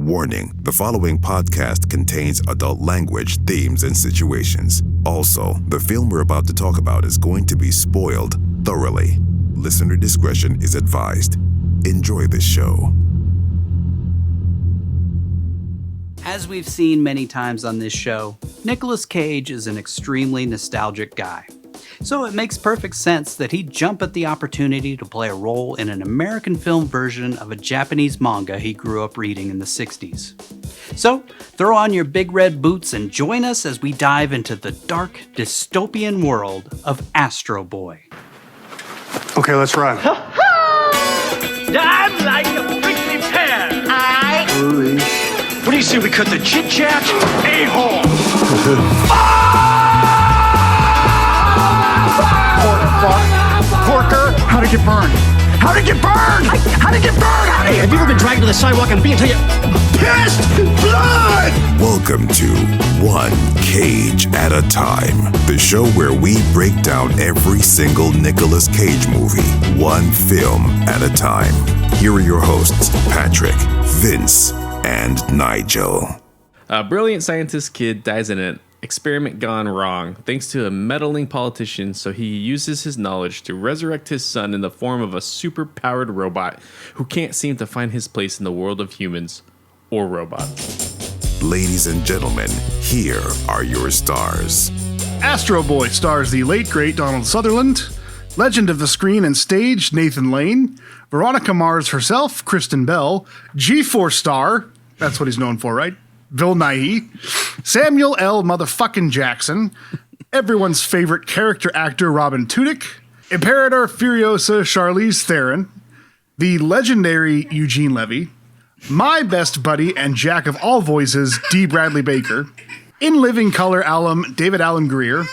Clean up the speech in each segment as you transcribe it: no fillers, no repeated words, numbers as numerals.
Warning, the following podcast contains adult language, themes, and situations. Also, the film we're about to talk about is going to be spoiled thoroughly. Listener discretion is advised. Enjoy this show. As we've seen many times on this show, Nicolas Cage is an extremely nostalgic guy. So it makes perfect sense that he'd jump at the opportunity to play a role in an American film version of a Japanese manga he grew up reading in the 60s. So throw on your big red boots and join us as we dive into the dark, dystopian world of Astro Boy. Okay, let's run. I'm like a prickly pear. What do you say we cut the chit-chat? A-hole! Porker, how'd it get burned? How'd it get burned? How'd it get burned? Have you ever been dragged to the sidewalk and beat until you pissed blood? Welcome to One Cage at a Time, the show where we break down every single Nicolas Cage movie, one film at a time. Here are your hosts, Patrick, Vince, and Nigel. A brilliant scientist kid dies in an experiment gone wrong thanks to a meddling politician, so he uses his knowledge to resurrect his son in the form of a super-powered robot who can't seem to find his place in the world of humans or robots. Ladies and gentlemen, here are your stars. Astro Boy stars the late, great Donald Sutherland, legend of the screen and stage, Nathan Lane, Veronica Mars herself, Kristen Bell, G-Force star, that's what he's known for, right? Nighy, Samuel L Muthafuckin Jackson, everyone's favorite character actor Robin Tudyk, Imperator Furiosa Charlize Theron, the legendary Eugene Levy, my best buddy and jack of all voices, Dee Bradley Baker, in living color alum David Alan Grier,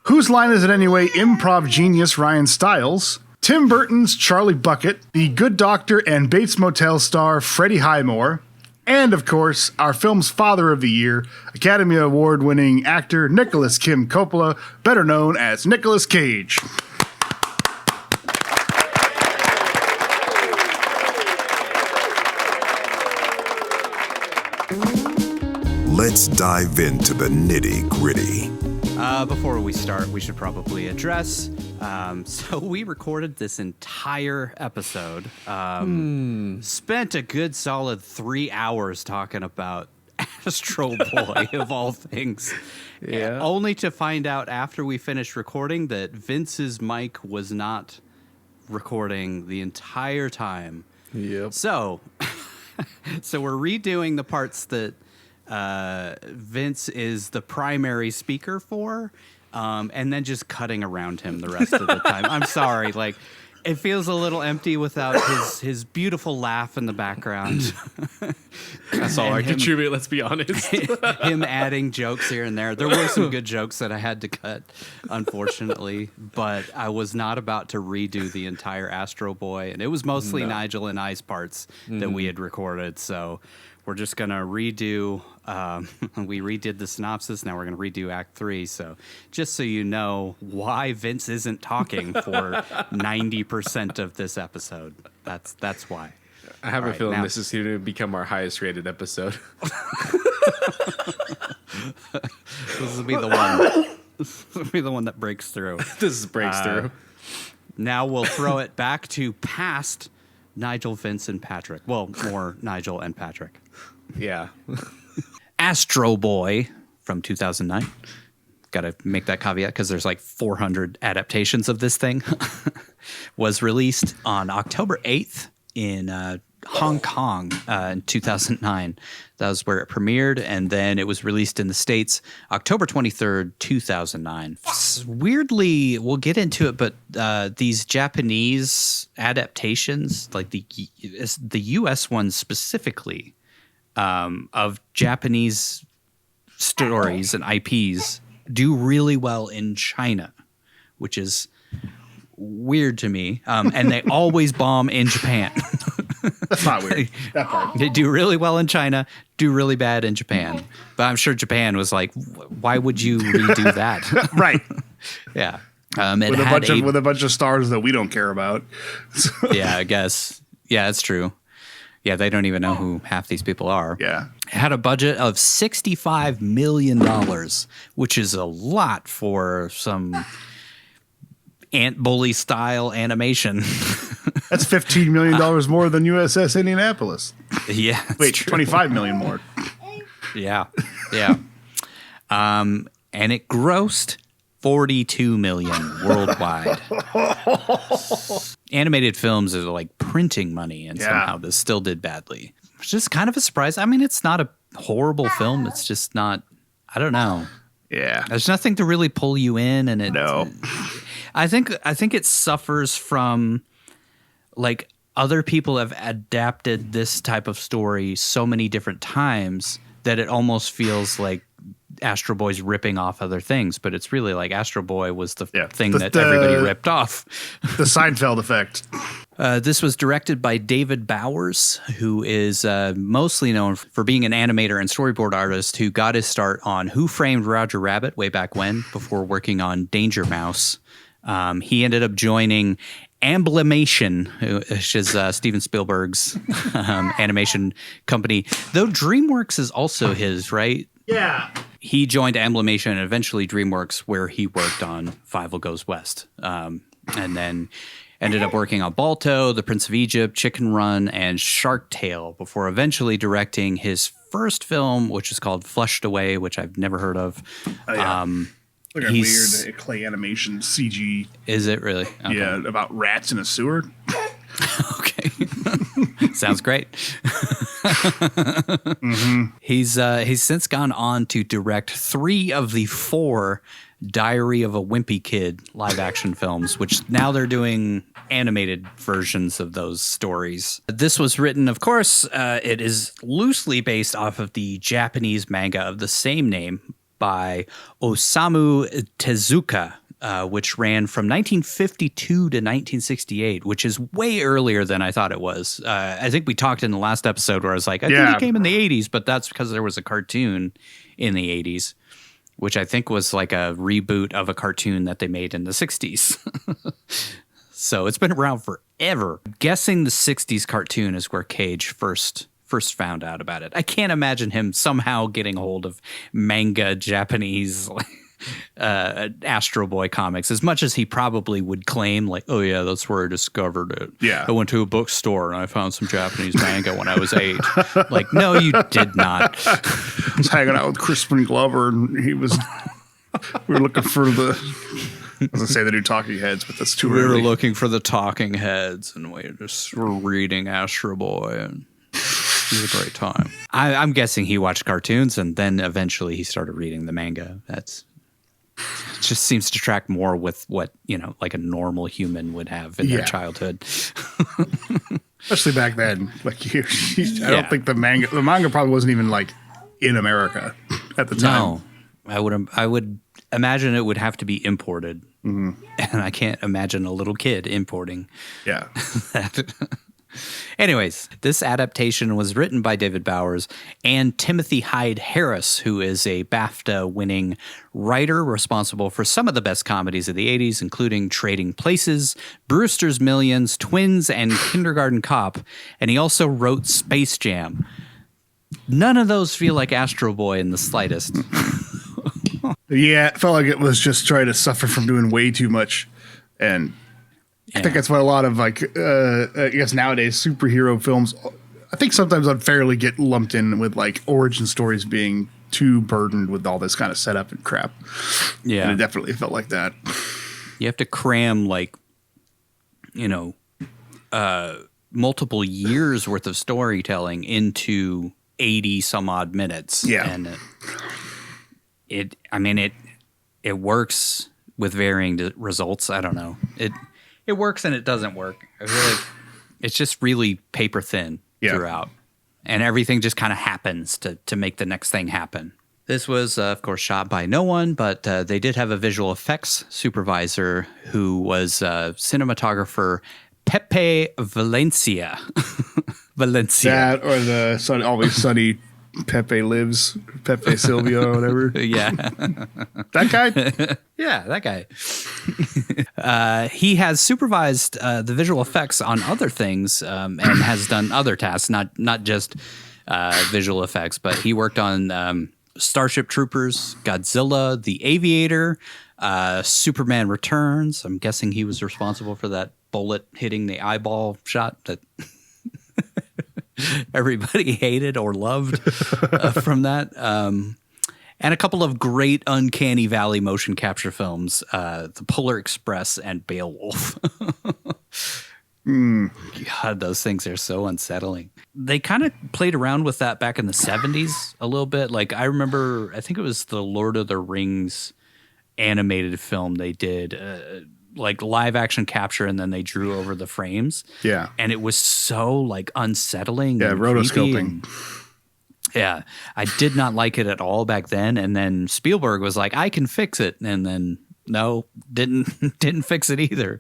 whose line is it anyway, improv genius Ryan Stiles, Tim Burton's Charlie Bucket, the Good Doctor and Bates Motel star Freddie Highmore, and, of course, our film's Father of the Year, Academy Award-winning actor Nicolas Kim Coppola, better known as Nicolas Cage. Let's dive into the nitty-gritty. Before we start, we should probably address. So we recorded this entire episode. Spent a good solid 3 hours talking about Astro Boy, of all things. Yeah. Only to find out after we finished recording that Vince's mic was not recording the entire time. Yep. So we're redoing the parts that Vince is the primary speaker for, and then just cutting around him the rest of the time. I'm sorry, like, it feels a little empty without his beautiful laugh in the background. That's all I contribute, let's be honest. Him adding jokes here and there. There were some good jokes that I had to cut, unfortunately, but I was not about to redo the entire Astro Boy, and it was mostly Nigel and I's parts that we had recorded, so we're just going to redo, we redid the synopsis, now we're going to redo Act 3, so just so you know why Vince isn't talking for 90% of this episode. That's why. I have a feeling now, this is going to become our highest rated episode. This will be the one. This will be the one that breaks through. This breaks through. Now we'll throw it back to past Nigel, Vince, and Patrick. Well, more Nigel and Patrick. Yeah. Astro Boy from 2009. Got to make that caveat because there's like 400 adaptations of this thing. Was released on October 8th in Hong Kong in 2009. That was where it premiered, and then it was released in the States October 23rd, 2009. Weirdly, we'll get into it, but these Japanese adaptations, like the U.S. ones specifically, of Japanese stories and IPs do really well in China, which is weird to me. And they always bomb in Japan. That's not weird. That part. They do really well in China, do really bad in Japan. But I'm sure Japan was like, why would you redo that? Right. Yeah. With a bunch of stars that we don't care about. Yeah, I guess. Yeah, it's true. Yeah, they don't even know who half these people are. Yeah. It had a budget of $65 million, which is a lot for some Ant Bully style animation. That's $15 million more than USS Indianapolis. Yeah. Wait, true. 25 million more. Yeah. Yeah. And it grossed 42 million worldwide. Animated films are like printing money, and somehow this still did badly. It's just kind of a surprise. I mean, it's not a horrible film. It's just not, I don't know. Yeah. There's nothing to really pull you in, and it. No. I think it suffers from, like, other people have adapted this type of story so many different times that it almost feels like Astro Boy's ripping off other things, but it's really like Astro Boy was the thing that everybody ripped off. The Seinfeld effect. This was directed by David Bowers, who is mostly known for being an animator and storyboard artist who got his start on Who Framed Roger Rabbit way back when, before working on Danger Mouse. He ended up joining Amblimation, which is Steven Spielberg's animation company, though DreamWorks is also his, right? Yeah. He joined Amblimation and eventually DreamWorks, where he worked on Fievel Goes West, and then ended up working on Balto, The Prince of Egypt, Chicken Run, and Shark Tale, before eventually directing his first film, which is called Flushed Away, which I've never heard of. Oh, yeah. Like a weird clay animation CG. Is it really? Okay. Yeah, about rats in a sewer. Okay. Sounds great. Mm-hmm. He's since gone on to direct 3 of the 4 Diary of a Wimpy Kid live action films, which now they're doing animated versions of those stories. This was written, of course, it is loosely based off of the Japanese manga of the same name by Osamu Tezuka, which ran from 1952 to 1968, which is way earlier than I thought it was. I think we talked in the last episode where I was like, I think it came in the 80s, but that's because there was a cartoon in the 80s, which I think was like a reboot of a cartoon that they made in the 60s. So it's been around forever. I'm guessing the 60s cartoon is where Cage first found out about it. I can't imagine him somehow getting a hold of manga Japanese Astro Boy comics, as much as he probably would claim, like, oh yeah, that's where I discovered it. Yeah, I went to a bookstore and I found some Japanese manga when I was 8. Like, no, you did not. I was hanging out with Crispin Glover, and we were looking for the. I was gonna say the new Talking Heads, but that's too early. We were looking for the Talking Heads, and we just were reading Astro Boy, and it was a great time. I'm guessing he watched cartoons, and then eventually he started reading the manga. It just seems to track more with what, like a normal human would have in their childhood. Especially back then. Like, I don't think the manga probably wasn't even like in America at the time. No, I would imagine it would have to be imported. Mm-hmm. And I can't imagine a little kid importing that. Anyways, this adaptation was written by David Bowers and Timothy Hyde Harris, who is a BAFTA-winning writer responsible for some of the best comedies of the 80s, including Trading Places, Brewster's Millions, Twins, and Kindergarten Cop. And he also wrote Space Jam. None of those feel like Astro Boy in the slightest. Yeah, it felt like it was just trying to suffer from doing way too much. And I think that's why a lot of, like, I guess nowadays superhero films, I think sometimes unfairly get lumped in with, like, origin stories being too burdened with all this kind of setup and crap. Yeah. And it definitely felt like that. You have to cram, like, multiple years worth of storytelling into 80 some odd minutes. Yeah. And it works with varying results. I don't know. It works and it doesn't work. I feel like it's just really paper thin throughout. And everything just kind of happens to make the next thing happen. This was, of course, shot by no one, but they did have a visual effects supervisor who was cinematographer Pepe Valencia. That or the Always Sunny Pepe Lives, Pepe Silvio or whatever. Yeah. That guy? Yeah, that guy. He has supervised the visual effects on other things and has done other tasks, not just visual effects, but he worked on Starship Troopers, Godzilla, The Aviator, Superman Returns. I'm guessing he was responsible for that bullet hitting the eyeball shot that everybody hated or loved from that. And a couple of great Uncanny Valley motion capture films, The Polar Express and Beowulf. God, those things are so unsettling. They kind of played around with that back in the 70s a little bit. Like, I remember, I think it was the Lord of the Rings animated film they did, like live action capture, and then they drew over the frames. Yeah. And it was so, like, unsettling. Yeah, and rotoscoping. Yeah, I did not like it at all back then. And then Spielberg was like, I can fix it. And then no, didn't fix it either.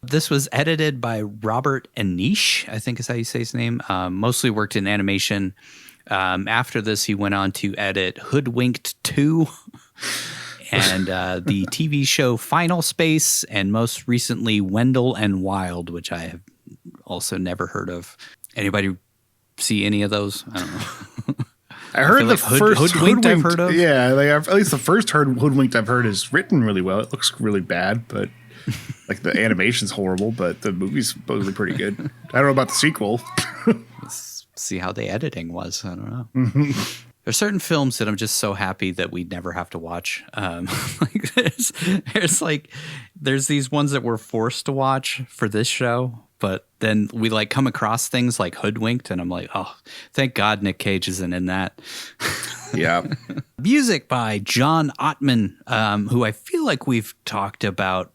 This was edited by Robert Anish, I think is how you say his name. Mostly worked in animation. After this, he went on to edit Hoodwinked 2 and the TV show Final Space, and most recently Wendell and Wild, which I have also never heard of. Anybody see any of those? I don't know. I heard the like first Hoodwinked I've heard of. Yeah, at least the first Hoodwinked I've heard is written really well. It looks really bad, but like the animation's horrible, but the movie's supposedly pretty good. I don't know about the sequel. Let's see how the editing was. I don't know. There's certain films that I'm just so happy that we never have to watch. Like there's these ones that we're forced to watch for this show, but then we like come across things like Hoodwinked, and I'm like, oh, thank God Nick Cage isn't in that. Yeah. Music by John Ottman, who I feel like we've talked about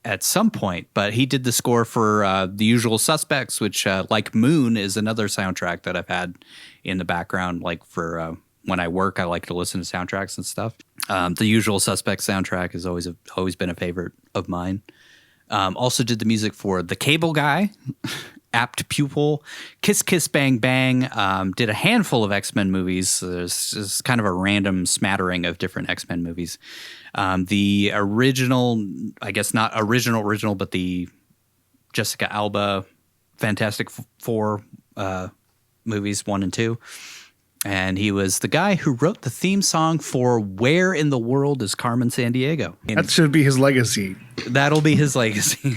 at some point, but he did the score for The Usual Suspects, which, like Moon, is another soundtrack that I've had in the background, like for when I work. I like to listen to soundtracks and stuff. The Usual Suspects soundtrack has always been a favorite of mine. Also did the music for The Cable Guy, Apt Pupil, Kiss Kiss Bang Bang. Did a handful of X-Men movies. There's just kind of a random smattering of different X-Men movies. The original, I guess not original, but the Jessica Alba Fantastic Four movies 1 and 2. And he was the guy who wrote the theme song for Where in the World is Carmen Sandiego? That should be his legacy. That'll be his legacy.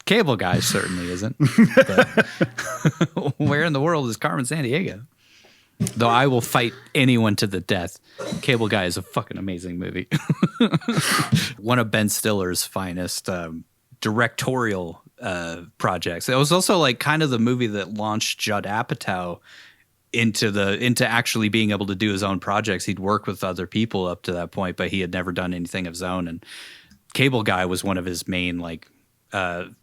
Cable Guy certainly isn't. But Where in the World is Carmen Sandiego? Though I will fight anyone to the death. Cable Guy is a fucking amazing movie. One of Ben Stiller's finest directorial projects. It was also like kind of the movie that launched Judd Apatow into actually being able to do his own projects. He'd worked with other people up to that point, but he had never done anything of his own. And Cable Guy was one of his main like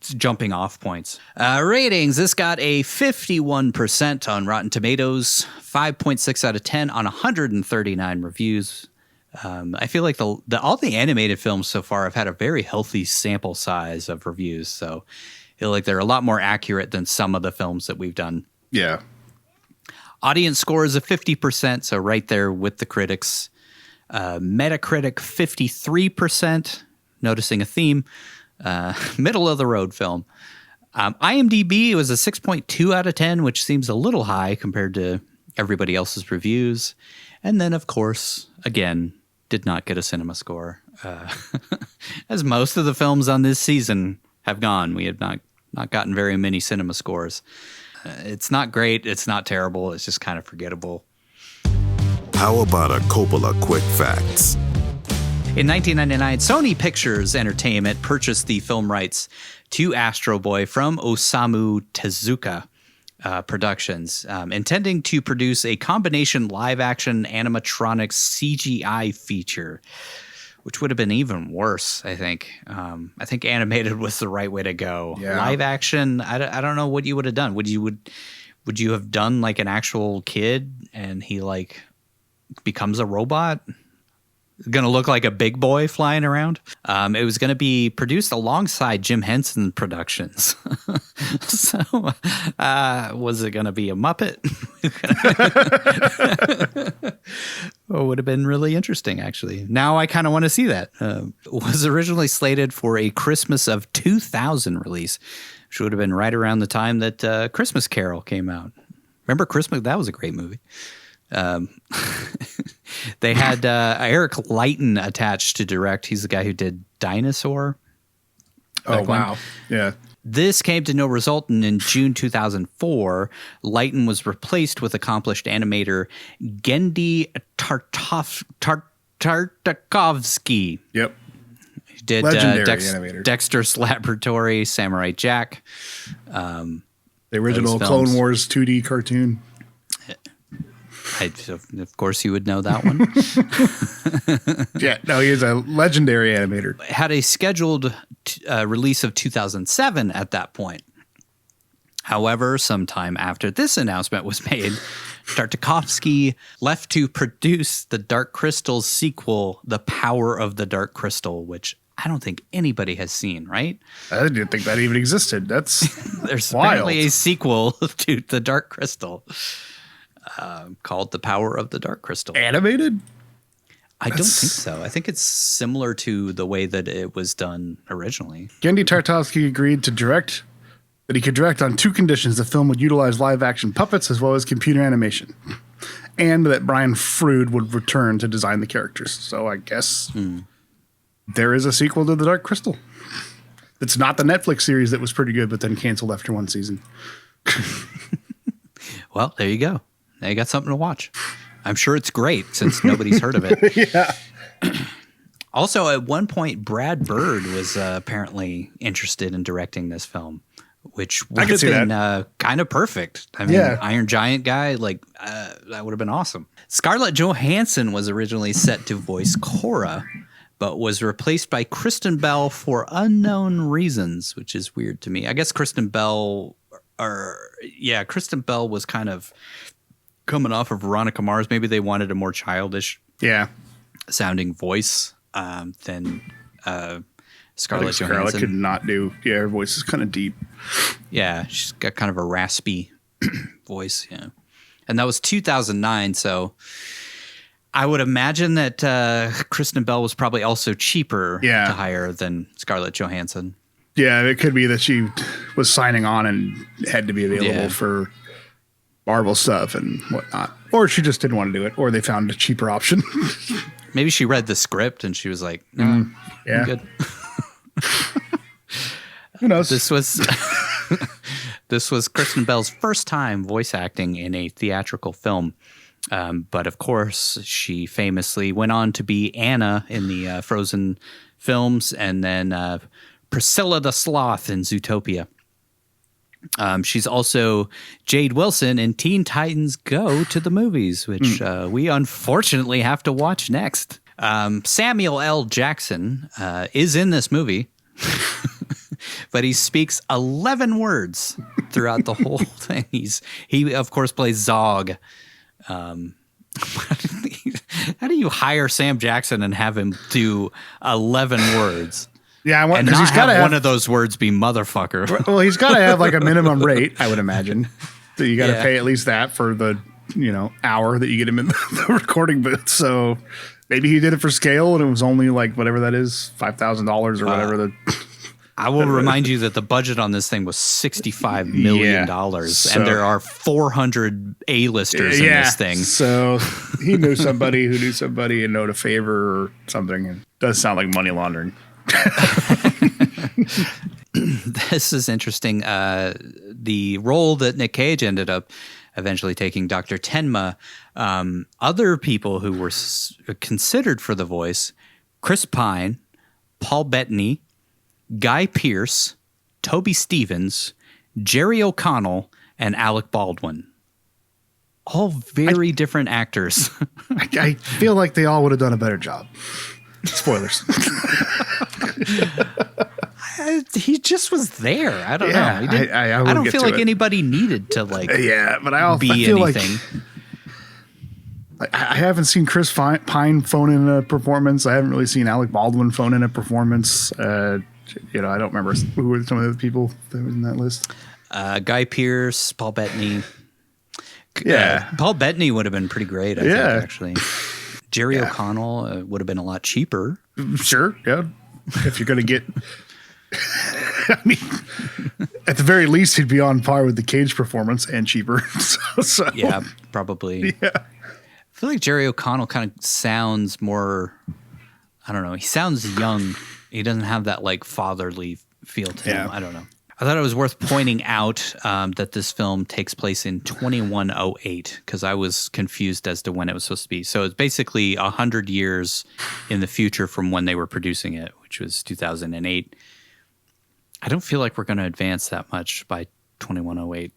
jumping off points. Ratings. This got a 51% on Rotten Tomatoes, 5.6 out of 10 on 139 reviews. I feel like all the animated films so far have had a very healthy sample size of reviews, so I feel like they're a lot more accurate than some of the films that we've done. Yeah. Audience score is a 50%, so right there with the critics. Metacritic 53%, noticing a theme. Middle of the road film. IMDb was a 6.2 out of 10, which seems a little high compared to everybody else's reviews. And then, of course, again, did not get a cinema score. As most of the films on this season have gone, we have not gotten very many cinema scores. It's not great. It's not terrible. It's just kind of forgettable. How about a Coppola quick facts? In 1999, Sony Pictures Entertainment purchased the film rights to Astro Boy from Osamu Tezuka Productions, intending to produce a combination live-action animatronic CGI feature, which would have been even worse, I think. I think animated was the right way to go. Yeah. Live action, I don't know what you would have done. Would you have done like an actual kid and he like becomes a robot? Going to look like a big boy flying around. It was going to be produced alongside Jim Henson Productions. So was it going to be a Muppet? Oh, would have been really interesting, actually. Now I kind of want to see that. Was originally slated for a Christmas of 2000 release, which would have been right around the time that Christmas Carol came out. Remember Christmas? That was a great movie. They had Eric Leighton attached to direct. He's the guy who did Dinosaur. Oh, wow. Yeah. This came to no result, and in June 2004, Leighton was replaced with accomplished animator Gendy Tartakovsky. Yep. He did Legendary animator. Dexter's Laboratory, Samurai Jack. The original Clone Wars 2D cartoon. Of course, you would know that one. Yeah, no, he is a legendary animator. Had a scheduled release of 2007 at that point. However, sometime after this announcement was made, Tartakovsky left to produce the Dark Crystal sequel, The Power of the Dark Crystal, which I don't think anybody has seen, right? I didn't think that even existed. That's There's wild. apparently a sequel to The Dark Crystal called The Power of the Dark Crystal. Animated? I don't think so. I think it's similar to the way that it was done originally. Gendy Tartakovsky agreed to direct, that he could direct on two conditions. The film would utilize live-action puppets as well as computer animation, and that Brian Froud would return to design the characters. So I guess there is a sequel to The Dark Crystal. It's not the Netflix series that was pretty good, but then canceled after one season. Well, there you go. Now you got something to watch. I'm sure it's great since nobody's heard of it. Yeah. Also, at one point, Brad Bird was apparently interested in directing this film, which would have been kind of perfect. I mean, Iron Giant guy, like that would have been awesome. Scarlett Johansson was originally set to voice Cora, but was replaced by Kristen Bell for unknown reasons, which is weird to me. I guess Kristen Bell was kind of coming off of Veronica Mars. Maybe they wanted a more childish sounding voice than Scarlett Johansson. Scarlett could not do. Yeah, her voice is kind of deep. Yeah, she's got kind of a raspy voice. Yeah, and that was 2009. So I would imagine that Kristen Bell was probably also cheaper to hire than Scarlett Johansson. Yeah, it could be that she was signing on and had to be available for Marvel stuff and whatnot. Or she just didn't want to do it, or they found a cheaper option. Maybe she read the script and she was like, no, I'm good. Who knows? This was Kristen Bell's first time voice acting in a theatrical film. But of course, she famously went on to be Anna in the Frozen films, and then Priscilla the Sloth in Zootopia. She's also Jade Wilson in Teen Titans Go to the Movies, which we unfortunately have to watch next. Samuel L. Jackson is in this movie, but he speaks 11 words throughout the whole thing. He of course plays Zog. How do you hire Sam Jackson and have him do 11 words? Yeah, and not he's have one of those words be motherfucker. Well, he's got to have like a minimum rate, I would imagine. So you got to pay at least that for the hour that you get him in the recording booth. So maybe he did it for scale, and it was only like whatever that is, $5,000 or whatever. I will remind you that the budget on this thing was $65 million, and there are 400 A-listers in this thing. So he knew somebody who knew somebody and owed a favor or something. It does sound like money laundering. This is interesting. The role that Nick Cage ended up eventually taking, Dr. Tenma, other people who were considered for the voice, Chris Pine, Paul Bettany, Guy Pearce, Toby Stevens, Jerry O'Connell, and Alec Baldwin. All very different actors. I feel like they all would have done a better job. Spoilers. He just was there. I don't know. I don't feel like anybody needed to but I be feel anything. Like, I haven't seen Chris Pine phone in a performance. I haven't really seen Alec Baldwin phone in a performance. I don't remember who were some of the people that were in that list. Guy Pearce, Paul Bettany, Yeah. Paul Bettany would have been pretty great, I think, actually. Jerry O'Connell would have been a lot cheaper. Sure, yeah. If you're going to get... I mean, at the very least, he'd be on par with the Cage performance and cheaper. So. Yeah, probably. Yeah. I feel like Jerry O'Connell kind of sounds more... I don't know. He sounds young. He doesn't have that like fatherly feel to him. I don't know. I thought it was worth pointing out that this film takes place in 2108 because I was confused as to when it was supposed to be. So it's basically 100 years in the future from when they were producing it, which was 2008. I don't feel like we're going to advance that much by 2108,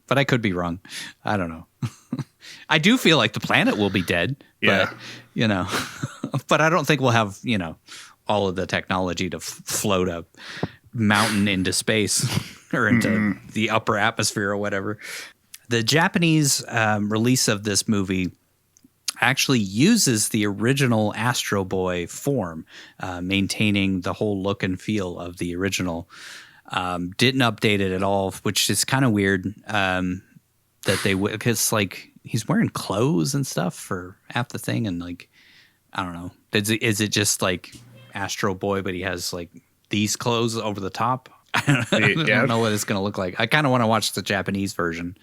but I could be wrong. I don't know. I do feel like the planet will be dead, but but I don't think we'll have, all of the technology to float a mountain into space or into the upper atmosphere or whatever. The Japanese release of this movie actually uses the original Astro Boy form, maintaining the whole look and feel of the original. Didn't update it at all, which is kind of weird that they would, because like he's wearing clothes and stuff for half the thing, and like I don't know, is it just like Astro Boy, but he has like these clothes over the top? I don't know what it's going to look like. I kind of want to watch the Japanese version,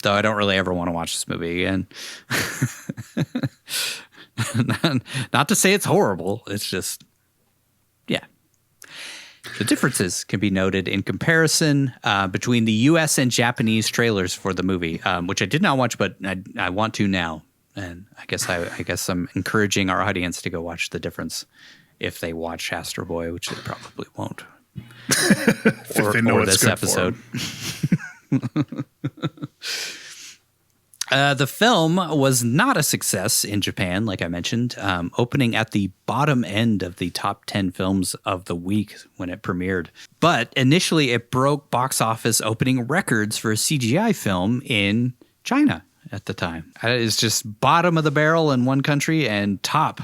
though I don't really ever want to watch this movie again. Not to say it's horrible. It's just, The differences can be noted in comparison between the U.S. and Japanese trailers for the movie, which I did not watch, but I want to now. And I guess I'm encouraging our audience to go watch the difference if they watch Astro Boy, which they probably won't. or this episode. The film was not a success in Japan, like I mentioned, opening at the bottom end of the top 10 films of the week when it premiered. But initially, it broke box office opening records for a CGI film in China at the time. It's just bottom of the barrel in one country and top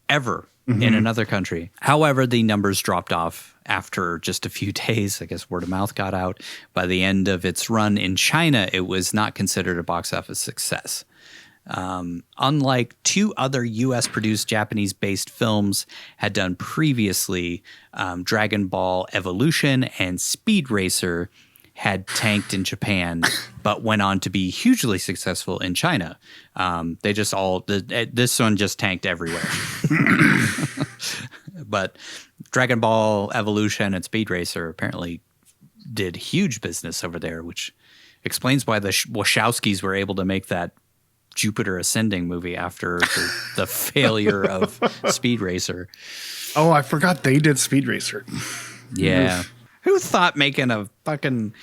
ever in another country. However, the numbers dropped off after just a few days. I guess word of mouth got out. By the end of its run in China, it was not considered a box office success. Unlike two other U.S.-produced Japanese-based films had done previously, Dragon Ball Evolution and Speed Racer had tanked in Japan, but went on to be hugely successful in China. They just this one just tanked everywhere. But Dragon Ball Evolution and Speed Racer apparently did huge business over there, which explains why the Wachowskis were able to make that Jupiter Ascending movie after the failure of Speed Racer. Oh, I forgot they did Speed Racer. Yeah. Who thought making a fucking,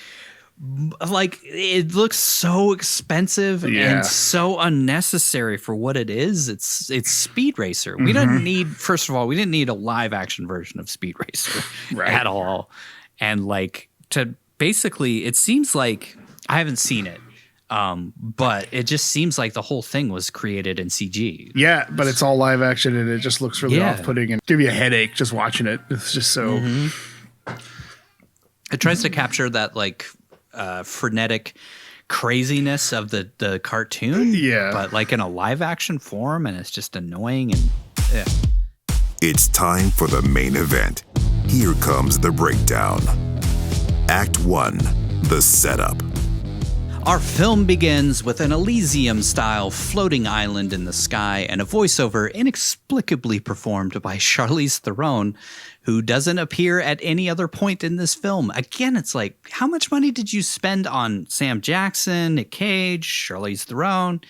like, it looks so expensive and so unnecessary for what it is. It's Speed Racer. We don't need, first of all, we didn't need a live action version of Speed Racer at all. And like, to basically, it seems like, I haven't seen it, but it just seems like the whole thing was created in CG. Yeah, but it's all live action and it just looks really off-putting and give you a headache just watching it. It's just so... It tries to capture that like frenetic craziness of the cartoon, but like in a live action form, and it's just annoying and It's time for the main event. Here comes the breakdown. Act 1, the setup. Our film begins with an Elysium-style floating island in the sky and a voiceover inexplicably performed by Charlize Theron, who doesn't appear at any other point in this film. Again, it's like, how much money did you spend on Sam Jackson, Nick Cage, Charlize Theron,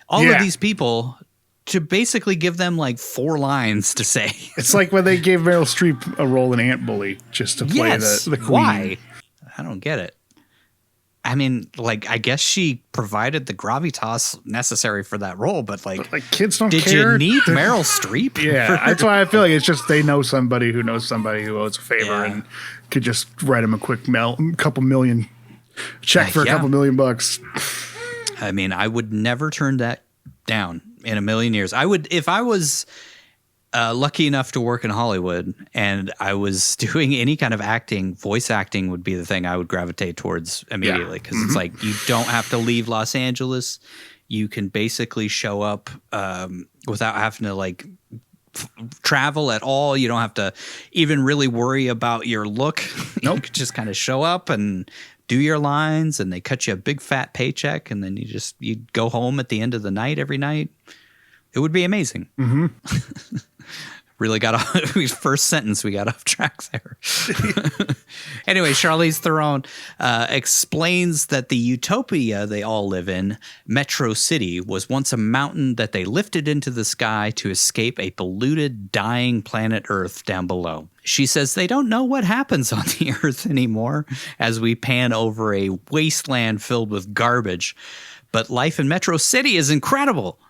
all of these people to basically give them like 4 lines to say? It's like when they gave Meryl Streep a role in Ant Bully just to play the queen. Why? I don't get it. I mean, like, I guess she provided the gravitas necessary for that role, but like kids don't care. Did you need Meryl Streep? Yeah, that's why I feel like it's just they know somebody who knows somebody who owes a favor and could just write him a quick couple million check for a couple $1 million. I mean, I would never turn that down in a million years. I would, if I was lucky enough to work in Hollywood, and I was doing any kind of acting. Voice acting would be the thing I would gravitate towards immediately, because it's like you don't have to leave Los Angeles. You can basically show up without having to like travel at all. You don't have to even really worry about your look. Nope. You could just kind of show up and do your lines, and they cut you a big fat paycheck, and then you go home at the end of the night every night. It would be amazing. Mm-hmm. Really got off first sentence. We got off track there. Anyway, Charlize Theron explains that the utopia they all live in, Metro City, was once a mountain that they lifted into the sky to escape a polluted, dying planet Earth down below. She says they don't know what happens on the Earth anymore as we pan over a wasteland filled with garbage. But life in Metro City is incredible.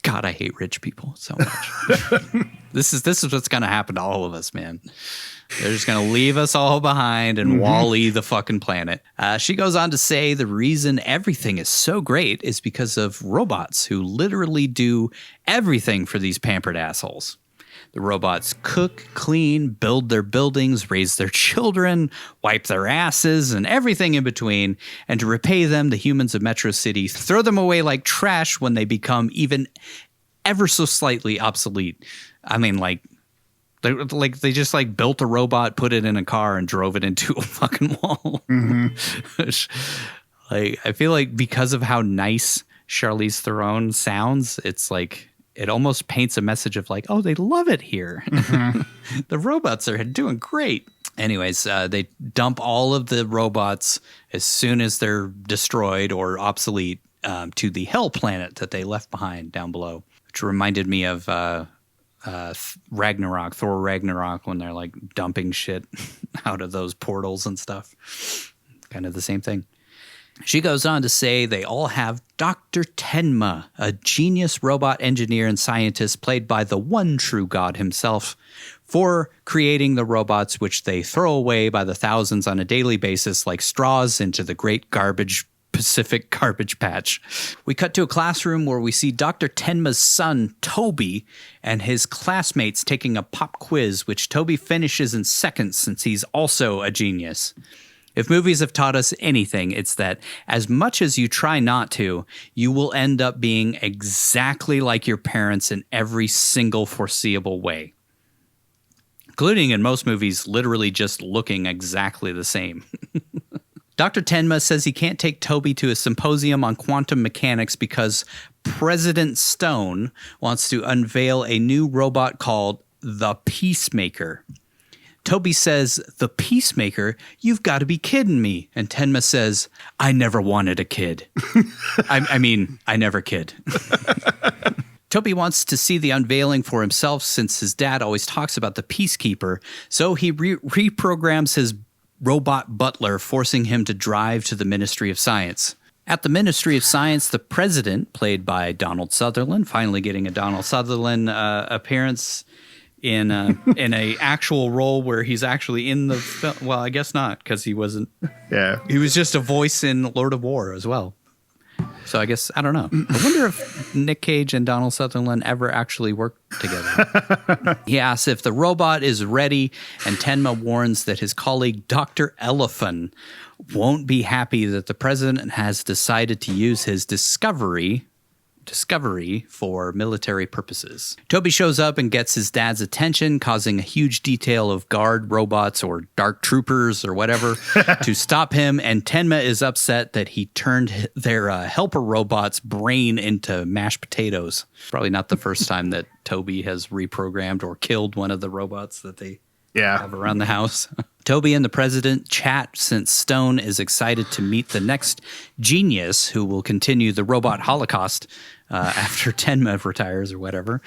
God, I hate rich people so much. This is what's going to happen to all of us, man. They're just going to leave us all behind and Wall-E the fucking planet. She goes on to say the reason everything is so great is because of robots who literally do everything for these pampered assholes. The robots cook, clean, build their buildings, raise their children, wipe their asses, and everything in between. And to repay them, the humans of Metro City throw them away like trash when they become even ever so slightly obsolete. I mean, they just like built a robot, put it in a car, and drove it into a fucking wall. Like, I feel like because of how nice Charlize Theron sounds, it's like it almost paints a message of like, oh, they love it here. The robots are doing great. Anyways, they dump all of the robots as soon as they're destroyed or obsolete to the hell planet that they left behind down below, which reminded me of Ragnarok, Thor Ragnarok, when they're like dumping shit out of those portals and stuff. Kind of the same thing. She goes on to say they all have Dr. Tenma, a genius robot engineer and scientist played by the one true God himself, for creating the robots which they throw away by the thousands on a daily basis like straws into the great Pacific garbage patch. We cut to a classroom where we see Dr. Tenma's son, Toby, and his classmates taking a pop quiz, which Toby finishes in seconds since he's also a genius. If movies have taught us anything, it's that as much as you try not to, you will end up being exactly like your parents in every single foreseeable way. Including in most movies, literally just looking exactly the same. Dr. Tenma says he can't take Toby to a symposium on quantum mechanics because President Stone wants to unveil a new robot called the Peacemaker. Toby says, "The Peacemaker? You've got to be kidding me." And Tenma says, "I never wanted a kid." I mean, I never kid. Toby wants to see the unveiling for himself since his dad always talks about the Peacekeeper, so he reprograms his robot butler, forcing him to drive to the Ministry of Science. At the Ministry of Science, the president, played by Donald Sutherland, finally getting a Donald Sutherland appearance in a actual role where he's actually in the film. Well, I guess not, because he wasn't. Yeah. He was just a voice in Lord of War as well. So I guess, I don't know. I wonder if Nick Cage and Donald Sutherland ever actually worked together. He asks if the robot is ready, and Tenma warns that his colleague Dr. Elephant won't be happy that the president has decided to use his discovery for military purposes. Toby shows up and gets his dad's attention, causing a huge detail of guard robots or dark troopers or whatever to stop him, and Tenma is upset that he turned their helper robot's brain into mashed potatoes. Probably not the first time that Toby has reprogrammed or killed one of the robots that they have around the house. Toby and the president chat since Stone is excited to meet the next genius who will continue the robot holocaust after Tenma retires or whatever.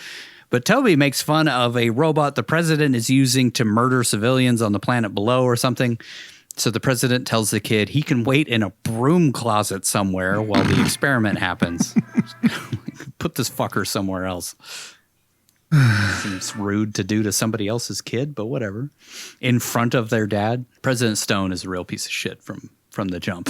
But Toby makes fun of a robot the president is using to murder civilians on the planet below or something. So the president tells the kid he can wait in a broom closet somewhere while the experiment happens. Put this fucker somewhere else. Seems rude to do to somebody else's kid, but whatever. In front of their dad. President Stone is a real piece of shit from the jump.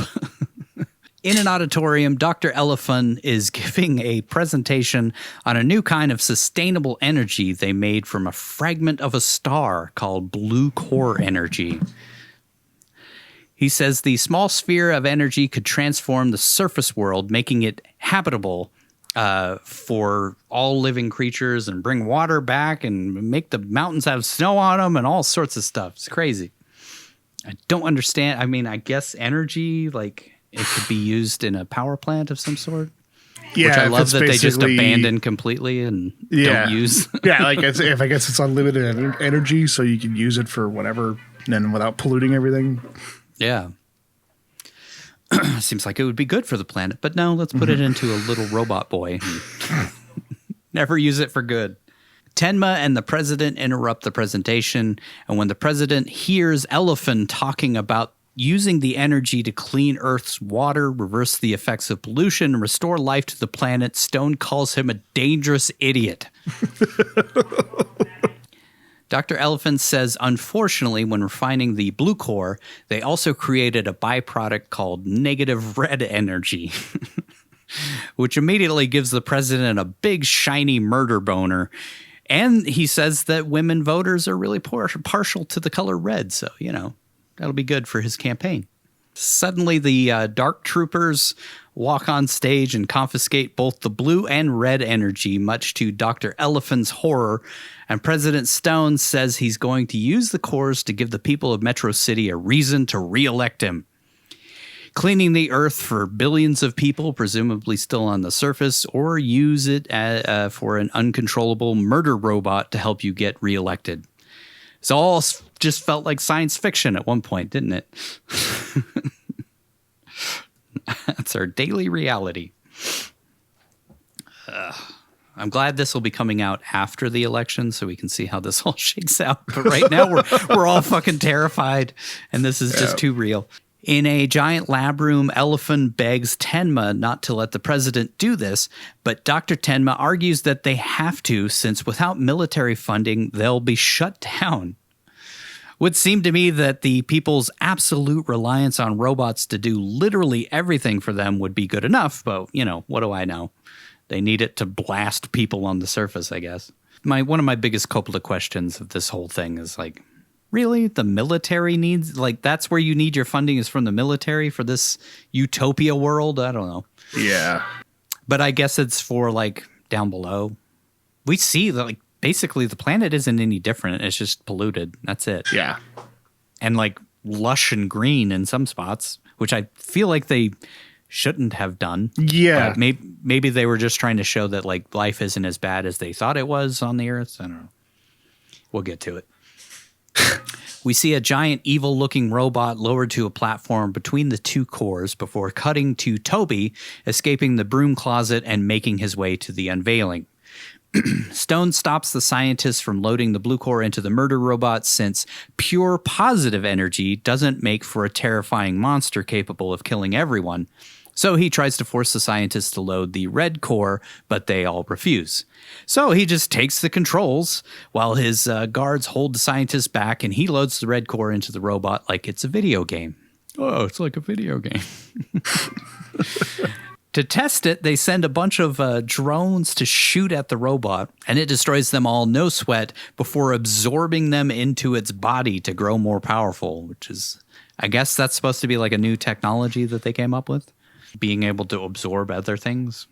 In an auditorium, Dr. Elephant is giving a presentation on a new kind of sustainable energy they made from a fragment of a star called blue core energy. He says the small sphere of energy could transform the surface world, making it habitable for all living creatures and bring water back and make the mountains have snow on them and all sorts of stuff. It's crazy. I don't understand. I mean, I guess energy, like... it could be used in a power plant of some sort. Yeah, which I love that they just abandon completely and don't use. Yeah, like if I guess it's unlimited energy, so you can use it for whatever, and without polluting everything. Yeah. Seems like it would be good for the planet, but no, let's put it into a little robot boy. Never use it for good. Tenma and the president interrupt the presentation, and when the president hears Elephant talking about using the energy to clean Earth's water, reverse the effects of pollution, and restore life to the planet, Stone calls him a dangerous idiot. Dr. Elephant says, unfortunately, when refining the blue core, they also created a byproduct called negative red energy, which immediately gives the president a big, shiny murder boner. And he says that women voters are really partial to the color red, so, you know. That'll be good for his campaign. Suddenly, the Dark Troopers walk on stage and confiscate both the blue and red energy, much to Dr. Elephant's horror. And President Stone says he's going to use the cores to give the people of Metro City a reason to re-elect him. Cleaning the Earth for billions of people, presumably still on the surface, or use it for an uncontrollable murder robot to help you get re-elected. It all just felt like science fiction at one point, didn't it? That's our daily reality. I'm glad this will be coming out after the election so we can see how this all shakes out. But right now we're all fucking terrified, and this is just too real. In a giant lab room, Elephant begs Tenma not to let the president do this, but Dr. Tenma argues that they have to, since without military funding, they'll be shut down. Would seem to me that the people's absolute reliance on robots to do literally everything for them would be good enough, but, you know, what do I know? They need it to blast people on the surface, I guess. One of my biggest Coppola questions of this whole thing is like, really? The military needs, like, that's where you need your funding is from the military for this utopia world? I don't know. Yeah. But I guess it's for, like, down below. We see that, like, basically the planet isn't any different. It's just polluted. That's it. Yeah. And, like, lush and green in some spots, which I feel like they shouldn't have done. Yeah. Maybe they were just trying to show that, like, life isn't as bad as they thought it was on the Earth. I don't know. We'll get to it. We see a giant evil-looking robot lowered to a platform between the two cores before cutting to Toby escaping the broom closet and making his way to the unveiling. Stone stops the scientists from loading the blue core into the murder robot since pure positive energy doesn't make for a terrifying monster capable of killing everyone. So he tries to force the scientists to load the red core, but they all refuse. So he just takes the controls while his guards hold the scientists back, and he loads the red core into the robot like it's a video game. Oh, it's like a video game. To test it, they send a bunch of drones to shoot at the robot, and it destroys them all, no sweat, before absorbing them into its body to grow more powerful, which is, I guess that's supposed to be like a new technology that they came up with. Being able to absorb other things.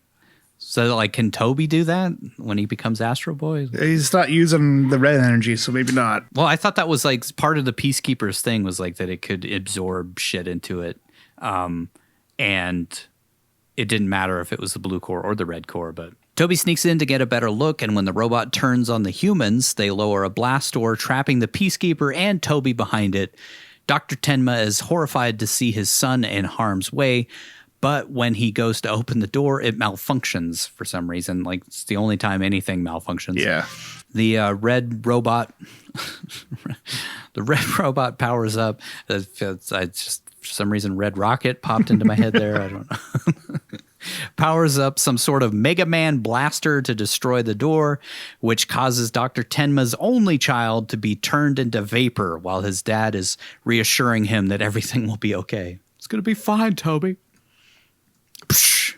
So, like, can Toby do that when he becomes Astro Boy? He's not using the red energy, so maybe not. Well, I thought that was, like, part of the Peacekeeper's thing was, like, that it could absorb shit into it. And it didn't matter if it was the blue core or the red core, but... Toby sneaks in to get a better look, and when the robot turns on the humans, they lower a blast door, trapping the Peacekeeper and Toby behind it. Dr. Tenma is horrified to see his son in harm's way, but when he goes to open the door, it malfunctions for some reason. Like, it's the only time anything malfunctions. Yeah. The red robot... the red robot powers up. I just, for some reason, Red Rocket popped into my head there. I don't know. Powers up some sort of Mega Man blaster to destroy the door, which causes Dr. Tenma's only child to be turned into vapor while his dad is reassuring him that everything will be okay. It's going to be fine, Toby. psh,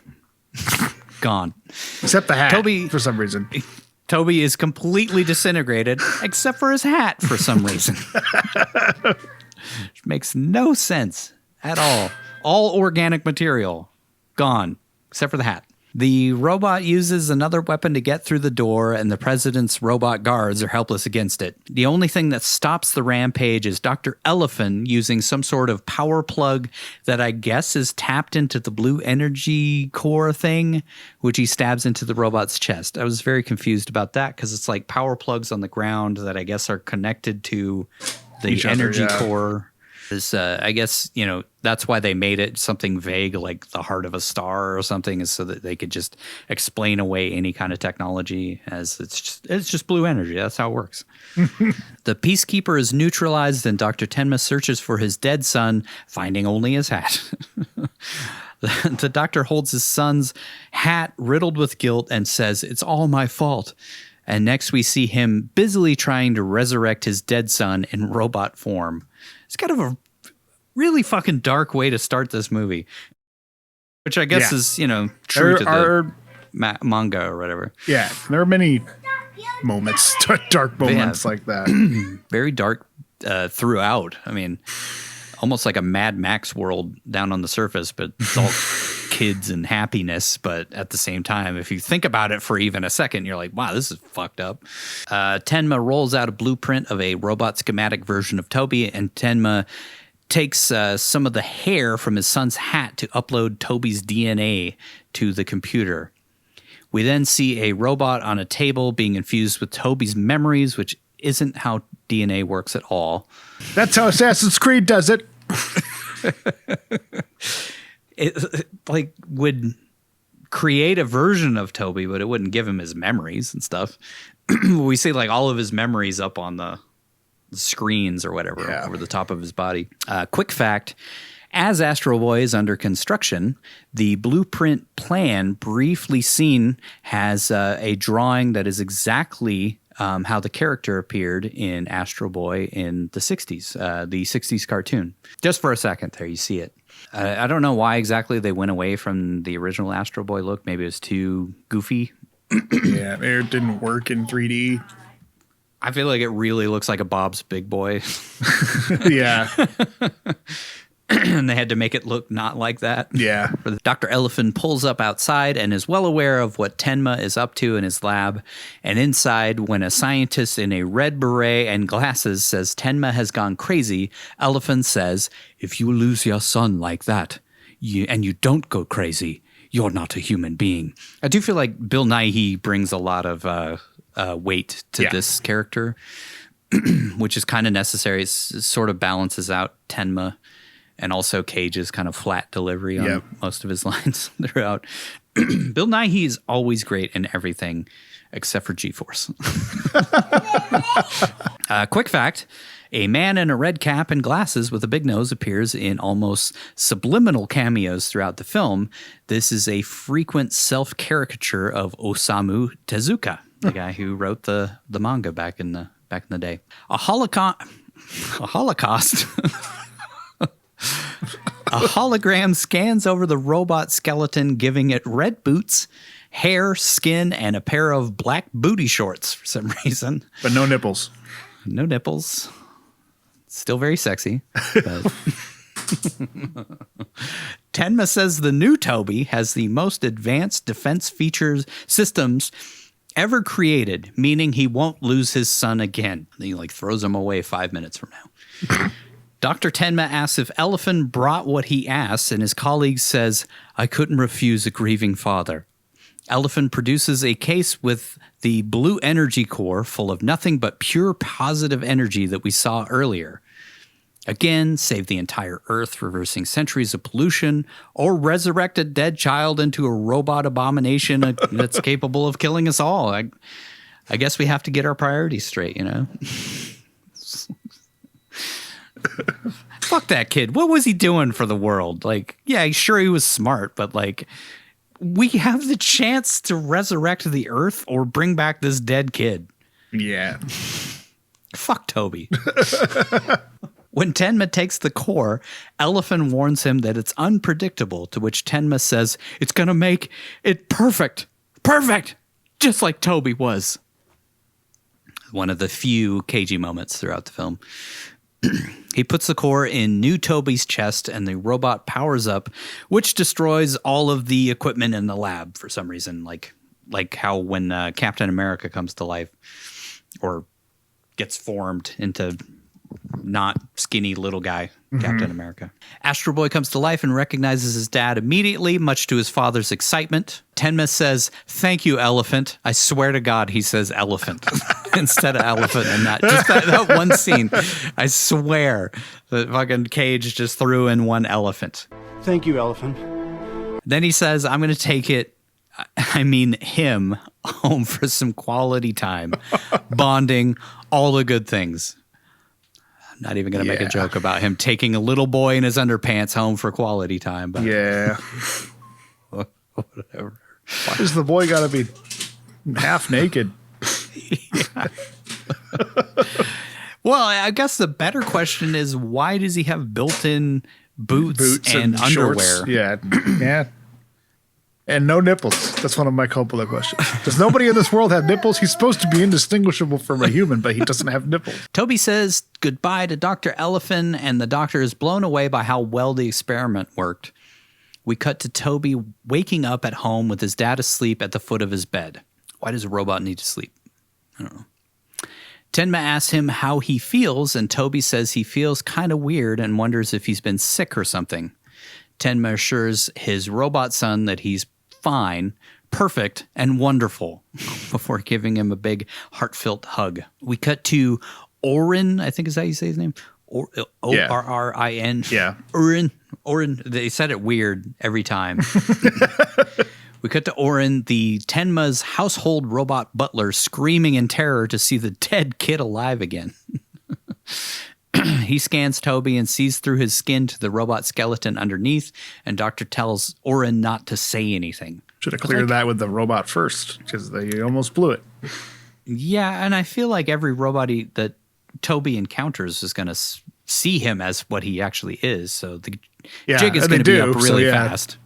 gone. Except the hat, Toby- for some reason. Toby is completely disintegrated, except for his hat for some reason. Which makes no sense at all. All organic material gone, except for the hat. The robot uses another weapon to get through the door, and the president's robot guards are helpless against it. The only thing that stops the rampage is Dr. Elephant using some sort of power plug that I guess is tapped into the blue energy core thing, which he stabs into the robot's chest. I was very confused about that because it's like power plugs on the ground that I guess are connected to the Each other, energy yeah. core. I guess, that's why they made it something vague like the heart of a star or something, is so that they could just explain away any kind of technology as it's just blue energy. That's how it works. The Peacekeeper is neutralized and Dr. Tenma searches for his dead son, finding only his hat. The doctor holds his son's hat riddled with guilt and says, "It's all my fault." And next we see him busily trying to resurrect his dead son in robot form. It's kind of a really fucking dark way to start this movie, which I guess is, true to the manga or whatever. Yeah, there are many moments, dark moments like that. Very dark throughout. I mean, almost like a Mad Max world down on the surface, but it's all kids and happiness. But at the same time, if you think about it for even a second, you're like, wow, this is fucked up. Tenma rolls out a blueprint of a robot schematic version of Toby, and Tenma takes some of the hair from his son's hat to upload Toby's DNA to the computer. We then see a robot on a table being infused with Toby's memories, which isn't how DNA works at all. That's how Assassin's Creed does it. It like would create a version of Toby, but it wouldn't give him his memories and stuff. We see like all of his memories up on the screens or whatever over the top of his body. Quick fact: as Astro Boy is under construction, the blueprint plan briefly seen has a drawing that is exactly how the character appeared in Astro Boy in the 60s, the 60s cartoon. Just for a second there, you see it. I don't know why exactly they went away from the original Astro Boy look. Maybe it was too goofy. Yeah, it didn't work in 3D. I feel like it really looks like a Bob's Big Boy. Yeah. And they had to make it look not like that. Yeah. Dr. Elephant pulls up outside and is well aware of what Tenma is up to in his lab. And inside, when a scientist in a red beret and glasses says Tenma has gone crazy, Elephant says, "If you lose your son like that, and you don't go crazy, you're not a human being." I do feel like Bill Nighy brings a lot of weight to this character, which is kind of necessary. It sort of balances out Tenma. And also Cage's kind of flat delivery on most of his lines throughout. Bill Nighy is always great in everything except for G-Force. Quick fact: a man in a red cap and glasses with a big nose appears in almost subliminal cameos throughout the film. This is a frequent self-caricature of Osamu Tezuka, the guy who wrote the manga back in the day. A Holocaust. A hologram scans over the robot skeleton, giving it red boots, hair, skin, and a pair of black booty shorts for some reason. But no nipples. No nipples. Still very sexy. But Tenma says the new Toby has the most advanced defense features systems ever created, meaning he won't lose his son again. And he throws him away 5 minutes from now. Dr. Tenma asks if Elephant brought what he asked, and his colleague says, "I couldn't refuse a grieving father." Elephant produces a case with the blue energy core full of nothing but pure positive energy that we saw earlier. Again, save the entire Earth, reversing centuries of pollution, or resurrect a dead child into a robot abomination that's capable of killing us all. I guess we have to get our priorities straight, Fuck that kid. What was he doing for the world? Sure he was smart, but we have the chance to resurrect the Earth or bring back this dead kid. Yeah. Fuck Toby. When Tenma takes the core, Elephant warns him that it's unpredictable, to which Tenma says, it's going to make it perfect. Perfect! Just like Toby was. One of the few cagey moments throughout the film. He puts the core in new Toby's chest and the robot powers up, which destroys all of the equipment in the lab for some reason, like how when Captain America comes to life or gets formed into not skinny little guy, Captain America. Astro Boy comes to life and recognizes his dad immediately, much to his father's excitement. Tenma says, thank you, Elephant. I swear to God, he says elephant instead of elephant and that. Just that one scene. I swear that fucking Cage just threw in one elephant. Thank you, Elephant. Then he says, I'm going to take him home for some quality time, bonding, all the good things. I'm not even going to make a joke about him taking a little boy in his underpants home for quality time. But Yeah. whatever. Why does the boy got to be half naked? Well, I guess the better question is, why does he have built-in boots and underwear? Shorts. Yeah. Yeah. And no nipples. That's one of my Coppola questions. Does nobody in this world have nipples? He's supposed to be indistinguishable from a human, but he doesn't have nipples. Toby says goodbye to Dr. Elephant, and the doctor is blown away by how well the experiment worked. We cut to Toby waking up at home with his dad asleep at the foot of his bed. Why does a robot need to sleep? I don't know. Tenma asks him how he feels, and Toby says he feels kind of weird and wonders if he's been sick or something. Tenma assures his robot son that he's fine, perfect, and wonderful before giving him a big heartfelt hug. We cut to Orin, I think is how you say his name? O-R-R-I-N. Yeah. Orin. They said it weird every time. We cut to Orin, the Tenma's household robot butler, screaming in terror to see the dead kid alive again. He scans Toby and sees through his skin to the robot skeleton underneath, and Doctor tells Orin not to say anything. Should have cleared that with the robot first, because they almost blew it. Yeah, and I feel like every robot that Toby encounters is going to see him as what he actually is, so the jig is going to be up really fast.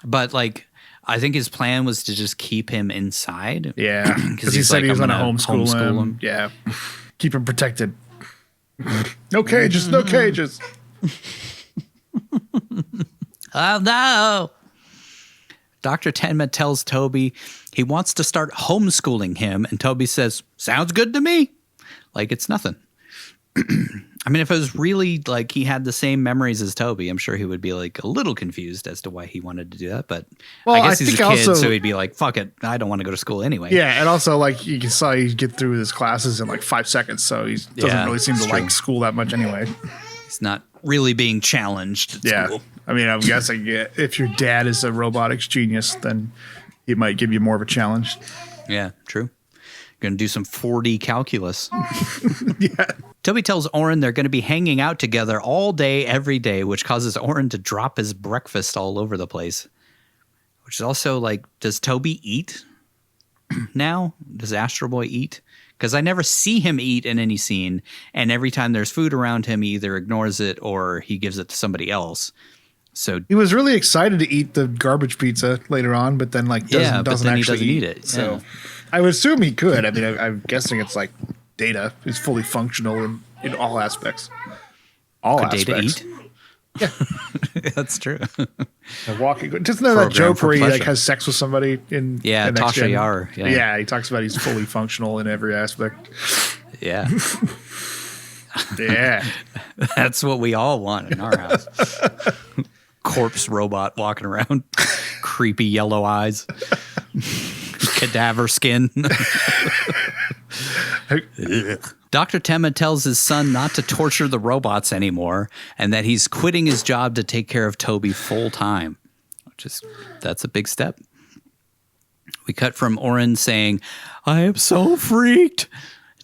But, like, I think his plan was to just keep him inside. Yeah, because he said he was going to homeschool him. Yeah, keep him protected. No cages, no cages. Oh, no. Dr. Tenma tells Toby he wants to start homeschooling him, and Toby says, sounds good to me. Like, it's nothing. I mean, if it was really like he had the same memories as Toby, I'm sure he would be like a little confused as to why he wanted to do that. But I guess he's a kid, so he'd be like, fuck it, I don't want to go to school anyway. Yeah, and also, like, you saw he get through his classes in like 5 seconds, so he doesn't really seem to like school that much anyway. He's not really being challenged at school. I mean, I'm guessing if your dad is a robotics genius, then he might give you more of a challenge. Yeah, true. Going to do some 4D calculus. Yeah. Toby tells Orin they're going to be hanging out together all day, every day, which causes Orin to drop his breakfast all over the place. Which is also like, does Toby eat now? Does Astro Boy eat? Because I never see him eat in any scene, and every time there's food around him, he either ignores it or he gives it to somebody else. So he was really excited to eat the garbage pizza later on, but then doesn't actually eat it. So I would assume he could. I mean, I'm guessing it's like Data is fully functional in all aspects. Could Data eat? Yeah, that's true. Walking. Just know that joke where he like has sex with somebody in Tasha Yar. Yeah, he talks about he's fully functional in every aspect. Yeah. Yeah. That's what we all want in our house. Corpse robot walking around, creepy yellow eyes, cadaver skin. Dr. Tenma tells his son not to torture the robots anymore and that he's quitting his job to take care of Toby full time, that's a big step. We cut from Orin saying, I am so freaked,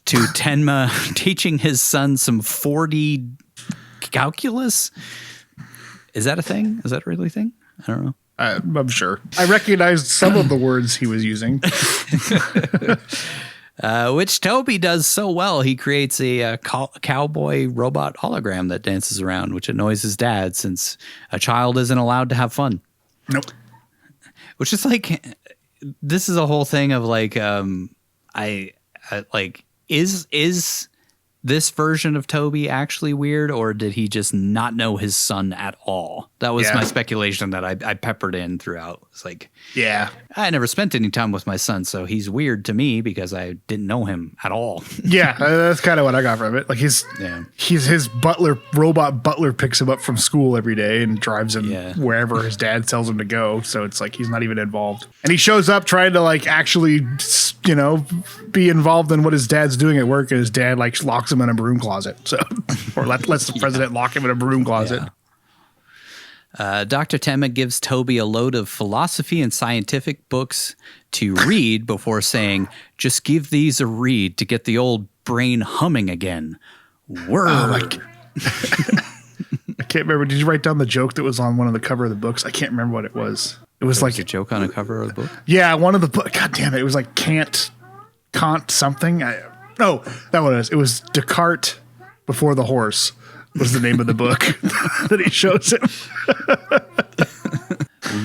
to Tenma teaching his son some 4D calculus. Is that a thing? Is that a really thing? I don't know. I'm sure. I recognized some of the words he was using. which Toby does so well. He creates a cowboy robot hologram that dances around, which annoys his dad since a child isn't allowed to have fun. Nope. Which is like, this is a whole thing of like, I like, is this version of Toby actually weird, or did he just not know his son at all? That was my speculation that I peppered in throughout. It's like, I never spent any time with my son, so he's weird to me because I didn't know him at all. That's kind of what I got from it. Like his robot butler picks him up from school every day and drives him wherever his dad tells him to go. So it's like he's not even involved, and he shows up trying to like actually, be involved in what his dad's doing at work, and his dad like locks him in a broom closet. So, or lets the president lock him in a broom closet. Dr. Tenma gives Toby a load of philosophy and scientific books to read before saying, "Just give these a read to get the old brain humming again." Word. I can't remember. Did you write down the joke that was on one of the cover of the books? I can't remember what it was. It was like a joke on a cover of the book. Yeah, one of the book. God damn it! It was like Kant something. No, that one is. It was Descartes before the horse was the name of the book that he shows him.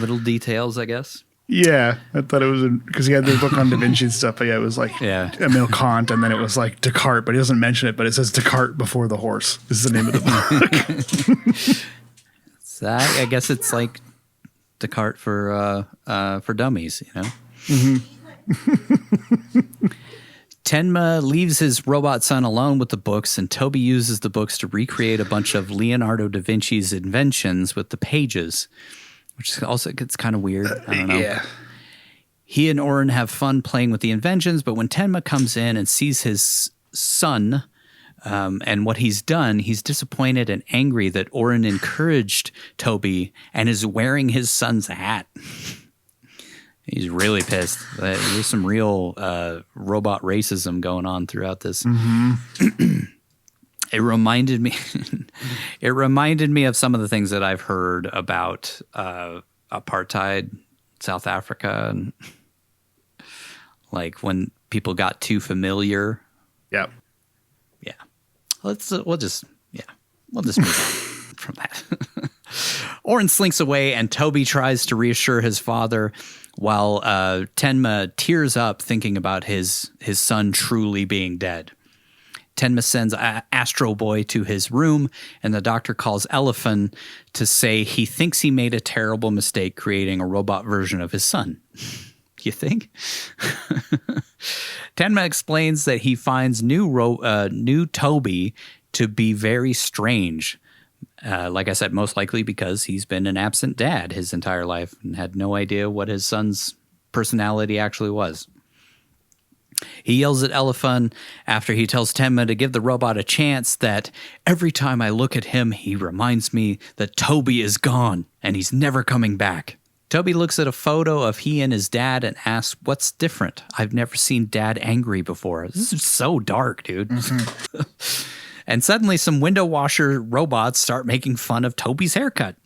Little details, I guess. Yeah, I thought it was because he had the book on Da Vinci and stuff. But yeah, it was like Emile Kant, and then it was like Descartes, but he doesn't mention it. But it says Descartes before the horse is the name of the book. So I guess it's like Descartes for dummies, Tenma leaves his robot son alone with the books, and Toby uses the books to recreate a bunch of Leonardo da Vinci's inventions with the pages, which also gets kind of weird. I don't know. Yeah. He and Oren have fun playing with the inventions, but when Tenma comes in and sees his son and what he's done, he's disappointed and angry that Oren encouraged Toby and is wearing his son's hat. He's really pissed. There's some real robot racism going on throughout this. Mm-hmm. It reminded me of some of the things that I've heard about apartheid, South Africa, and like when people got too familiar. Yep. Yeah. We'll just move on from that. Oren slinks away, and Toby tries to reassure his father, while Tenma tears up thinking about his son truly being dead. Tenma sends Astro Boy to his room, and the doctor calls Elephant to say he thinks he made a terrible mistake creating a robot version of his son. You think? Tenma explains that he finds new Toby to be very strange. Like I said, most likely because he's been an absent dad his entire life and had no idea what his son's personality actually was. He yells at Elephant after he tells Tenma to give the robot a chance that every time I look at him, he reminds me that Toby is gone and he's never coming back. Toby looks at a photo of he and his dad and asks, "What's different? I've never seen Dad angry before." This is so dark, dude. Mm-hmm. And suddenly some window washer robots start making fun of Toby's haircut.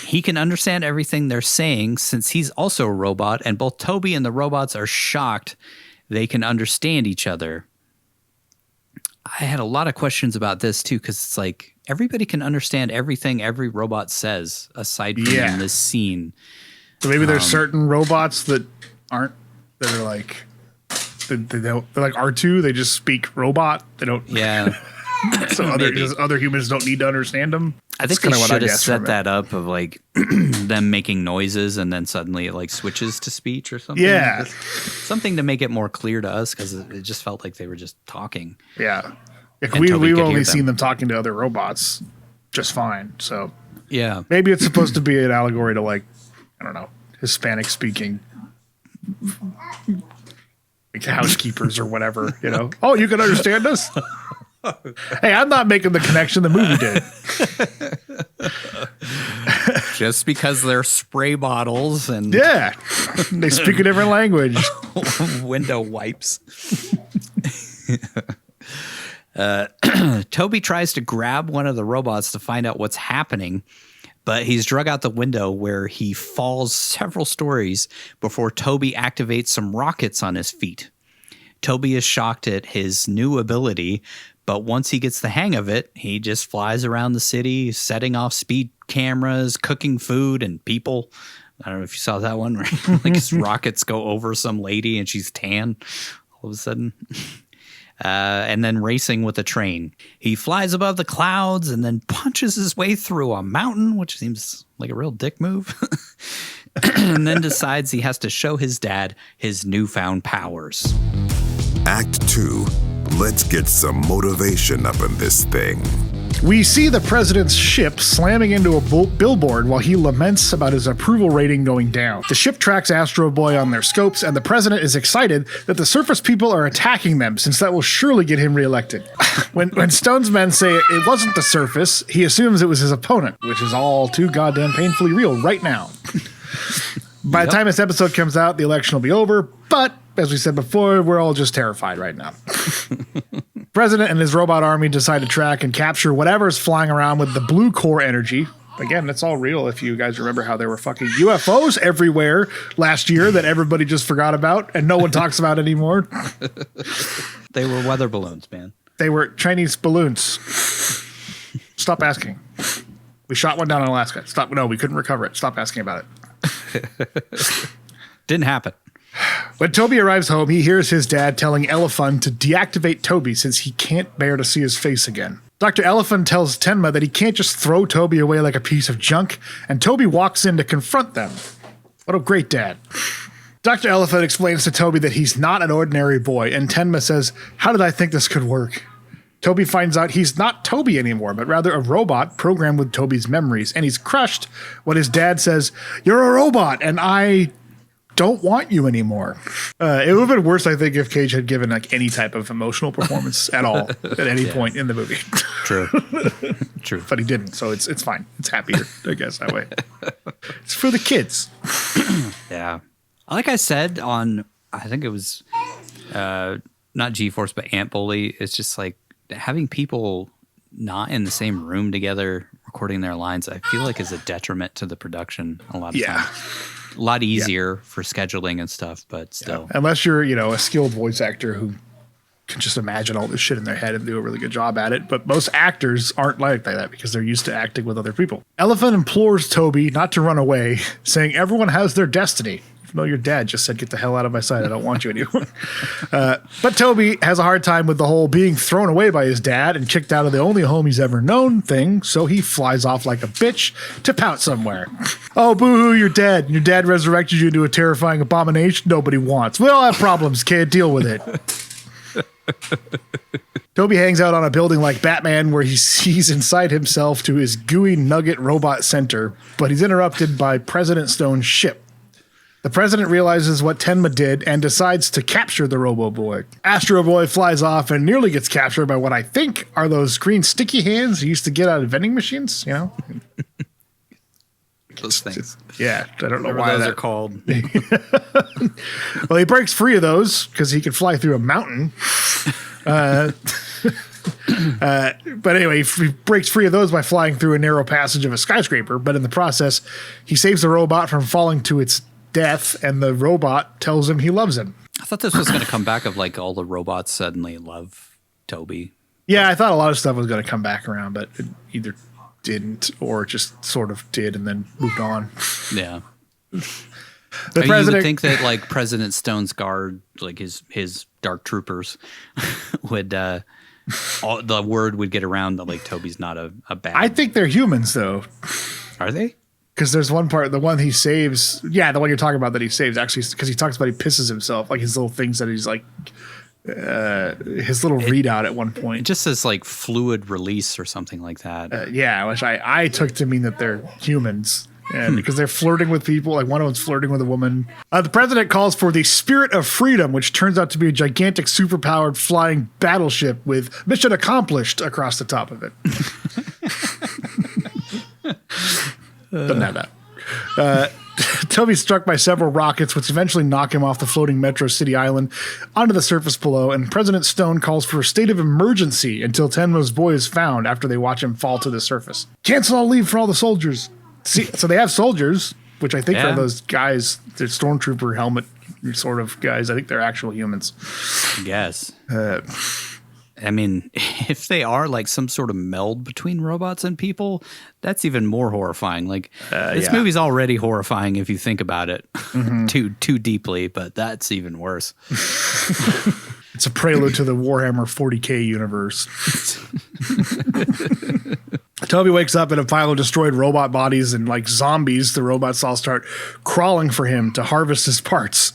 He can understand everything they're saying since he's also a robot, and both Toby and the robots are shocked they can understand each other. I had a lot of questions about this too, because it's like everybody can understand everything every robot says aside from in this scene. So maybe there's certain robots that aren't, that are like, they're like R2, they just speak robot. They don't. Yeah. So other humans don't need to understand them. I think they should have set that up of like them making noises and then suddenly it like switches to speech or something. Yeah. Something to make it more clear to us because it just felt like they were just talking. Yeah. We've only seen them talking to other robots just fine. So yeah, maybe it's supposed to be an allegory to like, I don't know, Hispanic speaking like housekeepers or whatever, you know. Oh, you can understand us? Hey, I'm not making the connection, the movie did. Just because they're spray bottles and they speak a different language. Window wipes. Toby tries to grab one of the robots to find out what's happening, but he's drug out the window where he falls several stories before Toby activates some rockets on his feet. Toby is shocked at his new ability, but once he gets the hang of it, he just flies around the city, setting off speed cameras, cooking food and people. I don't know if you saw that one, right? Like his rockets go over some lady and she's tan all of a sudden. And then racing with a train. He flies above the clouds and then punches his way through a mountain, which seems like a real dick move. And then decides he has to show his dad his newfound powers. Act 2. Let's get some motivation up in this thing. We see the president's ship slamming into a billboard while he laments about his approval rating going down. The ship tracks Astro Boy on their scopes, and the president is excited that the surface people are attacking them, since that will surely get him reelected. When Stone's men say it wasn't the surface, he assumes it was his opponent, which is all too goddamn painfully real right now. By the time this episode comes out, the election will be over, but as we said before, we're all just terrified right now. President and his robot army decide to track and capture whatever's flying around with the blue core energy. Again, that's all real if you guys remember how there were fucking UFOs everywhere last year that everybody just forgot about and no one talks about anymore. They were weather balloons, man. They were Chinese balloons. Stop asking. We shot one down in Alaska. Stop. No, we couldn't recover it. Stop asking about it. Didn't happen. When Toby arrives home, he hears his dad telling Elephant to deactivate Toby since he can't bear to see his face again. Dr. Elephant tells Tenma that he can't just throw Toby away like a piece of junk, and Toby walks in to confront them. What a great dad. Dr. Elephant explains to Toby that he's not an ordinary boy, and Tenma says, "How did I think this could work?" Toby finds out he's not Toby anymore, but rather a robot programmed with Toby's memories, and he's crushed when his dad says, "You're a robot, and I don't want you anymore." It would have been worse, I think, if Cage had given like any type of emotional performance at all at any point in the movie. True. True. But he didn't, so it's fine. It's happier, I guess, that way. It's for the kids. Yeah. Like I said on, I think it was not G-Force, but Ant Bully, it's just like having people not in the same room together recording their lines, I feel like is a detriment to the production a lot of times. A lot easier for scheduling and stuff, but still. Yeah. Unless you're, a skilled voice actor who can just imagine all this shit in their head and do a really good job at it. But most actors aren't like that because they're used to acting with other people. Elephant implores Toby not to run away, saying everyone has their destiny. Even though your dad just said, "Get the hell out of my sight. I don't want you anymore." But Toby has a hard time with the whole being thrown away by his dad and kicked out of the only home he's ever known thing, so he flies off like a bitch to pout somewhere. "Oh, boo-hoo, you're dead. Your dad resurrected you into a terrifying abomination nobody wants. We all have problems, kid. Deal with it." Toby hangs out on a building like Batman where he sees inside himself to his gooey nugget robot center, but he's interrupted by President Stone's ship. The president realizes what Tenma did and decides to capture the Robo Boy. Astro Boy flies off and nearly gets captured by what I think are those green sticky hands you used to get out of vending machines, Those things. Yeah, I don't know Whatever why those that are called. Well, he breaks free of those because he can fly through a mountain. But anyway, he breaks free of those by flying through a narrow passage of a skyscraper. But in the process, he saves the robot from falling to its death, and the robot tells him he loves him. I thought this was going to come back of like all the robots suddenly love Toby. Yeah, I thought a lot of stuff was going to come back around, but it either didn't or just sort of did and then moved on. Yeah. The You president would think that like President Stone's guard, like his dark troopers, would the word would get around that like Toby's not a bad. I think they're humans though. Are they? Because there's one part, the one he saves, the one you're talking about that he saves, actually, because he talks about he pisses himself, like his little things that he's like, his little readout at one point. It just says like fluid release or something like that. Which I took to mean that they're humans. And because they're flirting with people, like one of them's flirting with a woman. The president calls for the Spirit of Freedom, which turns out to be a gigantic superpowered flying battleship with mission accomplished across the top of it. Doesn't have that. Toby's struck by several rockets, which eventually knock him off the floating Metro City Island onto the surface below, and President Stone calls for a state of emergency until Tenma's boy is found after they watch him fall to the surface. Cancel all leave for all the soldiers. See, so they have soldiers, which I think are those guys, the stormtrooper helmet sort of guys. I think they're actual humans. Yes. I mean, if they are like some sort of meld between robots and people, that's even more horrifying. Like this movie's already horrifying if you think about it too deeply, but that's even worse. It's a prelude to the Warhammer 40K universe. Toby wakes up in a pile of destroyed robot bodies, and like zombies, the robots all start crawling for him to harvest his parts.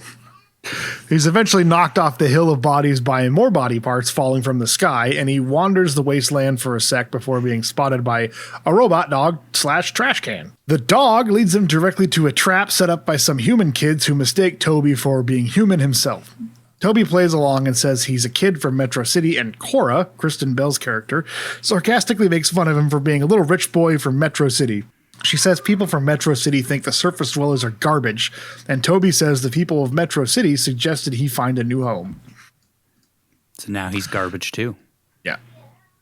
He's eventually knocked off the hill of bodies by more body parts falling from the sky, and he wanders the wasteland for a sec before being spotted by a robot dog / trash can. The dog leads him directly to a trap set up by some human kids who mistake Toby for being human himself. Toby plays along and says he's a kid from Metro City, and Cora, Kristen Bell's character, sarcastically makes fun of him for being a little rich boy from Metro City. She says people from Metro City think the surface dwellers are garbage, and Toby says the people of Metro City suggested he find a new home. So now he's garbage too. Yeah.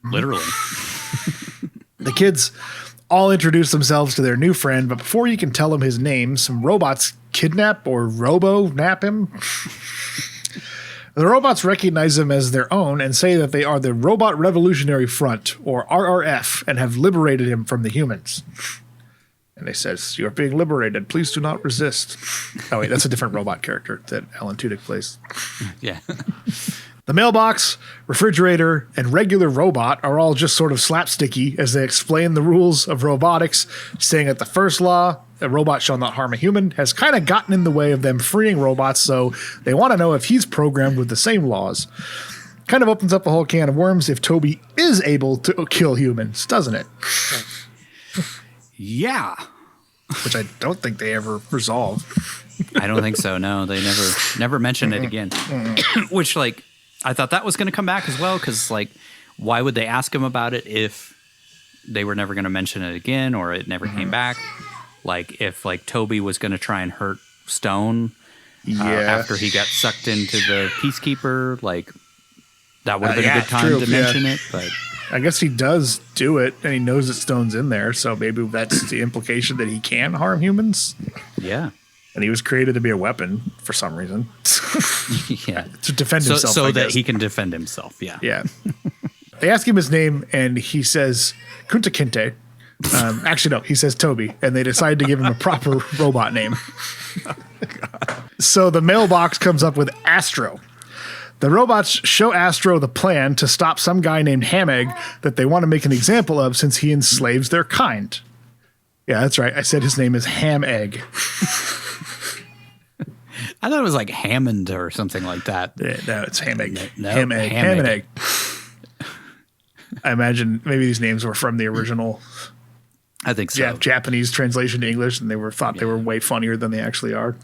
Literally. The kids all introduce themselves to their new friend, but before you can tell him his name, some robots kidnap or robo-nap him. The robots recognize him as their own and say that they are the Robot Revolutionary Front, or RRF, and have liberated him from the humans. And they says, "You are being liberated. Please do not resist." Oh, wait, that's a different robot character that Alan Tudyk plays. Yeah. The mailbox, refrigerator, and regular robot are all just sort of slapsticky as they explain the rules of robotics, saying that the first law, a robot shall not harm a human, has kind of gotten in the way of them freeing robots, so they want to know if he's programmed with the same laws. Kind of opens up a whole can of worms if Toby is able to kill humans, doesn't it? Yeah. Which I don't think they ever resolve. I don't think so. No, they never mention it again. Which, like, I thought that was going to come back as well, because, like, why would they ask him about it if they were never going to mention it again, or it never came back? Like, if, like, Toby was going to try and hurt Stone after he got sucked into the Peacekeeper, like, that would have been a good time to mention it, but... I guess he does do it, and he knows that Stone's in there, so maybe that's the implication that he can harm humans. Yeah. And he was created to be a weapon for some reason. Yeah. To defend himself, so that he can defend himself, yeah. Yeah. They ask him his name, and he says Kunta Kinte. Actually, no, he says Toby, and they decide to give him a proper robot name. So the mailbox comes up with Astro. The robots show Astro the plan to stop some guy named Hamegg that they want to make an example of since he enslaves their kind. Yeah, that's right. I said his name is Hamegg. I thought it was like Hammond or something like that. Yeah, no, it's Hamegg. No, Hamegg. Hamegg. I imagine maybe these names were from the original I think so. Japanese translation to English, and they were thought they were way funnier than they actually are.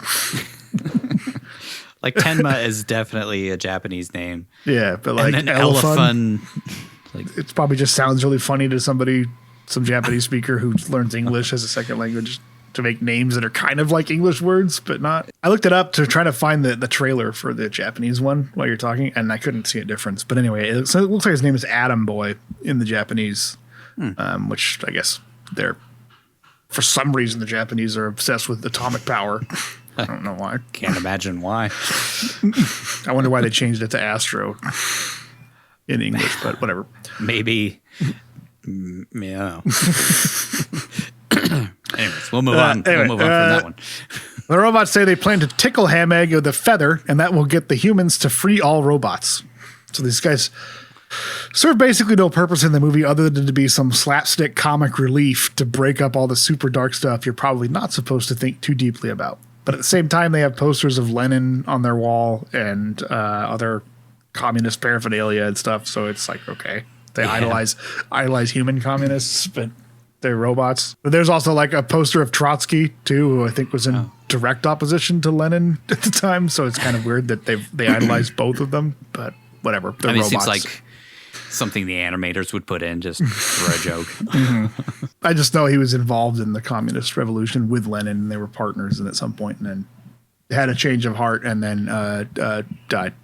Like Tenma is definitely a Japanese name. Yeah, but like and then Elephant, like it probably just sounds really funny to somebody, some Japanese speaker who learns English as a second language, to make names that are kind of like English words, but not. I looked it up to try to find the trailer for the Japanese one while you're talking, and I couldn't see a difference. But anyway, it looks like his name is Atom Boy in the Japanese, which I guess for some reason the Japanese are obsessed with atomic power. I don't know why. Can't imagine why. I wonder why they changed it to Astro in English, but whatever. Maybe. Yeah. Anyways, we'll move on. We'll move on from that one. The robots say they plan to tickle Hamegg with a feather, and that will get the humans to free all robots. So these guys serve basically no purpose in the movie other than to be some slapstick comic relief to break up all the super dark stuff you're probably not supposed to think too deeply about. But at the same time, they have posters of Lenin on their wall and other communist paraphernalia and stuff. So it's like, okay, they idolize human communists, but they're robots. But there's also like a poster of Trotsky too, who I think was in direct opposition to Lenin at the time. So it's kind of weird that they idolize both of them. But whatever, they're robots. It seems like something the animators would put in just for a joke. I just know he was involved in the communist revolution with Lenin, and they were partners, and at some point, and then had a change of heart, and then died.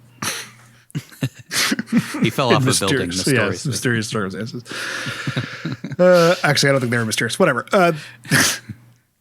He fell off a building. Mysterious circumstances. Actually, I don't think they were mysterious. Whatever.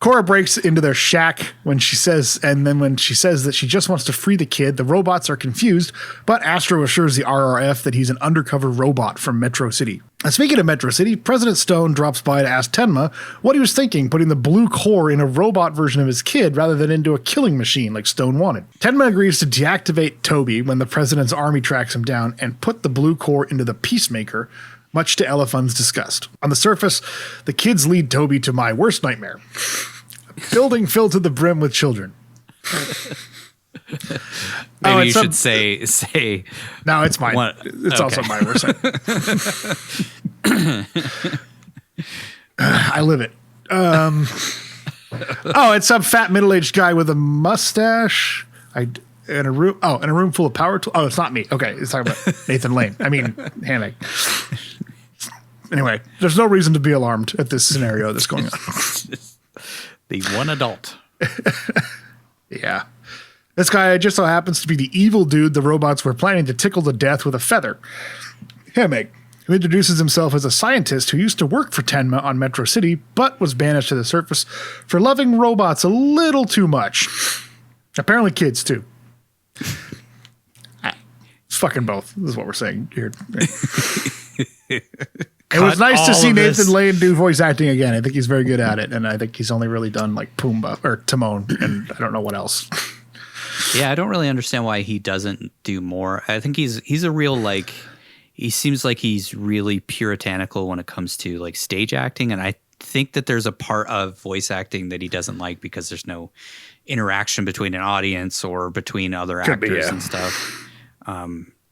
Cora breaks into their shack when she says that she just wants to free the kid, the robots are confused, but Astro assures the RRF that he's an undercover robot from Metro City. And speaking of Metro City, President Stone drops by to ask Tenma what he was thinking putting the blue core in a robot version of his kid rather than into a killing machine like Stone wanted. Tenma agrees to deactivate Toby when the president's army tracks him down and put the blue core into the Peacemaker, much to Elephant's disgust. On the surface, the kids lead Toby to my worst nightmare. A building filled to the brim with children. Maybe you should say. No, it's mine. It's also my worst nightmare. I live it. It's some fat middle-aged guy with a mustache. In a room full of power tools. Oh, it's not me. Okay, it's talking about Nathan Lane. I mean, Hammock. Anyway, there's no reason to be alarmed at this scenario that's going on. The one adult. Yeah. This guy just so happens to be the evil dude the robots were planning to tickle to death with a feather. Hammock, who introduces himself as a scientist who used to work for Tenma on Metro City, but was banished to the surface for loving robots a little too much. Apparently kids, too. It's fucking both. This is what we're saying here. It was nice to see Nathan Lane do voice acting again. I think he's very good at it, and I think he's only really done like Pumbaa or Timon, and I don't know what else. Yeah, I don't really understand why he doesn't do more. I think he's a real he seems like he's really puritanical when it comes to like stage acting, and I think that there's a part of voice acting that he doesn't like because there's no interaction between an audience or between other actors and stuff.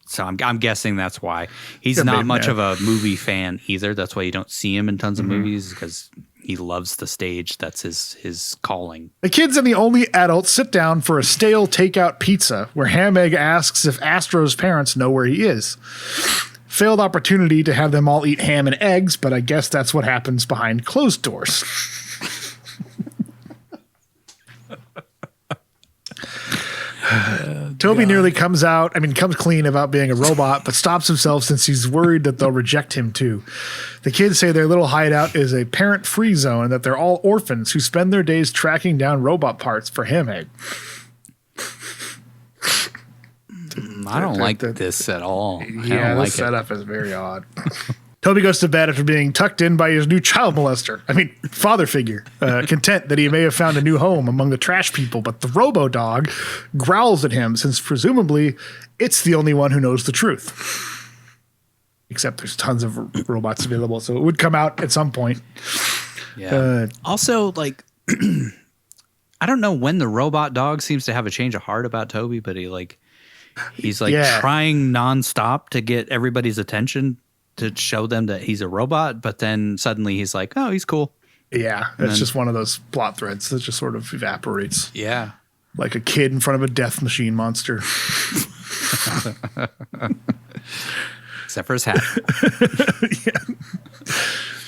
So I'm guessing that's why. He's not much of a movie fan either. That's why you don't see him in tons of movies, because he loves the stage. That's his calling. The kids and the only adults sit down for a stale takeout pizza where Hamegg asks if Astro's parents know where he is. Failed opportunity to have them all eat ham and eggs, but I guess that's what happens behind closed doors. Toby nearly comes clean about being a robot, but stops himself since he's worried that they'll reject him too. The kids say their little hideout is a parent-free zone and that they're all orphans who spend their days tracking down robot parts for Hammock. I don't like this at all. Yeah, the setup is very odd. Toby goes to bed after being tucked in by his new father figure, content that he may have found a new home among the trash people, but the robo-dog growls at him since presumably it's the only one who knows the truth. Except there's tons of robots available, so it would come out at some point. Yeah. Also, I don't know when the robot dog seems to have a change of heart about Toby, but he's trying nonstop to get everybody's attention to show them that he's a robot, but then suddenly he's like, oh, he's cool. Yeah, it's just one of those plot threads that just sort of evaporates. Yeah. Like a kid in front of a death machine monster. Except for his hat.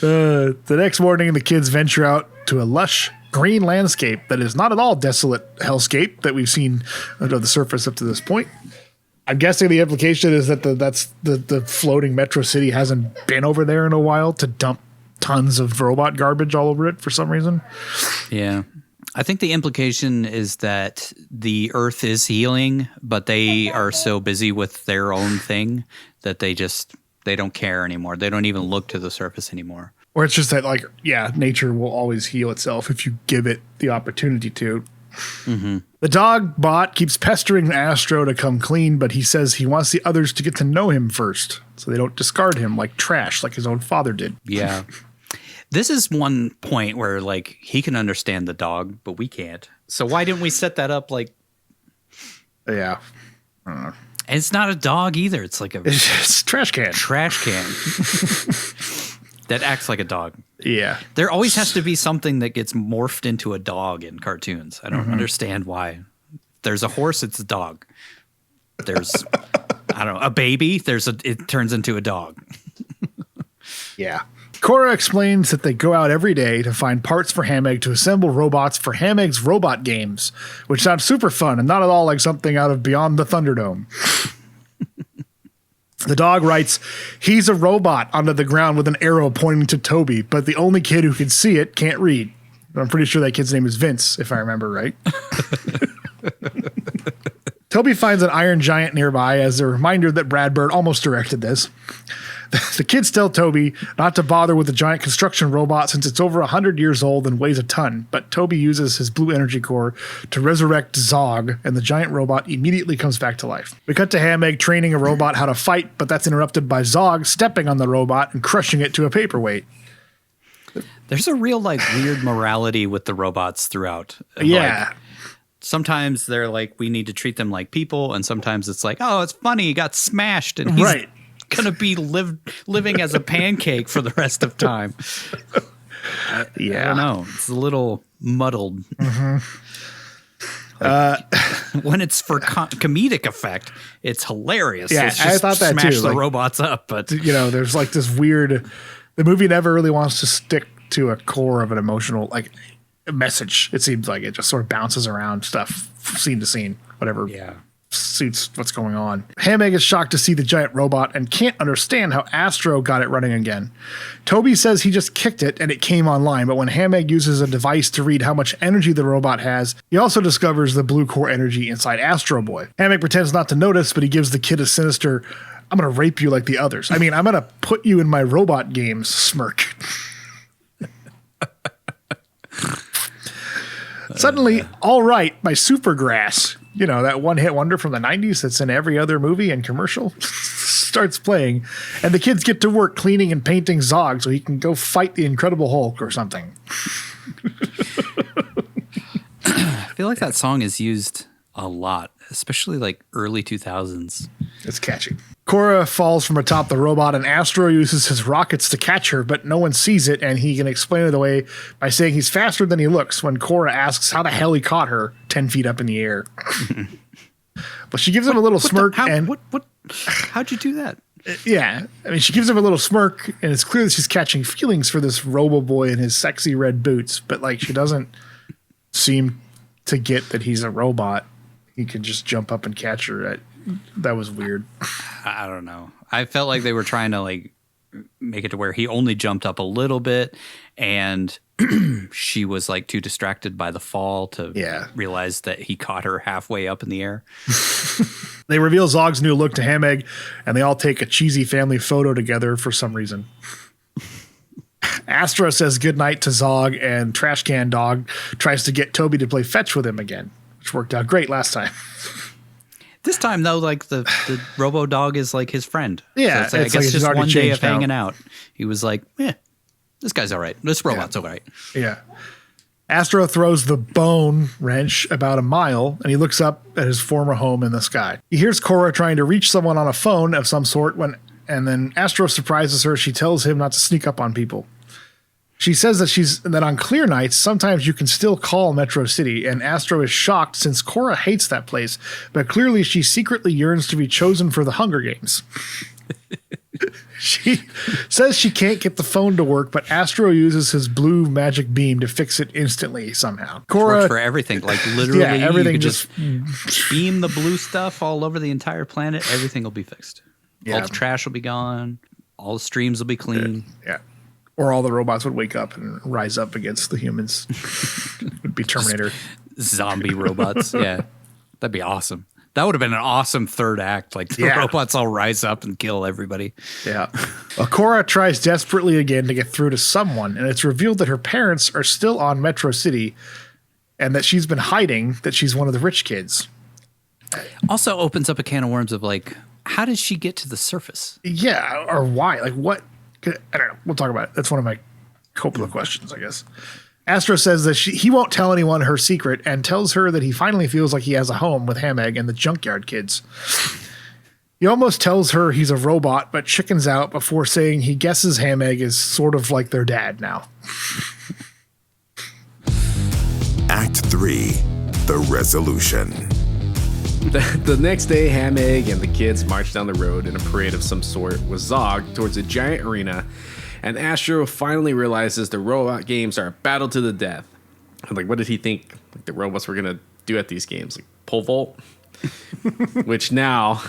The next morning, the kids venture out to a lush green landscape that is not at all desolate hellscape that we've seen under the surface up to this point. I'm guessing the implication is that the floating Metro City hasn't been over there in a while to dump tons of robot garbage all over it for some reason. Yeah. I think the implication is that the Earth is healing, but they are so busy with their own thing that they don't care anymore. They don't even look to the surface anymore. Or it's just that, nature will always heal itself if you give it the opportunity to. Mm-hmm. The dog bot keeps pestering Astro to come clean, but he says he wants the others to get to know him first so they don't discard him like trash like his own father did. Yeah. This is one point where he can understand the dog, but we can't. So why didn't we set that up Yeah. I don't know. And it's not a dog either. It's it's a trash can. Trash can. That acts like a dog. Yeah. There always has to be something that gets morphed into a dog in cartoons. I don't understand why. There's a horse, it's a dog. There's, a baby, it turns into a dog. Yeah. Cora explains that they go out every day to find parts for Hammock to assemble robots for Hammock's robot games, which sounds super fun and not at all like something out of Beyond the Thunderdome. The dog writes, he's a robot onto the ground with an arrow pointing to Toby, but the only kid who can see it can't read. I'm pretty sure that kid's name is Vince, if I remember right. Toby finds an iron giant nearby as a reminder that Brad Bird almost directed this. The kids tell Toby not to bother with the giant construction robot since it's over 100 years old and weighs a ton, but Toby uses his blue energy core to resurrect Zog, and the giant robot immediately comes back to life. We cut to Ham-Egg training a robot how to fight, but that's interrupted by Zog stepping on the robot and crushing it to a paperweight. There's a real like weird morality with the robots throughout. Yeah. Like, sometimes they're like, we need to treat them like people, and sometimes it's like, oh, it's funny, he got smashed, and he's gonna be living as a pancake for the rest of time. I don't know. It's a little muddled. When it's for comedic effect, it's hilarious. Yeah, it's just I thought that smash too. the Like, robots up, but there's like this weird. The movie never really wants to stick to a core of an emotional message. It seems like it just sort of bounces around stuff, scene to scene, whatever. Yeah. Suits what's going on. Ham-Egg is shocked to see the giant robot and can't understand how Astro got it running again. Toby says he just kicked it and it came online, but when Ham-Egg uses a device to read how much energy the robot has, he also discovers the blue core energy inside Astro Boy. Ham-Egg pretends not to notice, but he gives the kid a sinister, I'm going to rape you like the others. I mean, I'm going to put you in my robot games smirk. Suddenly, All Right by Supergrass, that one-hit wonder from the 90s that's in every other movie and commercial, starts playing, and the kids get to work cleaning and painting Zog so he can go fight the Incredible Hulk or something. I feel like that song is used a lot, especially like early 2000s. It's catchy. Cora falls from atop the robot, and Astro uses his rockets to catch her, but no one sees it, and he can explain it away by saying he's faster than he looks when Cora asks how the hell he caught her 10 feet up in the air. But she gives him a little smirk. How'd you do that? Yeah. I mean, she gives him a little smirk, and it's clear that she's catching feelings for this Robo Boy in his sexy red boots, but she doesn't seem to get that he's a robot. He can just jump up and catch her. That was weird. I don't know. I felt like they were trying to make it to where he only jumped up a little bit, and she was too distracted by the fall to realize that he caught her halfway up in the air. They reveal Zog's new look to Ham-Egg, and they all take a cheesy family photo together for some reason. Astro says goodnight to Zog, and Trash Can Dog tries to get Toby to play fetch with him again, which worked out great last time. This time, though, the Robo Dog is his friend. Yeah, so I guess just one day of hanging out. He was like, this guy's all right. This robot's all right. Yeah. Astro throws the bone wrench about a mile, and he looks up at his former home in the sky. He hears Cora trying to reach someone on a phone of some sort, and then Astro surprises her. She tells him not to sneak up on people. She says that on clear nights, sometimes you can still call Metro City, and Astro is shocked since Cora hates that place, but clearly she secretly yearns to be chosen for the Hunger Games. She says she can't get the phone to work, but Astro uses his blue magic beam to fix it instantly somehow. Cora works for everything, literally, everything you could just beam the blue stuff all over the entire planet. Everything will be fixed. Yeah. All the trash will be gone. All the streams will be clean. Yeah. Or all the robots would wake up and rise up against the humans. It would be Terminator. Zombie robots. Yeah. That'd be awesome. That would have been an awesome third act. The robots all rise up and kill everybody. Yeah. Well, Cora tries desperately again to get through to someone, and it's revealed that her parents are still on Metro City and that she's been hiding that she's one of the rich kids. Also opens up a can of worms of how did she get to the surface? Yeah. Or why? What? I don't know. We'll talk about it. That's one of my Coppola questions, I guess. Astro says that he won't tell anyone her secret and tells her that he finally feels like he has a home with Ham-Egg and the Junkyard Kids. He almost tells her he's a robot, but chickens out before saying he guesses Ham-Egg is sort of like their dad now. Act 3, The Resolution. The next day, Ham-Egg and the kids march down the road in a parade of some sort with Zog towards a giant arena, and Astro finally realizes the robot games are a battle to the death. And what did he think the robots were gonna do at these games? Pole vault? Which now,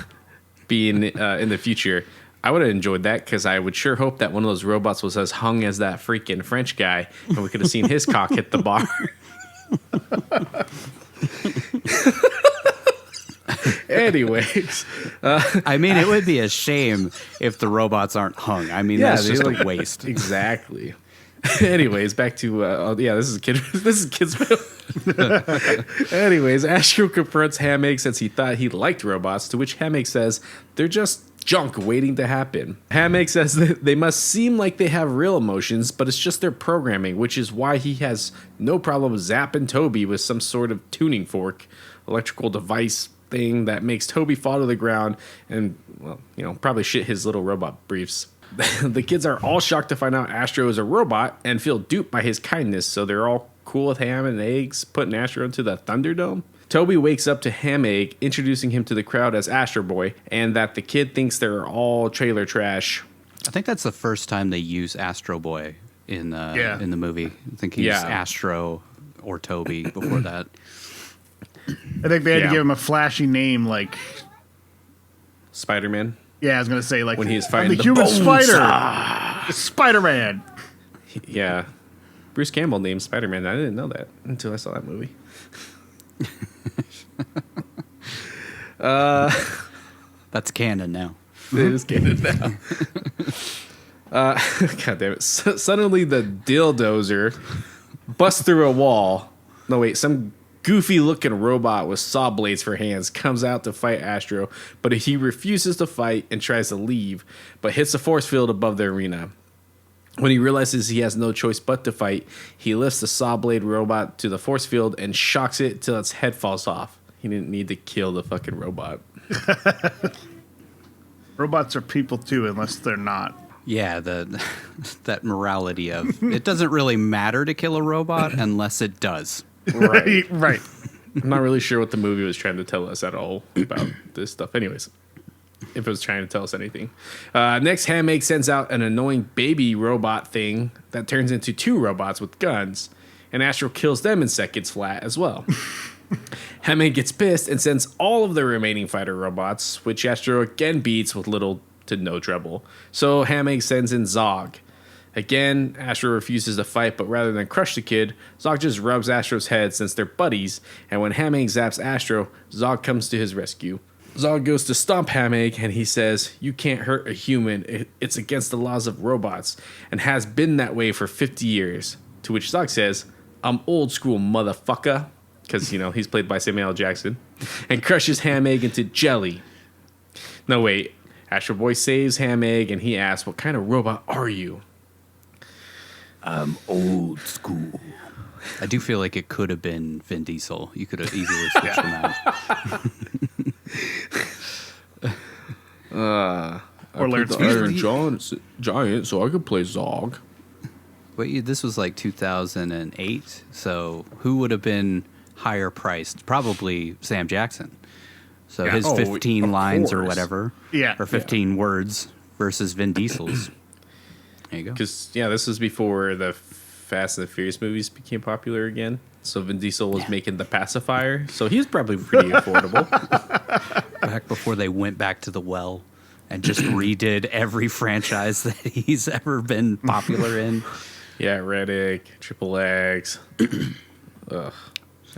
being in the future, I would have enjoyed that because I would sure hope that one of those robots was as hung as that freaking French guy, and we could have seen his cock hit the bar. Anyways, I mean, it would be a shame if the robots aren't hung. I mean, that's just a waste. Exactly. Anyways, back to this is kids film. Anyways, Astro confronts Hamake since he thought he liked robots, to which Hamake says they're just junk waiting to happen. Hamake says that they must seem like they have real emotions, but it's just their programming, which is why he has no problem zapping Toby with some sort of tuning fork, electrical device thing that makes Toby fall to the ground and, well, probably shit his little robot briefs. The kids are all shocked to find out Astro is a robot and feel duped by his kindness, so they're all cool with ham and eggs, putting Astro into the Thunderdome. Toby wakes up to Hamake introducing him to the crowd as Astro Boy, and that the kid thinks they're all trailer trash. I think that's the first time they use Astro Boy in the movie. I think he's Astro or Toby before that. I think they had to give him a flashy name like Spider-Man. Yeah, I was going to say, like, when he's fighting the human spider. Spider-Man. Yeah. Bruce Campbell named Spider-Man. I didn't know that until I saw that movie. That's canon now. It is canon now. God damn it. Suddenly the dildozer busts through a wall. No, wait. Some goofy-looking robot with saw blades for hands comes out to fight Astro, but he refuses to fight and tries to leave, but hits a force field above the arena. When he realizes he has no choice but to fight, he lifts the saw blade robot to the force field and shocks it till its head falls off. He didn't need to kill the fucking robot. Robots are people too, unless they're not. Yeah, that morality of it doesn't really matter to kill a robot unless it does. Right. I'm not really sure what the movie was trying to tell us at all about this stuff. Anyways, if it was trying to tell us anything. Next, Hamake sends out an annoying baby robot thing that turns into two robots with guns, and Astro kills them in seconds flat as well. Hamake gets pissed and sends all of the remaining fighter robots, which Astro again beats with little to no trouble. So Hamake sends in Zog. Again, Astro refuses to fight, but rather than crush the kid, Zog just rubs Astro's head since they're buddies, and when Hamake zaps Astro, Zog comes to his rescue. Zog goes to stomp Hamake, and he says, "You can't hurt a human. It's against the laws of robots, and has been that way for 50 years. To which Zog says, "I'm old school, motherfucker," because, he's played by Samuel L. Jackson, and crushes Hamake into jelly. No, wait. Astro Boy saves Hamake, and he asks, "What kind of robot are you?" I'm old school. I do feel like it could have been Vin Diesel. You could have easily switched them out. Or Lawrence the Iron Giant, so I could play Zog. But this was like 2008, so who would have been higher priced? Probably Sam Jackson. So his 15 lines or whatever, or 15 words versus Vin Diesel's. There you go. Because, this was before the Fast and the Furious movies became popular again. So Vin Diesel was making the pacifier. So he was probably pretty affordable. Back before they went back to the well and just redid every franchise that he's ever been popular in. Yeah, Reddick, Triple X. Ugh.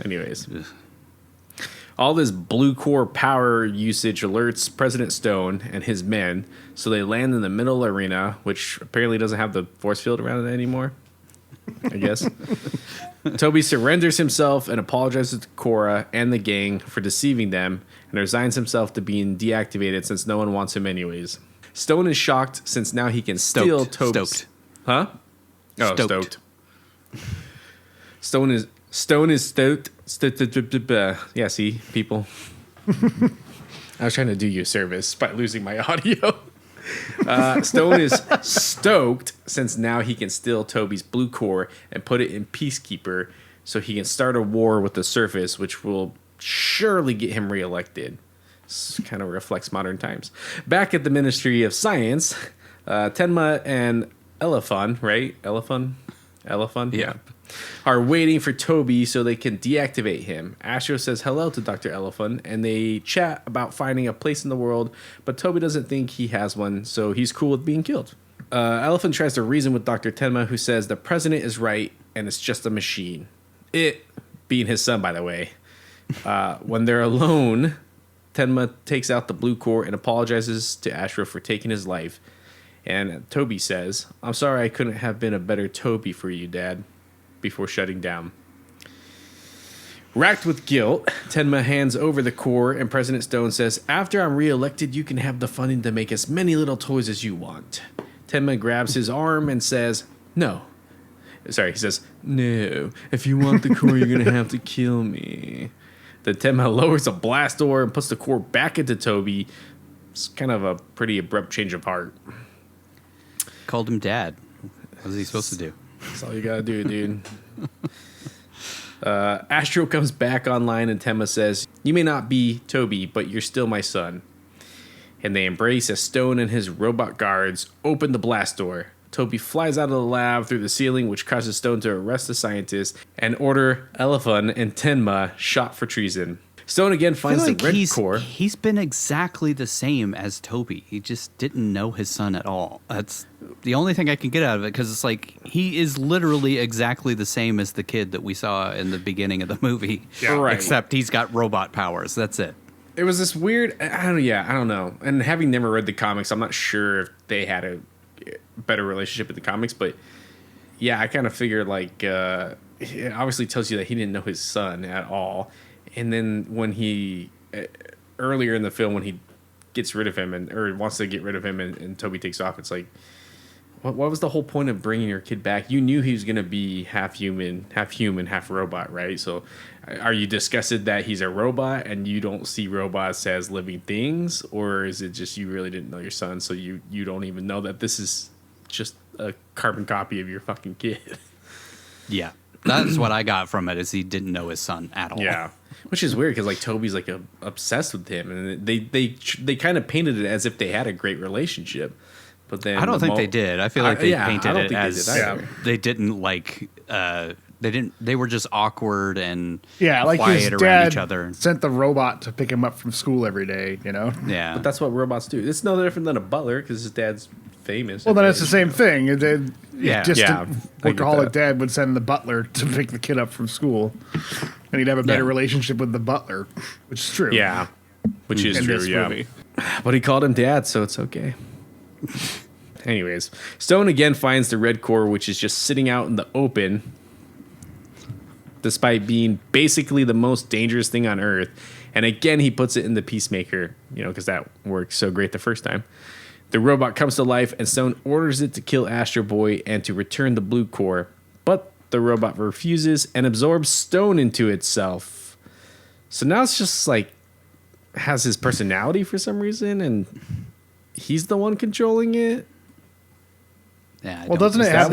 Anyways. All this blue core power usage alerts President Stone and his men, so they land in the middle arena, which apparently doesn't have the force field around it anymore, I guess. Toby surrenders himself and apologizes to Cora and the gang for deceiving them, and resigns himself to being deactivated since no one wants him anyways. Stone is shocked since now he can steal Toby's... Stoked. Huh? Oh, stoked. Stone is stoked. Yeah, see, people. I was trying to do you a service by losing my audio. Stone is stoked since now he can steal Toby's blue core and put it in Peacekeeper so he can start a war with the surface, which will surely get him reelected. This kind of reflects modern times. Back at the Ministry of Science, Tenma and Elephant, right? Elephant? Yeah. are waiting for Toby so they can deactivate him. Astro says hello to Dr. Elephant, and they chat about finding a place in the world, but Toby doesn't think he has one, so he's cool with being killed. Elephant tries to reason with Dr. Tenma, who says the president is right, and it's just a machine. It being his son, by the way. When they're alone, Tenma takes out the blue core and apologizes to Astro for taking his life. And Toby says, I'm sorry I couldn't have been a better Toby for you, Dad, before shutting down. Racked with guilt, Tenma hands over the core, and President Stone says, after I'm reelected, you can have the funding to make as many little toys as you want. Tenma grabs his arm and says, no. Sorry, he says, no. If you want the core, you're going to have to kill me. Then Tenma lowers a blast door and puts the core back into Toby. It's kind of a pretty abrupt change of heart. Called him Dad. What was he supposed to do? That's all you gotta do, dude. Astro comes back online and Tenma says, you may not be Toby, but you're still my son. And they embrace as Stone and his robot guards open the blast door. Toby flies out of the lab through the ceiling, which causes Stone to arrest the scientist and order Elephant and Tenma shot for treason. Stone again finds the red core. He's been exactly the same as Toby. He just didn't know his son at all. That's the only thing I can get out of it, because it's like he is literally exactly the same as the kid that we saw in the beginning of the movie. Yeah, right. Except he's got robot powers. That's it. It was this weird. I don't know. And having never read the comics, I'm not sure if they had a better relationship with the comics. But yeah, I kind of figured like it obviously tells you that he didn't know his son at all. And then when he, earlier in the film, when he gets rid of him or wants to get rid of him and Toby takes off, it's like, what was the whole point of bringing your kid back? You knew he was going to be half human, half robot, right? So are you disgusted that he's a robot and you don't see robots as living things? Or is it just you really didn't know your son, so you don't even know that this is just a carbon copy of your fucking kid? Yeah. That's what I got from it, is he didn't know his son at all. Yeah. Which is weird because like Toby's like obsessed with him, and they kind of painted it as if they had a great relationship, but then I don't think they did. I feel like they painted it as they didn't like. They were just awkward and like quiet his around dad each other. Sent the robot to pick him up from school every day. You know. Yeah, but that's what robots do. It's no different than a butler because his dad's famous. Well, then it's the same thing. Yeah. Workaholic dad would send the butler to pick the kid up from school, and he'd have a better relationship with the butler, which is true. Yeah, which is true. This Yeah, movie. But he called him dad, so it's okay. Anyways, Stone again finds the red core, which is just sitting out in the open, despite being basically the most dangerous thing on Earth. And again, he puts it in the Peacemaker, because that worked so great the first time. The robot comes to life, and Stone orders it to kill Astro Boy and to return the blue core. But the robot refuses and absorbs Stone into itself. So now it's just like has his personality for some reason, and he's the one controlling it. Yeah. Well, doesn't it have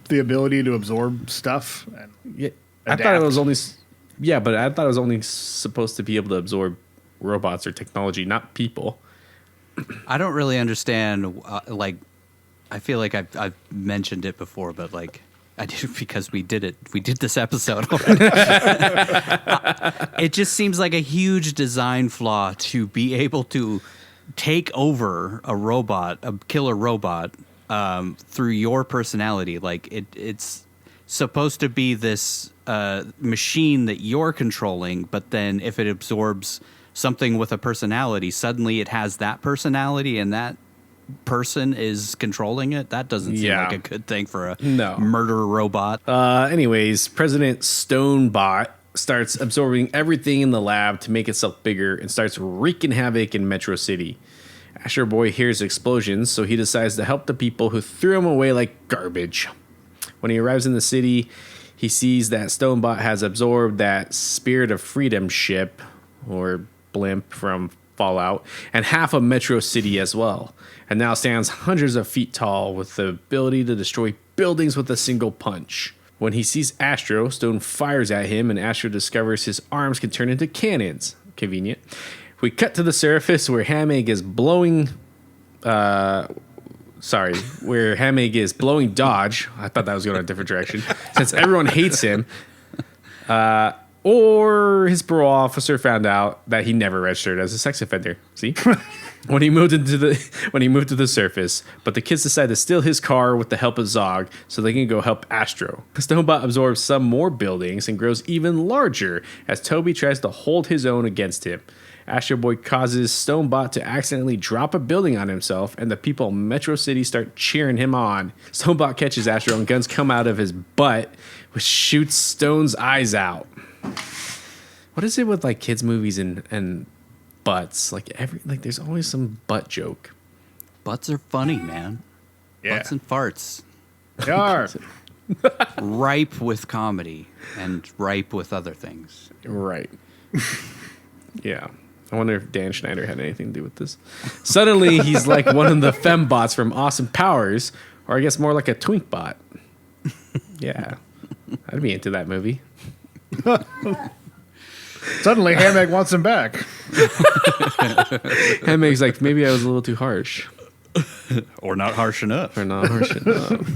the ability to absorb stuff? Yeah, I thought it was only. Yeah, but I thought it was only supposed to be able to absorb robots or technology, not people. I don't really understand. I feel like I've mentioned it before, but like I did because we did it. We did this episode. It just seems like a huge design flaw to be able to take over a robot, a killer robot, through your personality. Like it's supposed to be this machine that you're controlling, but then if it absorbs something with a personality, suddenly it has that personality and that person is controlling it. That doesn't seem like a good thing for a murder robot. Anyways, President Stonebot starts absorbing everything in the lab to make itself bigger and starts wreaking havoc in Metro City. Astro Boy hears explosions, so he decides to help the people who threw him away like garbage. When he arrives in the city, he sees that Stonebot has absorbed that Spirit of Freedom ship, or blimp from Fallout, and half of Metro City as well, and now stands hundreds of feet tall with the ability to destroy buildings with a single punch. When he sees Astro, Stone fires at him, and Astro discovers his arms can turn into cannons. Convenient. We cut to the surface where Hamig is blowing where Hamig is blowing Dodge. I thought that was going in a different direction. Since everyone hates him, or his parole officer found out that he never registered as a sex offender. See, when he moved to the surface, but the kids decide to steal his car with the help of Zog so they can go help Astro. Stonebot absorbs some more buildings and grows even larger as Toby tries to hold his own against him. Astro Boy causes Stonebot to accidentally drop a building on himself, and the people in Metro City start cheering him on. Stonebot catches Astro, and guns come out of his butt, which shoots Stone's eyes out. What is it with like kids' movies and butts? Like there's always some butt joke. Butts are funny, man. Yeah. Butts and farts. They are. Ripe with comedy and ripe with other things. Right. Yeah. I wonder if Dan Schneider had anything to do with this. Suddenly, he's like one of the fembots from Austin Powers, or I guess more like a twink bot. Yeah. I'd be into that movie. Suddenly, Hammock wants him back. Hammock's like, maybe I was a little too harsh. Or not harsh enough. Or not harsh enough.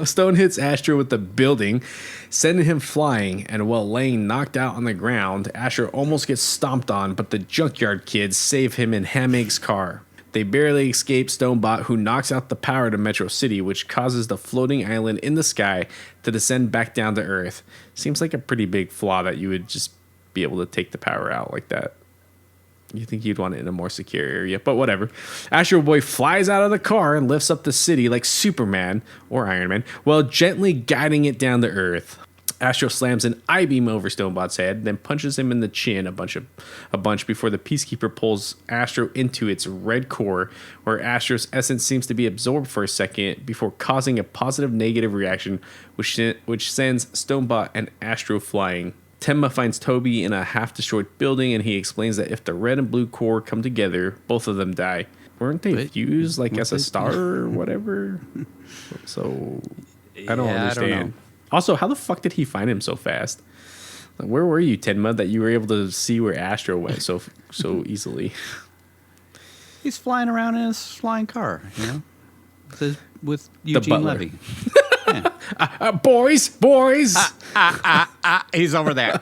Stone hits Astro with the building, sending him flying, and while laying knocked out on the ground, Astro almost gets stomped on, but the junkyard kids save him in Hammock's car. They barely escape Stonebot, who knocks out the power to Metro City, which causes the floating island in the sky to descend back down to Earth. Seems like a pretty big flaw that you would just be able to take the power out like that. You think you'd want it in a more secure area, but whatever. Astro Boy flies out of the car and lifts up the city like Superman or Iron Man while gently guiding it down to Earth. Astro slams an I-beam over Stonebot's head, then punches him in the chin a bunch before the Peacekeeper pulls Astro into its red core, where Astro's essence seems to be absorbed for a second before causing a positive-negative reaction, which sends Stonebot and Astro flying. Tenma finds Toby in a half-destroyed building, and he explains that if the red and blue core come together, both of them die. Weren't they fused like as a star or whatever? So I don't understand. I don't know. Also, how the fuck did he find him so fast? Like, where were you, Tenma, that you were able to see where Astro went so easily? He's flying around in his flying car, you know, with Eugene butler. Levy. Yeah. Boys! He's over there.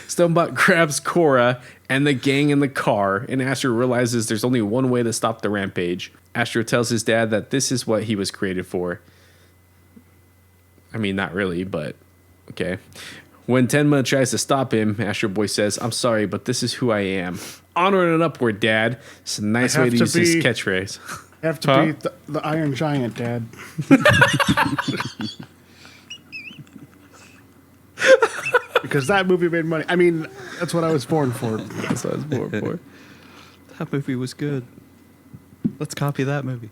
Stonebot grabs Cora and the gang in the car, and Astro realizes there's only one way to stop the rampage. Astro tells his dad that this is what he was created for. I mean, not really, but okay. When Tenma tries to stop him, Astro Boy says, "I'm sorry, but this is who I am. Onward and upward, Dad." It's a nice way to use his catchphrase. Have to be the Iron Giant, Dad. Because that movie made money. I mean, that's what I was born for. That's what I was born for. That movie was good. Let's copy that movie.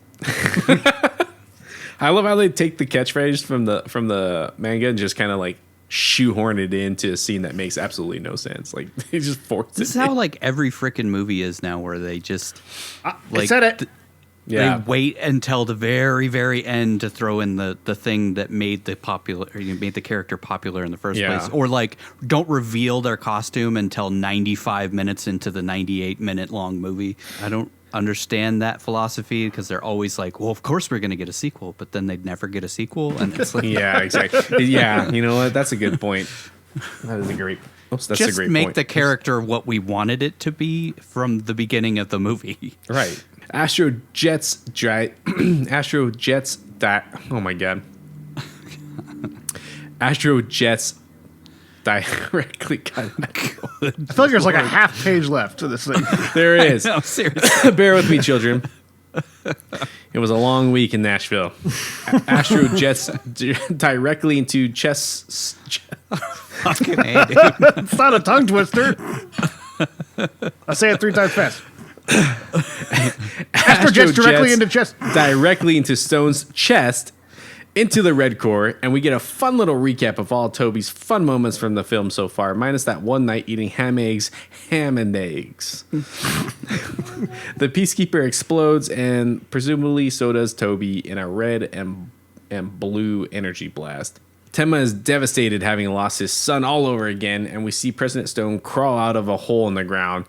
I love how they take the catchphrase from the manga and just kind of like shoehorn it into a scene that makes absolutely no sense. Like they just force it. This is how like every freaking movie is now, where they just I said it. Yeah. They wait until the very, very end to throw in the thing that made the character popular in the first place. Or like don't reveal their costume until 95 minutes into the 98-minute long movie. I don't understand that philosophy, because they're always like, well, of course we're going to get a sequel, but then they'd never get a sequel. And it's like, yeah, exactly. Yeah, you know what? That's a good point. That is a great. That's just a great make point. the character what we wanted it to be from the beginning of the movie. Right. Astro jets that. Oh my god. Astro jets directly. God, I feel like there's like a half page left to this thing. there it is. No, seriously. Bear with me, children. It was a long week in Nashville. Astro jets directly into Fucking A, dude. It's not a tongue twister. I'll say it 3 times fast. Astro jets directly into chest. Directly into Stone's chest, into the red core, and we get a fun little recap of all Toby's fun moments from the film so far, minus that one night eating ham and eggs. The Peacekeeper explodes, and presumably so does Toby, in a red and blue energy blast. Tenma is devastated, having lost his son all over again, and we see President Stone crawl out of a hole in the ground,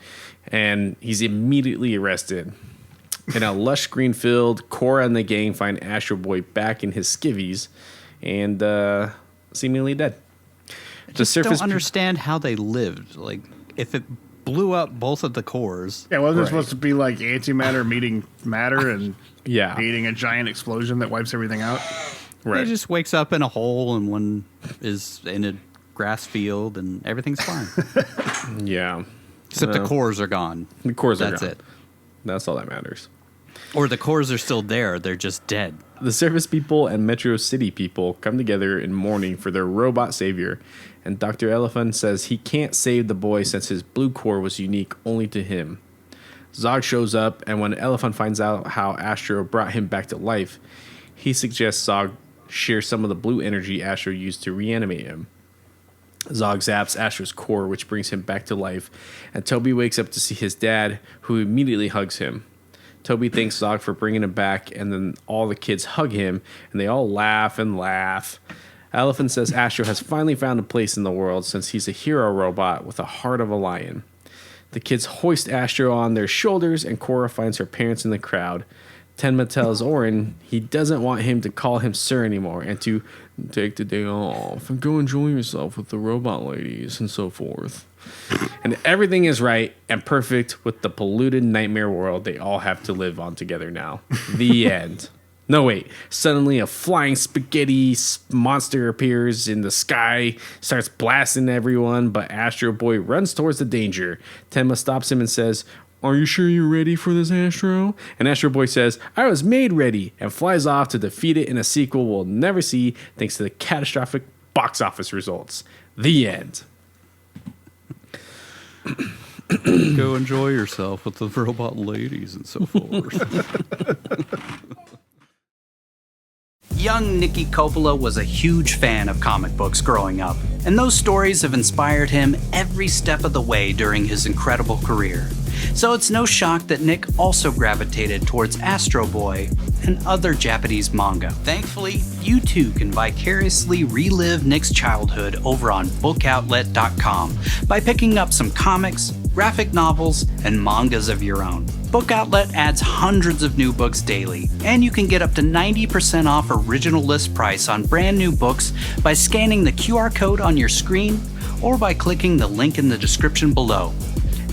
and he's immediately arrested. In a lush green field, Cora and the gang find Astro Boy back in his skivvies and seemingly dead. I just don't understand how they lived. Like, if it blew up both of the cores. Yeah, wasn't it supposed to be like antimatter meeting matter and creating a giant explosion that wipes everything out? Right. He just wakes up in a hole and one is in a grass field and everything's fine. Yeah. Except the cores are gone. The cores are gone. That's it. That's all that matters. Or the cores are still there. They're just dead. The Surface people and Metro City people come together in mourning for their robot savior, and Dr. Elephant says he can't save the boy since his blue core was unique only to him. Zog shows up, and when Elephant finds out how Astro brought him back to life, he suggests Zog share some of the blue energy Astro used to reanimate him. Zog zaps Astro's core, which brings him back to life, and Toby wakes up to see his dad, who immediately hugs him. Toby thanks Zog for bringing him back, and then all the kids hug him, and they all laugh and laugh. Elephant says Astro has finally found a place in the world since he's a hero robot with a heart of a lion. The kids hoist Astro on their shoulders, and Cora finds her parents in the crowd. Tenma tells Orin he doesn't want him to call him sir anymore and to take the day off and go enjoy yourself with the robot ladies and so forth. And everything is right and perfect with the polluted nightmare world they all have to live on together now. The end. No, wait. Suddenly a flying spaghetti monster appears in the sky, starts blasting everyone, but Astro Boy runs towards the danger. Tenma stops him and says, "Are you sure you're ready for this, Astro?" And Astro Boy says, "I was made ready," and flies off to defeat it in a sequel we'll never see thanks to the catastrophic box office results. The end. Go enjoy yourself with the robot ladies and so forth. Young Nicky Coppola was a huge fan of comic books growing up, and those stories have inspired him every step of the way during his incredible career. So it's no shock that Nick also gravitated towards Astro Boy and other Japanese manga. Thankfully, you too can vicariously relive Nick's childhood over on bookoutlet.com by picking up some comics, graphic novels, and mangas of your own. Book Outlet adds hundreds of new books daily, and you can get up to 90% off original list price on brand new books by scanning the QR code on your screen or by clicking the link in the description below.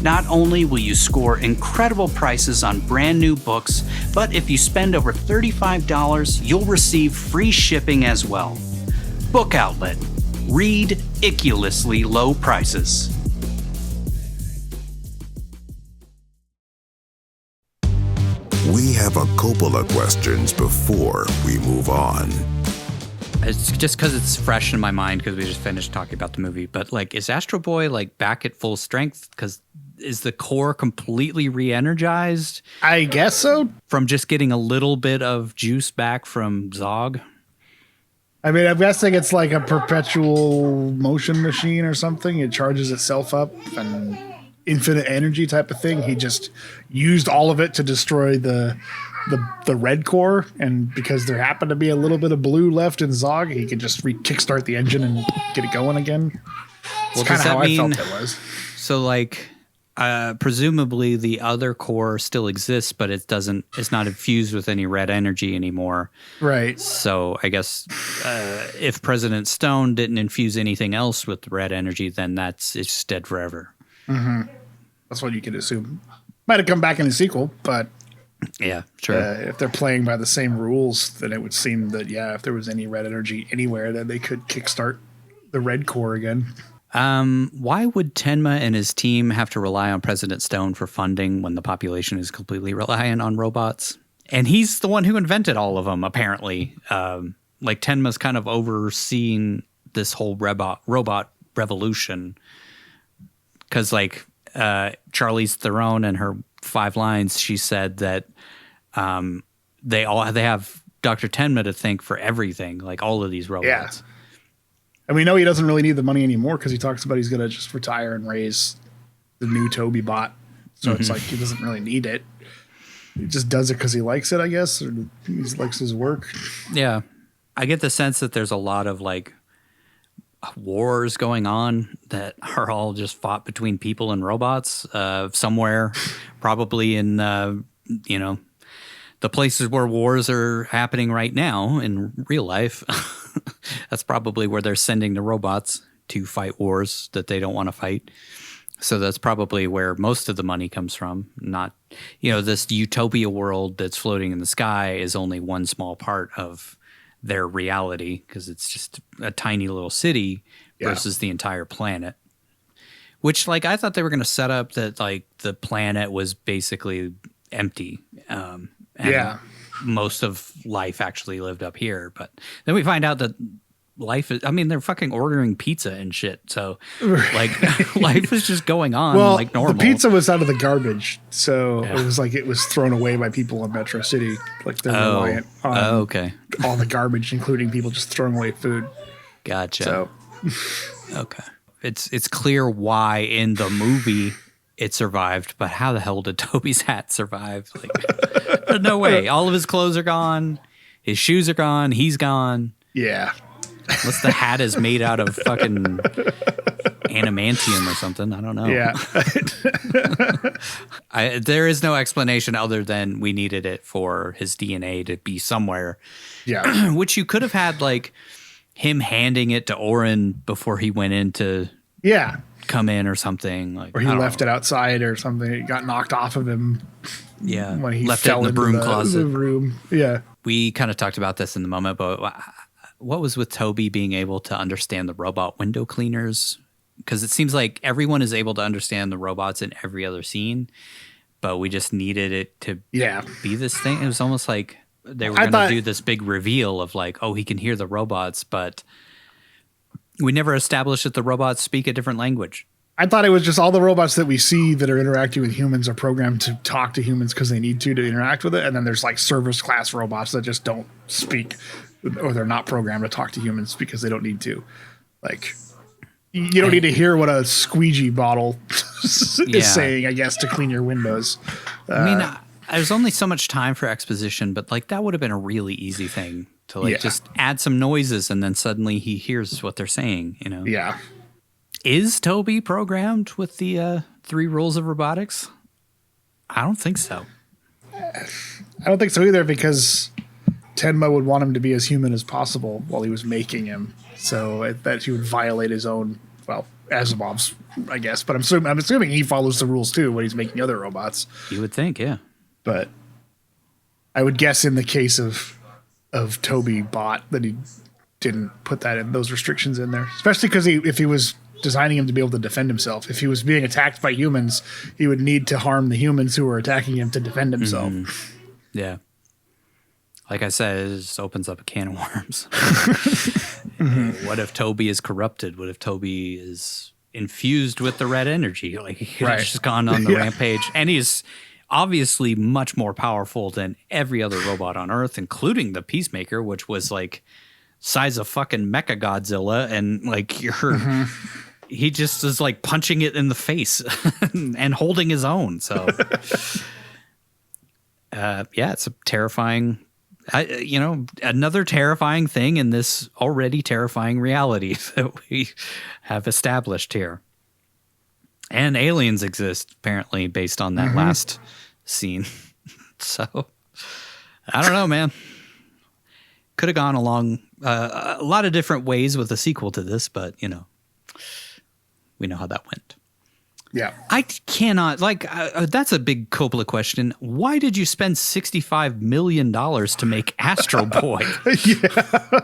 Not only will you score incredible prices on brand new books, but if you spend over $35, you'll receive free shipping as well. Book Outlet. Ridiculously low prices. We have a couple of questions before we move on. It's just because it's fresh in my mind because we just finished talking about the movie. But like, is Astro Boy like back at full strength? Because is the core completely re-energized? I guess so. From just getting a little bit of juice back from Zog? I mean, I'm guessing it's like a perpetual motion machine or something. It charges itself up and infinite energy type of thing. He just used all of it to destroy the red core, and because there happened to be a little bit of blue left in Zog, he could just kickstart the engine and get it going again. It's kind of how I felt it was. So like, presumably the other core still exists, but it's not infused with any red energy anymore. Right. So I guess if President Stone didn't infuse anything else with red energy, then it's dead forever. Mm-hmm. That's what you could assume. Might have come back in the sequel, but yeah, sure. If they're playing by the same rules, then it would seem that, if there was any red energy anywhere, then they could kickstart the red core again. Why would Tenma and his team have to rely on President Stone for funding when the population is completely reliant on robots? And he's the one who invented all of them, apparently. Like Tenma's kind of overseeing this whole robot revolution. Because like Charlize Theron and her 5 lines, she said that they have Dr. Tenma to thank for everything, like all of these robots. Yeah. And we know he doesn't really need the money anymore because he talks about he's going to just retire and raise the new Toby bot. So it's like he doesn't really need it. He just does it because he likes it, I guess, or he likes his work. Yeah. I get the sense that there's a lot of like wars going on that are all just fought between people and robots somewhere, probably in, the places where wars are happening right now in real life. That's probably where they're sending the robots to fight wars that they don't want to fight. So that's probably where most of the money comes from. Not, this utopia world that's floating in the sky is only one small part of their reality because it's just a tiny little city versus the entire planet. Which, I thought they were going to set up that, the planet was basically empty. And most of life actually lived up here. But then we find out that life is, they're fucking ordering pizza and shit. So, life is just going on like normal. The pizza was out of the garbage. So it was it was thrown away by people in Metro City. They're reliant on all the garbage, including people just throwing away food. Gotcha. So, okay. It's clear why in the movie it survived, but how the hell did Toby's hat survive? There's no way. All of his clothes are gone. His shoes are gone. He's gone. Yeah. Unless the hat is made out of fucking adamantium or something. I don't know. Yeah. There is no explanation other than we needed it for his DNA to be somewhere. Yeah. Which you could have had him handing it to Oren before he went in to come in or something. Or he left it outside or something. It got knocked off of him. Yeah. When he left fell it in the broom closet. The room. Yeah. We kind of talked about this in the moment, but what was with Toby being able to understand the robot window cleaners? Because it seems like everyone is able to understand the robots in every other scene, but we just needed it to be this thing. It was almost like they were going to do this big reveal of he can hear the robots, but we never established that the robots speak a different language. I thought it was just all the robots that we see that are interacting with humans are programmed to talk to humans because they need to interact with it. And then there's service class robots that just don't speak, or they're not programmed to talk to humans because they don't need to. You don't need to hear what a squeegee bottle is saying, I guess, to clean your windows. There's only so much time for exposition, but that would have been a really easy thing to just add some noises and then suddenly he hears what they're saying, Yeah. Is Toby programmed with the 3 rules of robotics? I don't think so. I don't think so either because Tenma would want him to be as human as possible while he was making him. So that he would violate his own, Asimov's, I guess. But I'm assuming he follows the rules too when he's making other robots. You would think, yeah. But I would guess in the case of Toby Bot that he didn't put those restrictions in there, especially because if he was designing him to be able to defend himself, if he was being attacked by humans, he would need to harm the humans who were attacking him to defend himself. Mm-hmm. Yeah. Like I said, it just opens up a can of worms. Mm-hmm. What if Toby is corrupted? What if Toby is infused with the red energy? He's just gone on the rampage. And he's obviously much more powerful than every other robot on Earth, including the Peacemaker, which was size of fucking Mecha Godzilla. And he just is punching it in the face and holding his own. So, it's a terrifying... another terrifying thing in this already terrifying reality that we have established here. And aliens exist, apparently, based on that last scene. So, I don't know, man. Could have gone along a lot of different ways with a sequel to this, but, we know how that went. Yeah. I cannot, that's a big Coppola question. Why did you spend $65 million to make Astro Boy? Yeah.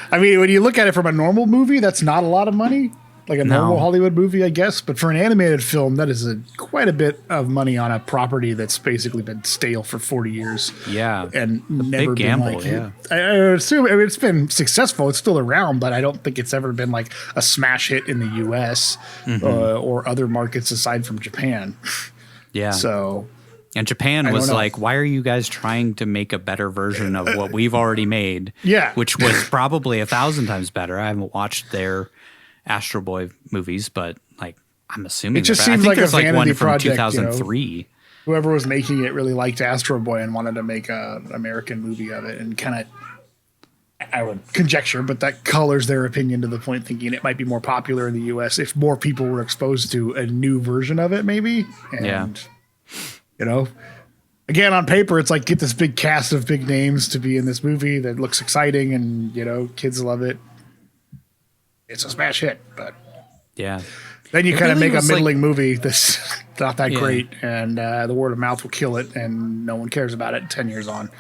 When you look at it from a normal movie, that's not a lot of money. Normal Hollywood movie, I guess. But for an animated film, that is quite a bit of money on a property that's basically been stale for 40 years. Yeah. And never big been gamble, I assume it's been successful. It's still around, but I don't think it's ever been a smash hit in the U.S. Or other markets aside from Japan. Yeah. So... And Japan was why are you guys trying to make a better version of what we've already made? Yeah. Which was probably 1,000 times better. I haven't watched their Astro Boy movies, but I'm assuming it just seems like a vanity one from project. 2003. Whoever was making it really liked Astro Boy and wanted to make an American movie of it and kind of I would conjecture, but that colors their opinion to the point thinking it might be more popular in the U.S. if more people were exposed to a new version of it, maybe. And, you know, again, on paper, it's like get this big cast of big names to be in this movie that looks exciting and, you know, kids love it. It's a smash hit, but then you kind of make a middling movie that's not that great, and the word of mouth will kill it, and no one cares about it 10 years on.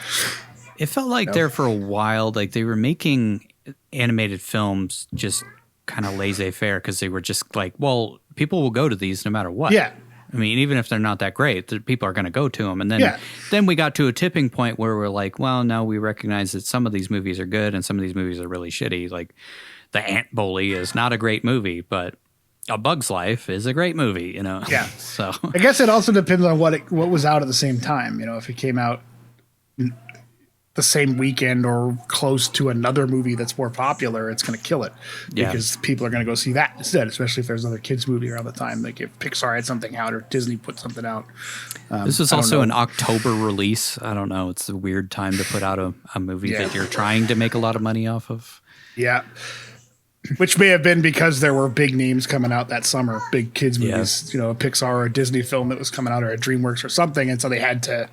It felt like there for a while, like they were making animated films just kind of laissez-faire because they were just like, well, people will go to these no matter what. Yeah. I mean, even if they're not that great, the people are going to go to them. And then we got to a tipping point where we're like, well, no, we recognize that some of these movies are good and some of these movies are really shitty. Like The Ant Bully is not a great movie, but A Bug's Life is a great movie, you know? Yeah. So I guess it also depends on what was out at the same time. You know, if it came out the same weekend or close to another movie that's more popular, it's going to kill it because people are going to go see that instead, especially if there's another kids movie around the time. Like if Pixar had something out or Disney put something out. This was also an October release. I don't know. It's a weird time to put out a movie that you're trying to make a lot of money off of. Yeah. Which may have been because there were big names coming out that summer, big kids movies, you know, a Pixar or a Disney film that was coming out or a DreamWorks or something. And so they had to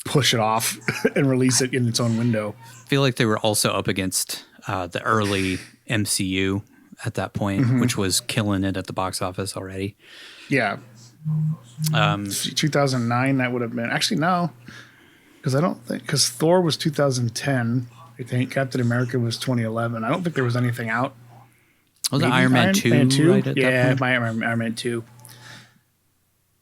push it off and release it in its own window. I feel like they were also up against the early MCU at that point, which was killing it at the box office already. Yeah. 2009, that would have been... Actually, no. Because I don't think... Because Thor was 2010. I think Captain America was 2011. I don't think there was anything out. Was it Iron Man 2? Right at that point? Iron Man 2.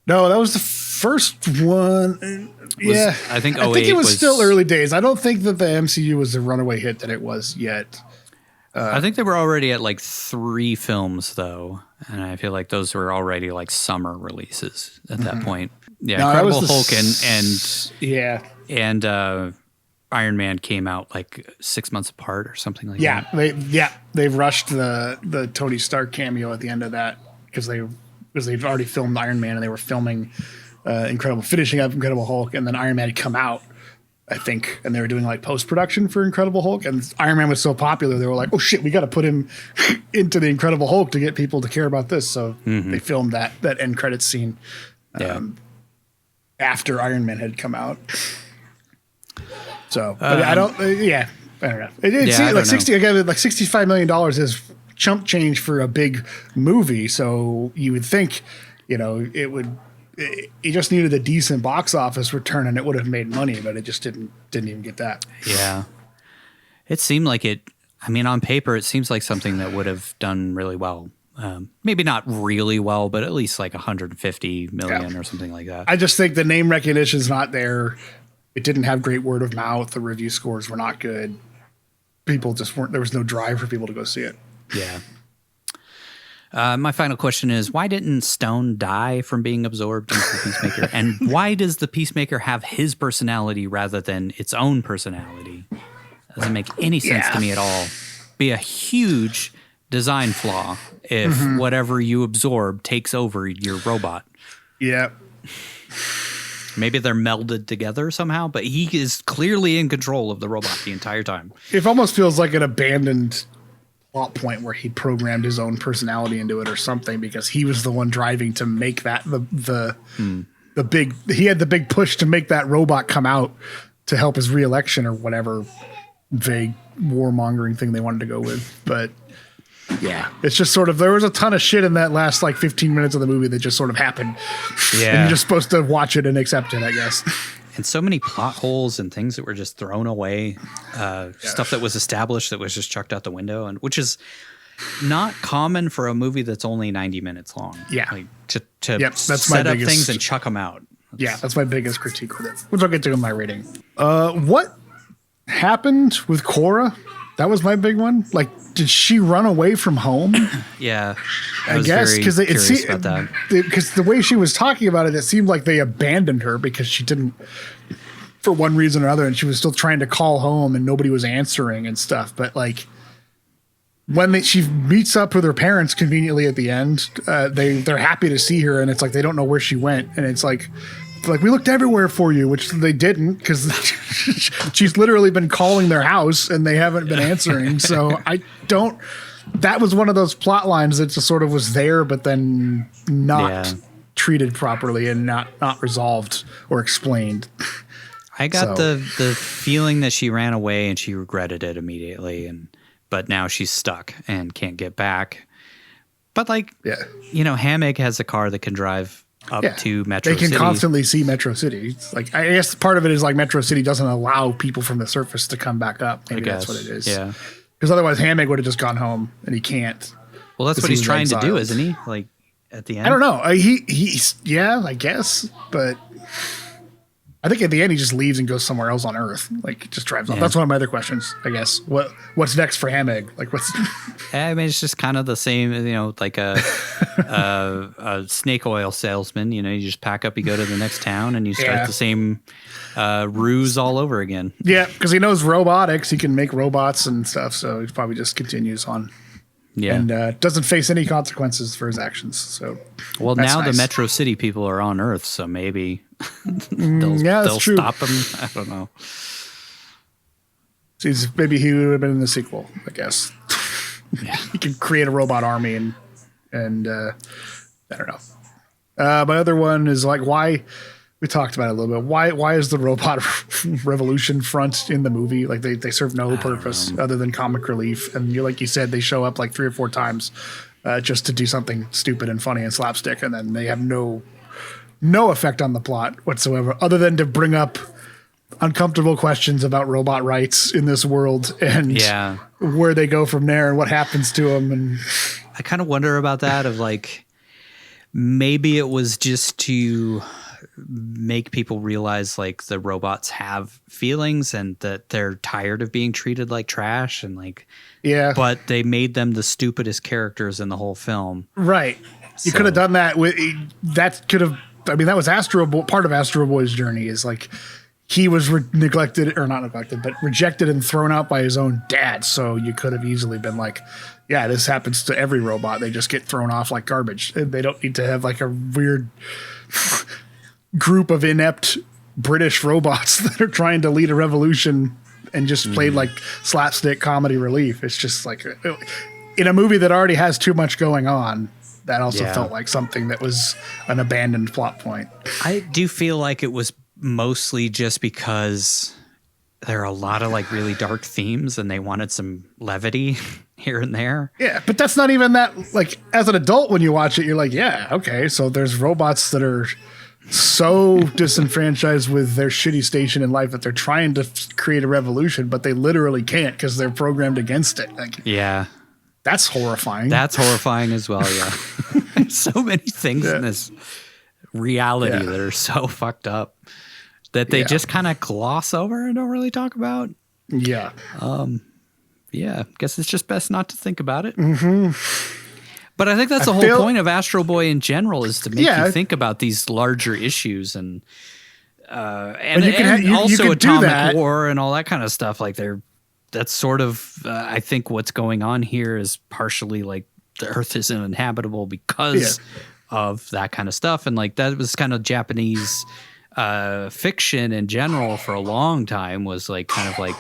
No, that was the first one. I think it was still early days. I don't think that the MCU was the runaway hit that it was yet. I think they were already at like 3 films though, and I feel like those were already like summer releases at that point. Yeah, no, Incredible Hulk and Iron Man came out like 6 months apart or something like that. They rushed the Tony Stark cameo at the end of that because they've already filmed Iron Man and they were filming finishing up Incredible Hulk, and then Iron Man had come out, I think, and they were doing like post-production for Incredible Hulk, and Iron Man was so popular they were like, oh shit, we got to put him into the Incredible Hulk to get people to care about this. So they filmed that end credits scene after Iron Man had come out. So I don't know. It seems like $65 million is chump change for a big movie. So you would think, you know, it just needed a decent box office return and it would have made money, but it just didn't even get that. Yeah. It seemed like on paper, it seems like something that would have done really well. Maybe not really well, but at least like 150 million or something like that. I just think the name recognition is not there. It didn't have great word of mouth. The review scores were not good. People just weren't, there was no drive for people to go see it. Yeah. My final question is, why didn't Stone die from being absorbed into the Peacemaker? And why does the Peacemaker have his personality rather than its own personality? Doesn't make any sense to me at all. Be a huge design flaw if whatever you absorb takes over your robot. Yeah. Maybe they're melded together somehow, but he is clearly in control of the robot the entire time. It almost feels like an abandoned plot point where he programmed his own personality into it or something, because he was the one driving to make that the big, he had the big push to make that robot come out to help his reelection or whatever vague warmongering thing they wanted to go with. But yeah, it's just sort of, there was a ton of shit in that last like 15 minutes of the movie that just sort of happened. Yeah. And you're just supposed to watch it and accept it, I guess. And so many plot holes and things that were just thrown away, stuff that was established that was just chucked out the window, and which is not common for a movie that's only 90 minutes long. Yeah. Like to that's set up things and chuck them out. That's my biggest critique with it, which I'll get to in my rating. What happened with Cora? That was my big one. Like, did she run away from home? Yeah, I guess because because the way she was talking about it, it seemed like they abandoned her because she didn't, for one reason or another, and she was still trying to call home and nobody was answering and stuff. But like, when she meets up with her parents conveniently at the end, they're happy to see her, and it's like they don't know where she went, and it's like like, we looked everywhere for you, which they didn't, because she's literally been calling their house and they haven't been answering. So that was one of those plot lines that just sort of was there, but then not treated properly and not resolved or explained. I got the feeling that she ran away and she regretted it immediately, but now she's stuck and can't get back. But Hammock has a car that can drive up to Metro City. They can constantly see Metro City. It's like, I guess part of it is like Metro City doesn't allow people from the surface to come back up. Maybe that's what it is. Yeah. Because otherwise Hammock would have just gone home, and he can't. Well, that's what he's trying to do, isn't he? Like at the end. I don't know. He's I guess, but I think at the end he just leaves and goes somewhere else on Earth. Like, just drives off. That's one of my other questions, I guess. What's next for Hammock? Like, what's? I mean, it's just kind of the same, like a snake oil salesman. You just pack up, you go to the next town, and you start the same ruse all over again. Yeah, because he knows robotics. He can make robots and stuff, so he probably just continues on. Yeah, and doesn't face any consequences for his actions. So, well, now the Metro City people are on Earth, so maybe they'll stop him. I don't know. Maybe he would have been in the sequel, I guess. Yeah, he can create a robot army and I don't know. My other one is like, why? We talked about it a little bit. Why is the robot revolution front in the movie? Like, they serve no purpose other than comic relief. And like you said, they show up like 3 or 4 times just to do something stupid and funny and slapstick, and then they have no effect on the plot whatsoever, other than to bring up uncomfortable questions about robot rights in this world and where they go from there and what happens to them. And I kind of wonder about that, of like, maybe it was just to make people realize like the robots have feelings and that they're tired of being treated like trash, and like, but they made them the stupidest characters in the whole film. Right. You could have done that with that. That was part of Astro Boy's journey, is like, he was rejected and thrown out by his own dad. So you could have easily been like, yeah, this happens to every robot. They just get thrown off like garbage. They don't need to have like a weird group of inept British robots that are trying to lead a revolution and just played like slapstick comedy relief. It's just like, in a movie that already has too much going on, that also felt like something that was an abandoned plot point. I do feel like it was mostly just because there are a lot of like really dark themes and they wanted some levity here and there. Yeah, but that's not even that, like, as an adult when you watch it, you're like, yeah, okay, so there's robots that are so disenfranchised with their shitty station in life that they're trying to create a revolution, but they literally can't because they're programmed against it. Like, yeah. That's horrifying. That's horrifying as well, yeah. So many things in this reality that are so fucked up that they just kind of gloss over and don't really talk about. Yeah. Yeah, guess it's just best not to think about it. Mm-hmm. But I think that's the whole point of Astro Boy in general, is to make you think about these larger issues and also atomic war and all that kind of stuff. Like, that's sort of, I think what's going on here is partially like the Earth isn't inhabitable because of that kind of stuff. And like, that was kind of Japanese fiction in general for a long time, was like kind of like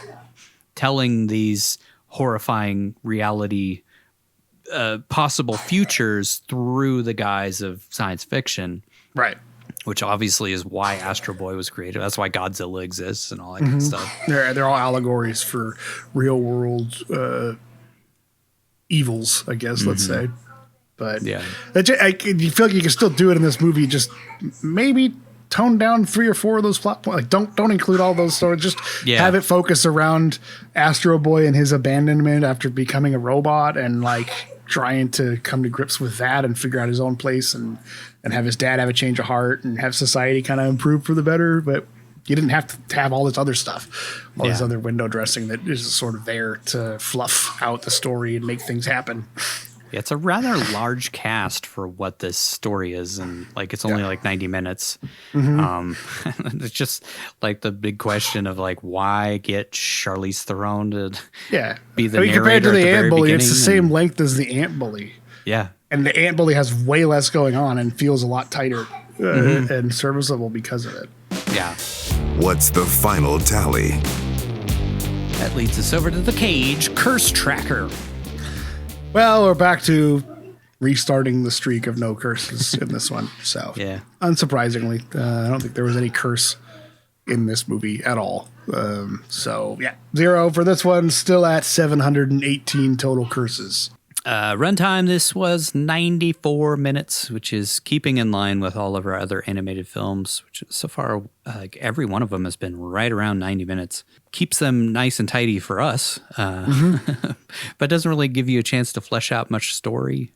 telling these horrifying reality possible futures through the guise of science fiction. Right. Which obviously is why Astro Boy was created. That's why Godzilla exists and all that kind of stuff. They're all allegories for real world evils, I guess, let's say. But you feel like you can still do it in this movie. Just maybe tone down 3 or 4 of those plot points. Like, don't include all those stories. Just have it focus around Astro Boy and his abandonment after becoming a robot, and like trying to come to grips with that and figure out his own place, and have his dad have a change of heart and have society kind of improve for the better. But you didn't have to have all this other stuff, all this other window dressing that is sort of there to fluff out the story and make things happen. Yeah, it's a rather large cast for what this story is, and like it's only like 90 minutes. It's just like the big question of like, why get Charlize Theron to be the narrator compared to the Ant Bully? It's the same length as the Ant Bully. Yeah, and the Ant Bully has way less going on and feels a lot tighter and serviceable because of it. Yeah. What's the final tally? That leads us over to the Cage Curse Tracker. Well, we're back to restarting the streak of no curses in this one. So, Yeah. unsurprisingly, I don't think there was any curse in this movie at all. So, yeah, 0 for this one, still at 718 total curses. Runtime, this was 94 minutes, which is keeping in line with all of our other animated films, which so far, every one of them has been right around 90 minutes. Keeps them nice and tidy for us, but doesn't really give you a chance to flesh out much story.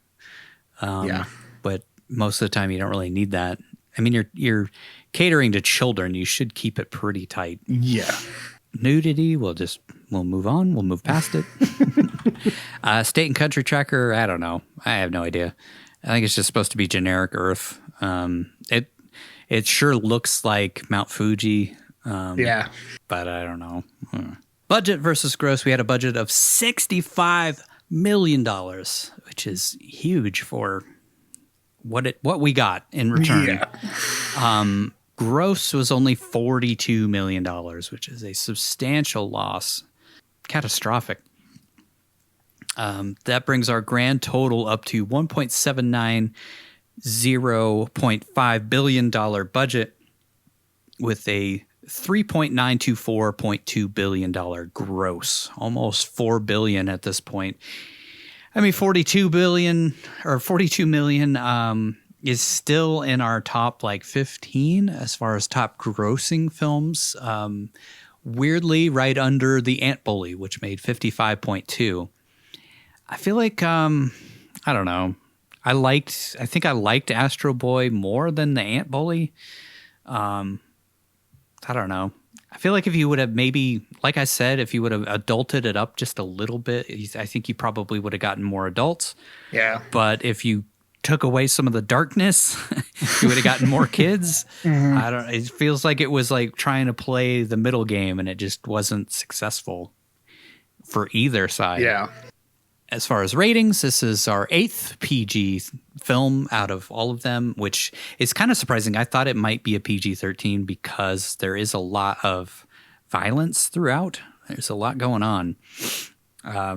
But most of the time, you don't really need that. I mean, you're catering to children. You should keep it pretty tight. Yeah. Nudity, we'll move on. We'll move past it. State and country tracker, I don't know. I have no idea. I think it's just supposed to be generic Earth. It sure looks like Mount Fuji. Yeah. But I don't know. Budget versus gross. We had a budget of $65 million, which is huge for what we got in return. Yeah. Gross was only $42 million, which is a substantial loss. Catastrophic. That brings our grand total up to $1.790.5 billion budget with a $3.924.2 billion gross. Almost $4 billion at this point. I mean, 42 million is still in our top 15 as far as top grossing films. Weirdly, right under The Ant Bully, which made 55.2. I feel like I don't know. I think I liked Astro Boy more than The Ant Bully. I don't know. I feel like if you would have maybe, like I said, if you would have adulted it up just a little bit, I think you probably would have gotten more adults. Yeah. But if you took away some of the darkness, you would have gotten more kids. It feels like it was like trying to play the middle game and it just wasn't successful for either side. Yeah. As far as ratings, this is our 8th PG film out of all of them, which is kind of surprising. I thought it might be a PG-13 because there is a lot of violence throughout. There's a lot going on. A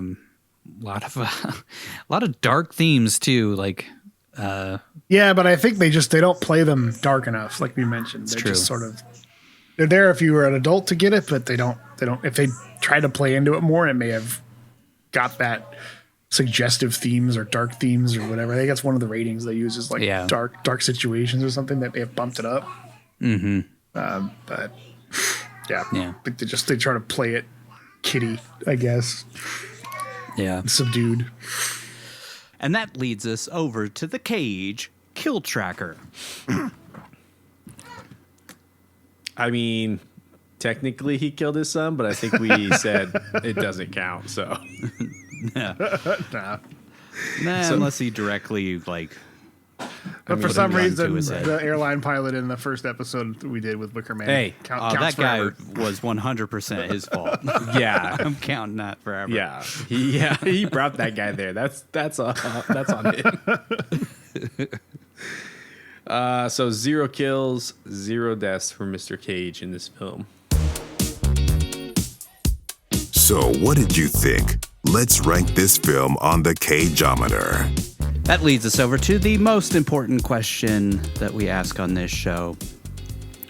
lot of dark themes too, Yeah, but I think they don't play them dark enough, like we mentioned. They're just sort of, they're there if you were an adult to get it, but they don't, if they try to play into it more, it may have got that suggestive themes or dark themes or whatever. I think that's one of the ratings they use is dark situations or something that they have bumped it up. Mm-hmm. But yeah. I think they try to play it kiddie, I guess. Yeah. Subdued. And that leads us over to the Cage Kill Tracker. I mean, technically he killed his son, but I think we said it doesn't count, so. Nah, Nah. unless he directly, But for some gun to reason, his head. the airline pilot in the first episode we did with Wicker Man Hey, counts that forever. guy was 100% his fault. Yeah. I'm counting that forever. Yeah. He brought that guy there. That's on him. So 0 kills, 0 deaths for Mr. Cage in this film. So, what did you think? Let's rank this film on the Cageometer. That leads us over to the most important question that we ask on this show.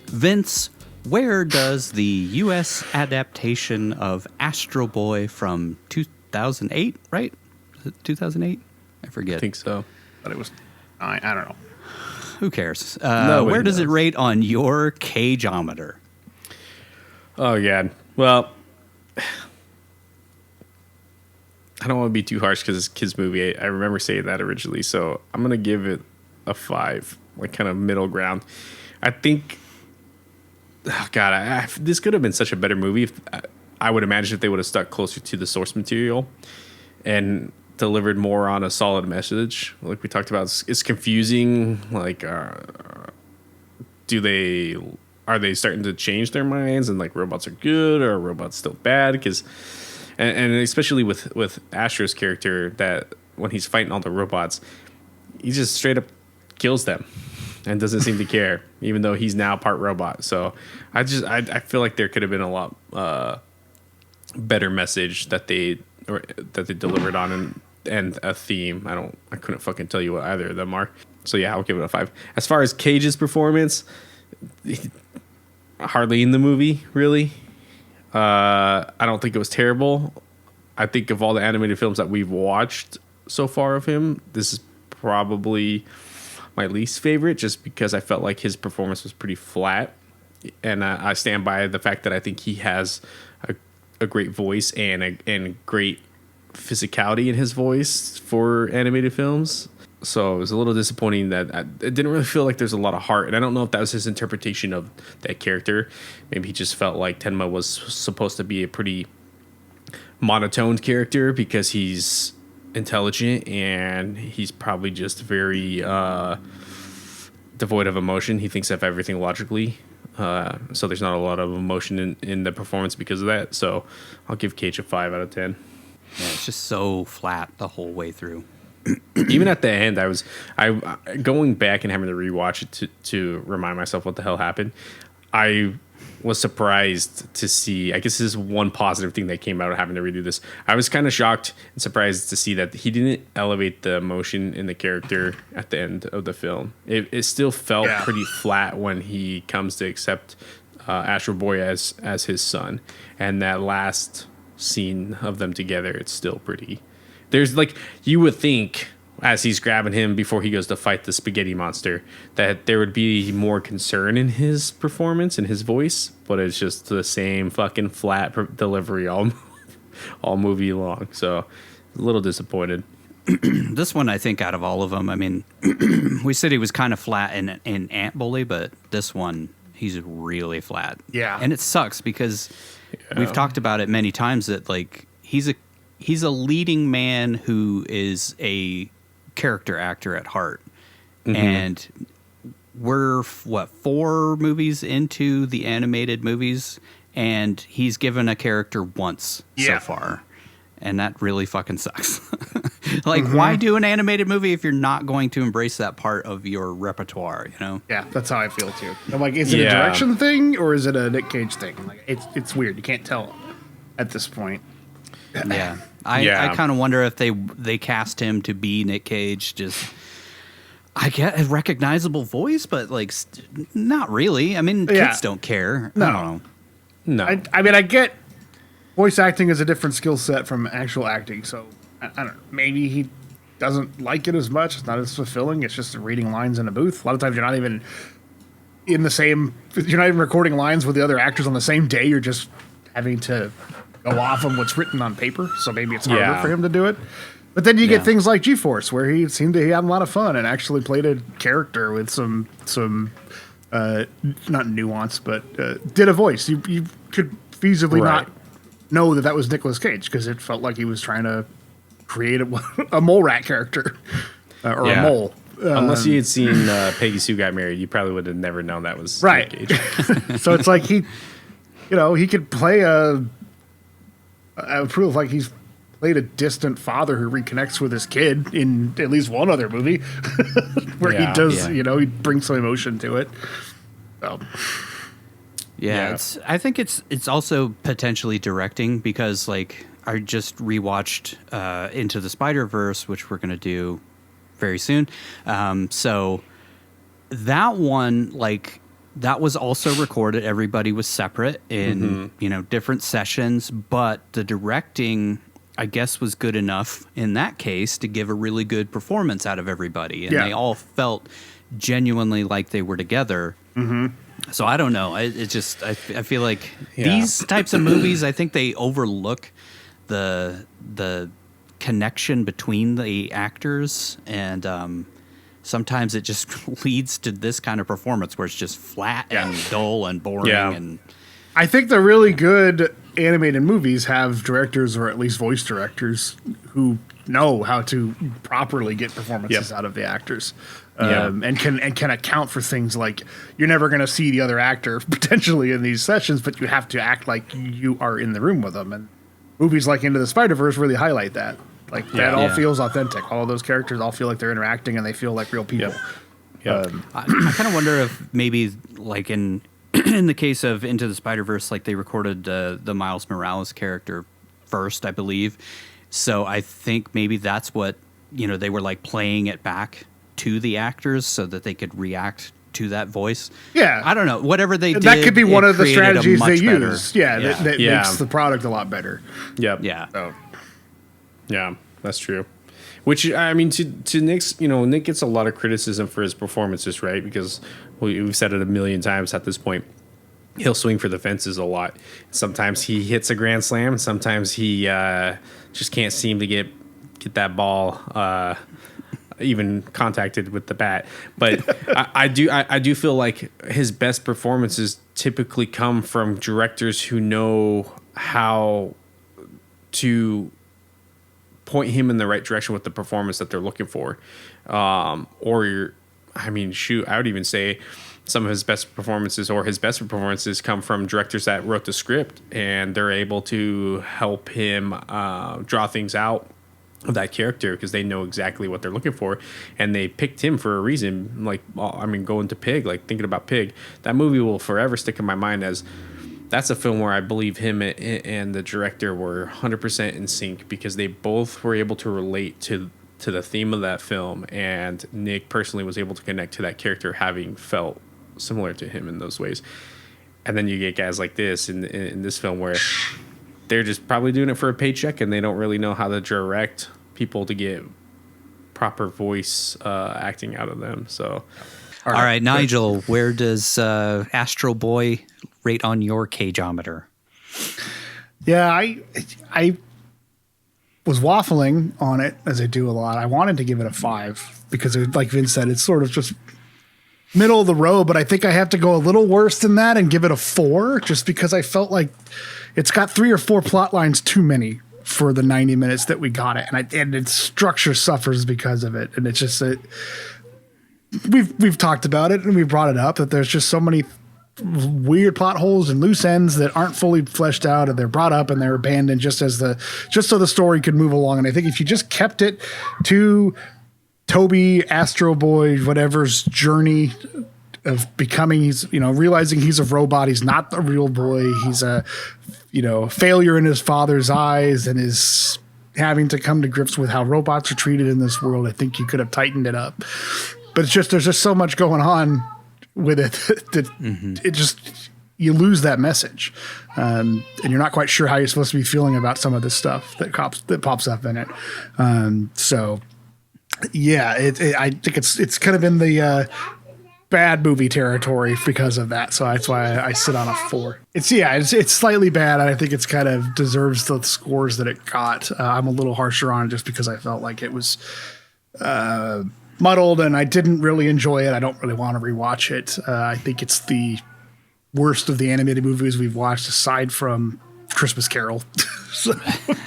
Vince, where does the U.S. adaptation of Astro Boy from 2008, right? Was it 2008? I forget. I think so. But it was, I don't know. Who cares? Nobody where does it knows. rate on your Cageometer? Oh, God. Well, I don't want to be too harsh because it's a kid's movie. I remember saying that originally, so I'm going to give it a 5, like kind of middle ground. I think, this could have been such a better movie. I would imagine if they would have stuck closer to the source material and delivered more on a solid message. Like we talked about, it's confusing. Like, are they starting to change their minds and like robots are good or are robots still bad? Because and especially with Astro's character, that when he's fighting all the robots, he just straight up kills them. and doesn't seem to care, even though he's now part robot. So I feel like there could have been a lot better message that they delivered on and a theme. I couldn't fucking tell you what either of them are. So yeah, I'll give it a 5. As far as Cage's performance, hardly in the movie, really. I don't think it was terrible. I think of all the animated films that we've watched so far of him, this is probably my least favorite, just because I felt like his performance was pretty flat. And I stand by the fact that I think he has a great voice and great physicality in his voice for animated films. So it was a little disappointing that it didn't really feel like there's a lot of heart. And I don't know if that was his interpretation of that character. Maybe he just felt like Tenma was supposed to be a pretty monotoned character because he's intelligent and he's probably just very devoid of emotion. He thinks of everything logically. So there's not a lot of emotion in the performance because of that. So I'll give Cage a 5 out of 10. Yeah, it's just so flat the whole way through. Even at the end, I going back and having to rewatch it to remind myself what the hell happened. I was surprised to see. I guess this is one positive thing that came out of having to redo this. I was kind of shocked and surprised to see that he didn't elevate the emotion in the character at the end of the film. It still felt pretty flat when he comes to accept Astro Boy as his son, and that last scene of them together, it's still pretty. There's like, you would think as he's grabbing him before he goes to fight the spaghetti monster that there would be more concern in his performance and his voice, but it's just the same fucking flat delivery all movie long. So a little disappointed. This one, I think, out of all of them, I mean, we said he was kind of flat in Ant Bully, but this one, he's really flat. Yeah. And it sucks because we've talked about it many times that, like, he's a leading man who is a character actor at heart. Mm-hmm. And we're, 4 movies into the animated movies, and he's given a character once so far. And that really fucking sucks. Like, why do an animated movie if you're not going to embrace that part of your repertoire, you know? Yeah, that's how I feel too. I'm like, is it a direction thing or is it a Nick Cage thing? Like, it's weird. You can't tell at this point. Yeah. I kind of wonder if they cast him to be Nick Cage. Just, I get a recognizable voice, but like, not really. I mean, kids don't care. No. I don't know. No. I mean, I get voice acting is a different skill set from actual acting. So I don't know. Maybe he doesn't like it as much. It's not as fulfilling. It's just reading lines in a booth. A lot of times you're not even in the same, you're not even recording lines with the other actors on the same day. You're just having to go off of what's written on paper, so maybe it's harder for him to do it. But then you get things like G-Force, where he seemed to have a lot of fun and actually played a character with some not nuance, but did a voice. You could feasibly not know that was Nicolas Cage because it felt like he was trying to create a mole rat character or a mole. Unless you had seen Peggy Sue Got Married, you probably would have never known that was Nick Cage. So it's like he could play I would prove like he's played a distant father who reconnects with his kid in at least one other movie where he does, he brings some emotion to it. So, I think it's also potentially directing because like I just rewatched Into the Spider-Verse, which we're going to do very soon. So that one, like, that was also recorded. Everybody was separate in, different sessions, but the directing, I guess, was good enough in that case to give a really good performance out of everybody. And they all felt genuinely like they were together. Mm-hmm. So I don't know. I feel like these types of movies, I think they overlook the connection between the actors, and sometimes it just leads to this kind of performance where it's just flat and dull and boring. And I think the really good animated movies have directors or at least voice directors who know how to properly get performances out of the actors. And can account for things like you're never going to see the other actor potentially in these sessions, but you have to act like you are in the room with them. And movies like Into the Spider-Verse really highlight that. Like that all feels authentic. All of those characters all feel like they're interacting and they feel like real people. Yeah. I kind of wonder if maybe like in in the case of Into the Spider-Verse, like they recorded the Miles Morales character first, I believe. So I think maybe that's what, they were like playing it back to the actors so that they could react to that voice. Yeah. I don't know. Whatever they did. That could be one of the strategies they better. use. Yeah. That makes the product a lot better. Yep. Yeah. So. Yeah, that's true. Which, I mean, to Nick's, Nick gets a lot of criticism for his performances, right? Because we've said it a million times at this point. He'll swing for the fences a lot. Sometimes he hits a grand slam. Sometimes he just can't seem to get that ball even contacted with the bat. But I do feel like his best performances typically come from directors who know how to point him in the right direction with the performance that they're looking for. I would even say some of his best performances or his best performances come from directors that wrote the script, and they're able to help him draw things out of that character because they know exactly what they're looking for, and they picked him for a reason. Like, going to Pig, like thinking about Pig, that movie will forever stick in my mind as that's a film where I believe him and the director were 100% in sync because they both were able to relate to the theme of that film, and Nick personally was able to connect to that character having felt similar to him in those ways. And then you get guys like this in this film where they're just probably doing it for a paycheck and they don't really know how to direct people to get proper voice acting out of them. So, all right, Nigel, where does Astro Boy rate on your Cageometer? Yeah, I was waffling on it as I do a lot. I wanted to give it a 5 because, like Vince said, it's sort of just middle of the road, but I think I have to go a little worse than that and give it a 4 just because I felt like it's got 3 or 4 plot lines too many for the 90 minutes that we got it. And its structure suffers because of it. And it's just we've talked about it and we brought it up that there's just so many weird plot holes and loose ends that aren't fully fleshed out, and they're brought up and they're abandoned just so the story could move along. And I think if you just kept it to Toby, Astro Boy, whatever's journey of becoming, realizing he's a robot, he's not the real boy, he's a, failure in his father's eyes, and is having to come to grips with how robots are treated in this world. I think you could have tightened it up, but there's just so much going on with it that it just, you lose that message, and you're not quite sure how you're supposed to be feeling about some of this stuff that pops up in it. So yeah, I think it's kind of in the bad movie territory because of that. So that's why I sit on a 4. It's slightly bad, and I think it's kind of deserves the scores that it got. I'm a little harsher on it just because I felt like it was muddled, and I didn't really enjoy it. I don't really want to rewatch it. I think it's the worst of the animated movies we've watched, aside from Christmas Carol.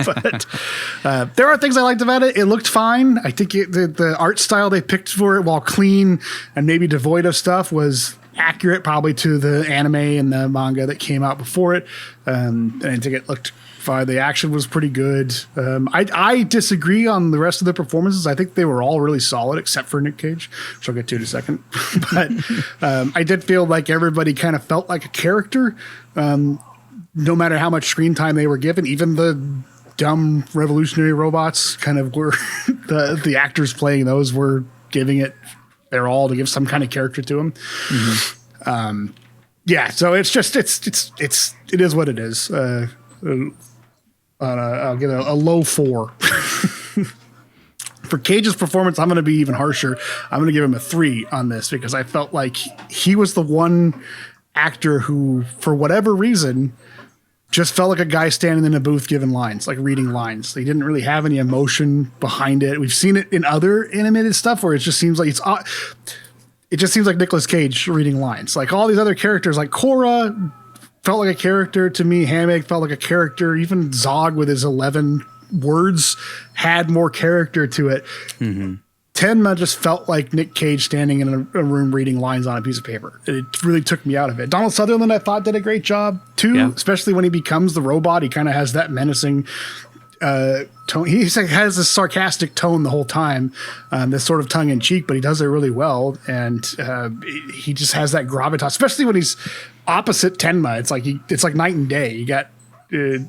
But there are things I liked about it. It looked fine. I think the art style they picked for it, while clean and maybe devoid of stuff, was accurate probably to the anime and the manga that came out before it. And I think it looked fine. The action was pretty good. I disagree on the rest of the performances. I think they were all really solid except for Nick Cage, which I'll get to in a second. But I did feel like everybody kind of felt like a character. No matter how much screen time they were given, even the dumb revolutionary robots kind of were the actors playing those were giving it their all to give some kind of character to them. Mm-hmm. So it's just it is what it is. I'll give it a low 4. For Cage's performance, I'm going to be even harsher. I'm going to give him a 3 on this because I felt like he was the one actor who, for whatever reason, just felt like a guy standing in a booth giving lines, like reading lines. He didn't really have any emotion behind it. We've seen it in other animated stuff where it just seems like it just seems like Nicolas Cage reading lines. Like all these other characters, like Korra felt like a character to me. Hammock felt like a character. Even Zog with his 11 words had more character to it. Mm-hmm. Tenma just felt like Nick Cage standing in a room reading lines on a piece of paper. It really took me out of it. Donald Sutherland, I thought, did a great job too, especially when he becomes the robot. He kind of has that menacing tone. He has this sarcastic tone the whole time, this sort of tongue in cheek, but he does it really well. And he just has that gravitas, especially when he's opposite Tenma. It's like night and day. You got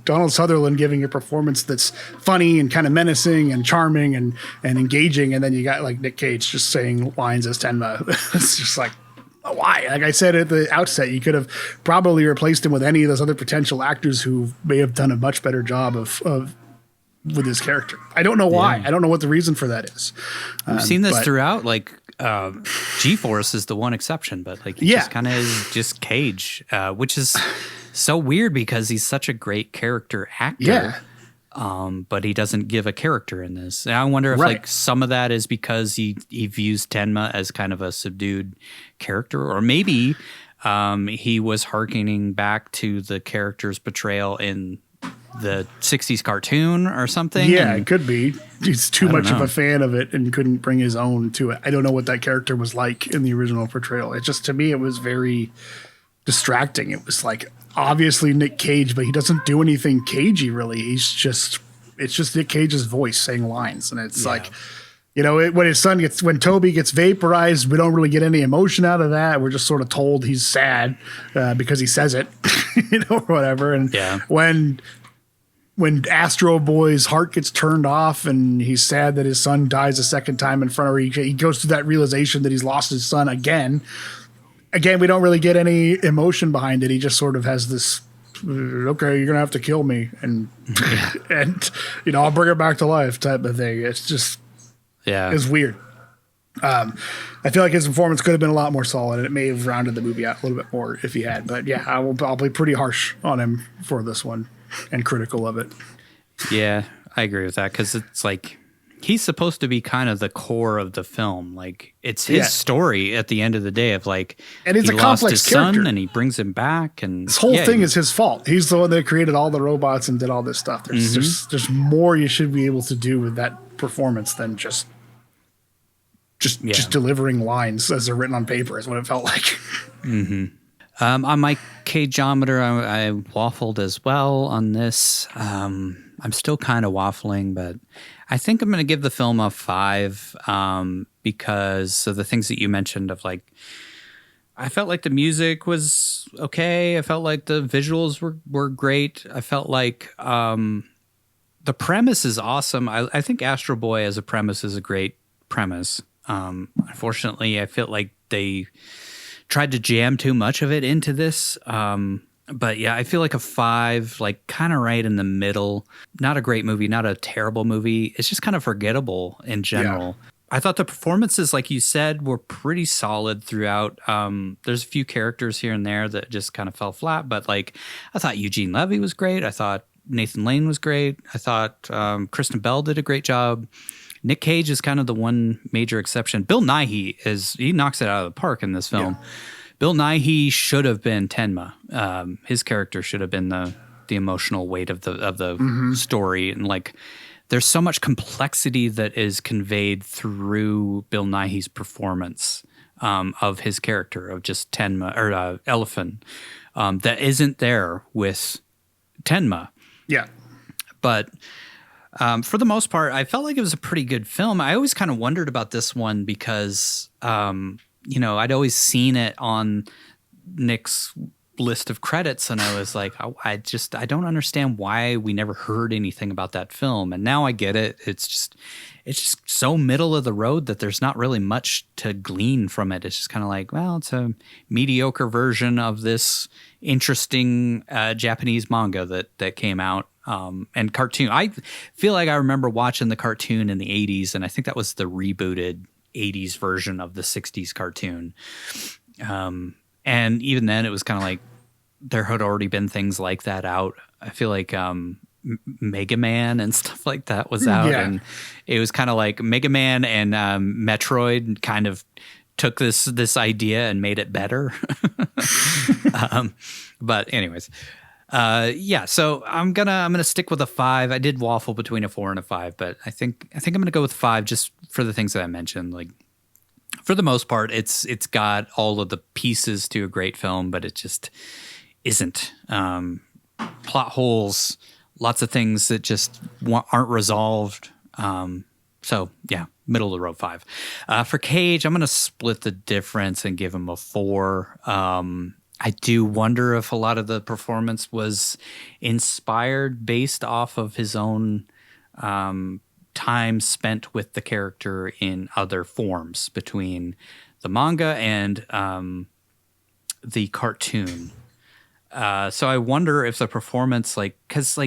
Donald Sutherland giving a performance that's funny and kind of menacing and charming and engaging, and then you got like Nick Cage just saying lines as Tenma. It's just like, why? Like I said at the outset, you could have probably replaced him with any of those other potential actors who may have done a much better job of with his character. I don't know why. Yeah. I don't know what the reason for that is. We've seen this throughout. Like G-Force is the one exception, but like he just kind of is just Cage, which is so weird because he's such a great character actor. Yeah. But he doesn't give a character in this. And I wonder if like some of that is because he views Tenma as kind of a subdued character, or maybe he was hearkening back to the character's portrayal in the 60s cartoon or something. Yeah, it could be. He's too much of a fan of it and couldn't bring his own to it. I don't know what that character was like in the original portrayal. It just, to me, it was very distracting. It was like, obviously Nick Cage, but he doesn't do anything cagey really. It's just Nick Cage's voice saying lines. And it's like, you know, when Toby gets vaporized, we don't really get any emotion out of that. We're just sort of told he's sad because he says it, you know, or whatever. And when Astro Boy's heart gets turned off and he's sad that his son dies a second time in front of her, he goes through that realization that he's lost his son again. Again, we don't really get any emotion behind it. He just sort of has this, okay, you're going to have to kill me. And, you know, I'll bring her back to life type of thing. It's just, it's weird. I feel like his performance could have been a lot more solid, and it may have rounded the movie out a little bit more if he had. But yeah, I'll be pretty harsh on him for this one and critical of it. Yeah, I agree with that because it's like, he's supposed to be kind of the core of the film. Like it's his story at the end of the day of like, and it's he a complex lost his character. son and he brings him back. And this whole thing is his fault. He's the one that created all the robots and did all this stuff. There's more you should be able to do with that performance than just delivering lines as they're written on paper is what it felt like. On my Cageometer, I waffled as well on this. I'm still kind of waffling, but I think I'm going to give the film a 5 because of the things that you mentioned of like, I felt like the music was okay. I felt like the visuals were great. I felt like the premise is awesome. I think Astro Boy as a premise is a great premise. Unfortunately, I feel like they tried to jam too much of it into this. But yeah, I feel like a 5, like kind of right in the middle. Not a great movie, not a terrible movie. It's just kind of forgettable in general. Yeah. I thought the performances, like you said, were pretty solid throughout. There's a few characters here and there that just kind of fell flat, but like I thought Eugene Levy was great. I thought Nathan Lane was great. I thought Kristen Bell did a great job. Nick Cage is kind of the one major exception. Bill Nighy he knocks it out of the park in this film. Yeah. Bill Nighy should have been Tenma. His character should have been the emotional weight of the story, and like there's so much complexity that is conveyed through Bill Nighy's performance of his character of just Tenma or Elephant that isn't there with Tenma. Yeah, but. For the most part, I felt like it was a pretty good film. I always kind of wondered about this one because, you know, I'd always seen it on Nick's list of credits, and I was like, I don't understand why we never heard anything about that film. And now I get it. It's just so middle of the road that there's not really much to glean from it. It's just kind of like, well, it's a mediocre version of this interesting Japanese manga that came out. And cartoon. I feel like I remember watching the cartoon in the 80s, and I think that was the rebooted 80s version of the 60s cartoon. And even then, it was kind of like there had already been things like that out. I feel like Mega Man and stuff like that was out, and it was kind of like Mega Man and Metroid kind of took this idea and made it better. But anyways. So I'm gonna stick with a 5. I did waffle between a 4 and a 5, but I think I'm gonna go with 5 just for the things that I mentioned. Like for the most part, it's got all of the pieces to a great film, but it just isn't. Plot holes, lots of things that just aren't resolved. So yeah, middle of the road 5. For Cage, I'm going to split the difference and give him a 4. I do wonder if a lot of the performance was inspired based off of his own time spent with the character in other forms between the manga and the cartoon. So I wonder if the performance, because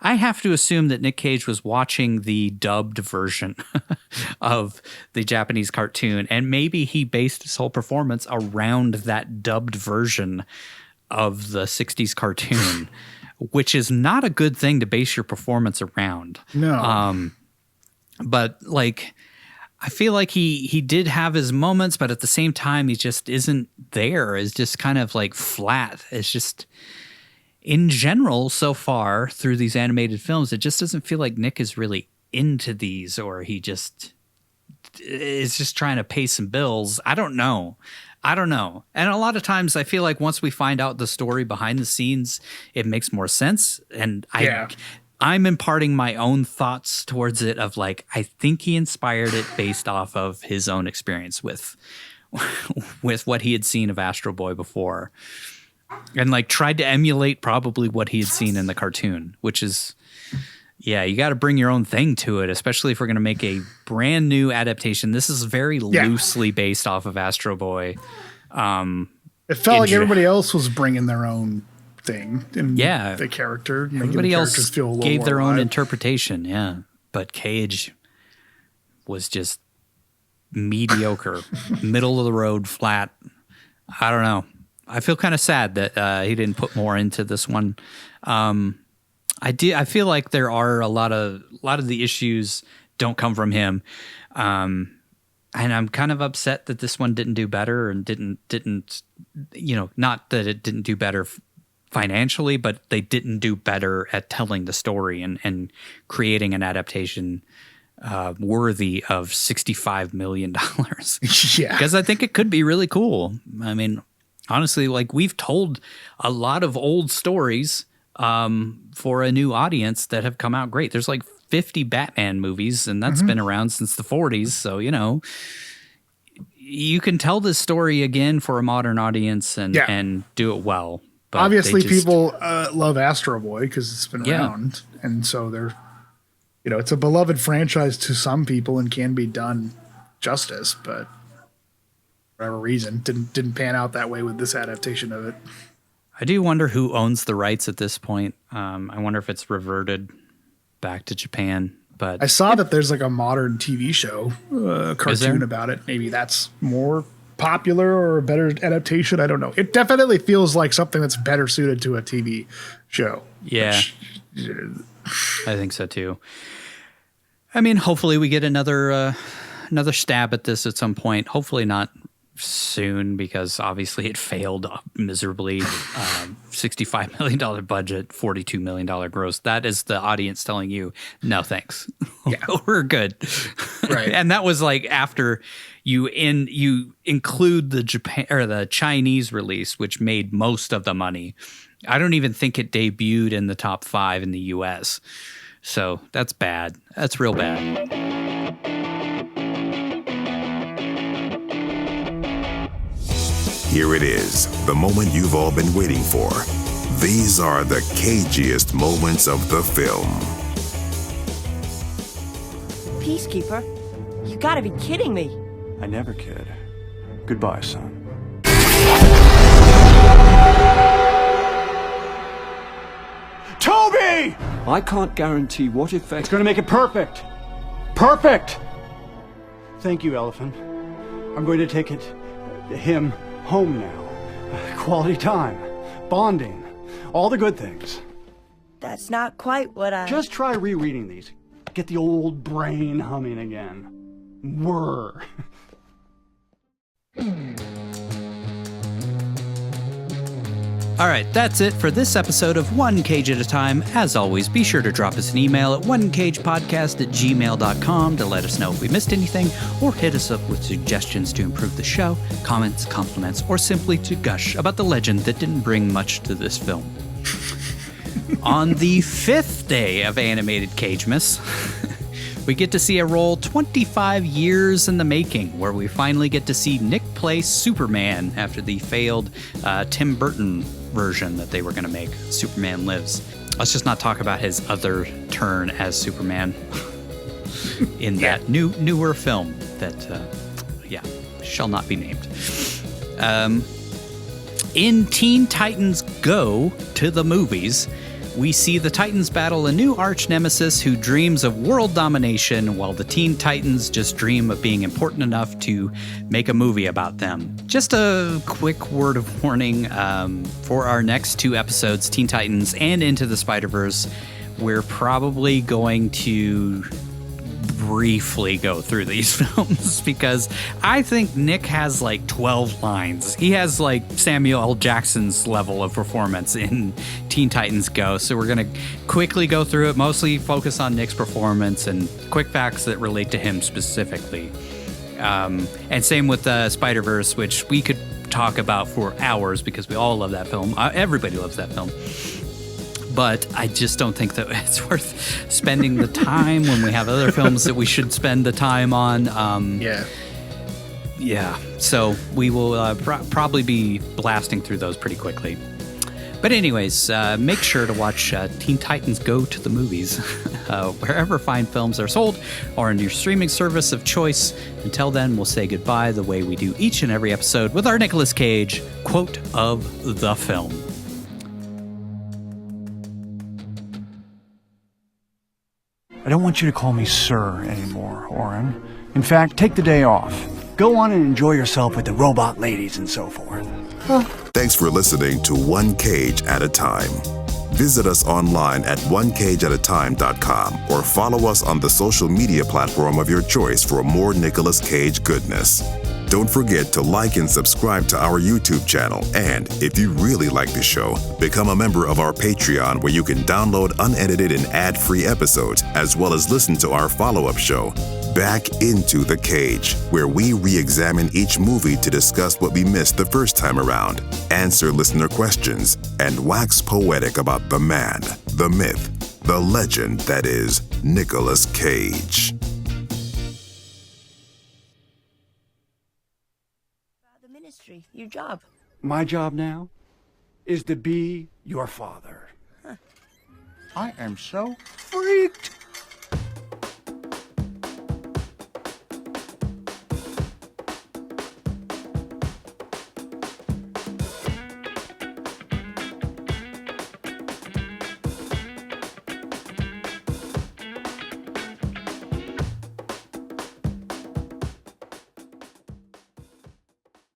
I have to assume that Nick Cage was watching the dubbed version of the Japanese cartoon, and maybe he based his whole performance around that dubbed version of the 60s cartoon, which is not a good thing to base your performance around. No. But I feel like he did have his moments, but at the same time, he just isn't there. It's just kind of flat. It's just, in general, so far through these animated films, it just doesn't feel like Nick is really into these, or he just is just trying to pay some bills. I don't know. And a lot of times I feel like once we find out the story behind the scenes, it makes more sense. And I'm imparting my own thoughts towards it of I think he inspired it based off of his own experience with what he had seen of Astro Boy before. And tried to emulate probably what he had seen in the cartoon, which is, you got to bring your own thing to it, especially if we're going to make a brand new adaptation. This is very loosely based off of Astro Boy. It felt like everybody else was bringing their own thing. And the character. Everybody else gave their own interpretation. Yeah. But Cage was just mediocre, middle of the road, flat. I don't know. I feel kind of sad that he didn't put more into this one. I feel like there are a lot of the issues don't come from him, and I'm kind of upset that this one didn't do better and didn't not that it didn't do better financially, but they didn't do better at telling the story and creating an adaptation worthy of $65 million. Yeah, because I think it could be really cool. I mean, honestly, we've told a lot of old stories for a new audience that have come out great. There's 50 Batman movies, and that's been around since the 40s. So, you can tell this story again for a modern audience and do it well. But obviously, people love Astro Boy because it's been around. And so they're, it's a beloved franchise to some people and can be done justice, but for whatever reason, didn't pan out that way with this adaptation of it. I do wonder who owns the rights at this point. I wonder if it's reverted back to Japan. But I saw that there's a modern TV show, cartoon about it. Maybe that's more popular or a better adaptation. I don't know. It definitely feels like something that's better suited to a TV show. Yeah, I think so too. I mean, hopefully we get another stab at this at some point. Hopefully not soon, because obviously it failed miserably. $65 million budget, $42 million gross. That is the audience telling you, no thanks. Yeah. We're good. Right. And that was after you include the Japan or the Chinese release, which made most of the money. I don't even think it debuted in the top 5 in the US. So that's bad. That's real bad. Here it is, the moment you've all been waiting for. These are the cagiest moments of the film. Peacekeeper, you gotta be kidding me. I never kid. Goodbye, son. Toby! I can't guarantee what effect. It's gonna make it perfect. Perfect! Thank you, Elephant. I'm going to take him home now. Quality time. Bonding. All the good things. That's not quite what I... Just try rereading these. Get the old brain humming again. Whir. All right, that's it for this episode of One Cage at a Time. As always, be sure to drop us an email at onecagepodcast@gmail.com to let us know if we missed anything, or hit us up with suggestions to improve the show, comments, compliments, or simply to gush about the legend that didn't bring much to this film. On the 5th day of animated Cagemas, we get to see a role 25 years in the making, where we finally get to see Nick play Superman after the failed Tim Burton version that they were going to make, Superman Lives. Let's just not talk about his other turn as Superman in that newer film that, shall not be named. In Teen Titans Go to the movies, we see the Titans battle a new arch nemesis who dreams of world domination, while the Teen Titans just dream of being important enough to make a movie about them. Just a quick word of warning for our next 2 episodes, Teen Titans and Into the Spider-Verse, we're probably going to briefly go through these films because I think Nick has like 12 lines. He has like Samuel L. Jackson's level of performance in Teen Titans Go. So we're going to quickly go through it, mostly focus on Nick's performance and quick facts that relate to him specifically. And same with Spider-Verse, which we could talk about for hours because we all love that film. Everybody loves that film. But I just don't think that it's worth spending the time when we have other films that we should spend the time on. Yeah. So we will probably be blasting through those pretty quickly. But anyways, make sure to watch Teen Titans Go to the movies, wherever fine films are sold or in your streaming service of choice. Until then, we'll say goodbye the way we do each and every episode with our Nicolas Cage quote of the film. I don't want you to call me sir anymore, Oren. In fact, take the day off. Go on and enjoy yourself with the robot ladies and so forth. Thanks for listening to One Cage at a Time. Visit us online at onecageatatime.com or follow us on the social media platform of your choice for more Nicolas Cage goodness. Don't forget to like and subscribe to our YouTube channel, and if you really like the show, become a member of our Patreon where you can download unedited and ad-free episodes as well as listen to our follow-up show, Back Into the Cage, where we re-examine each movie to discuss what we missed the first time around, answer listener questions, and wax poetic about the man, the myth, the legend that is Nicolas Cage. Your job. My job now is to be your father. I am so freaked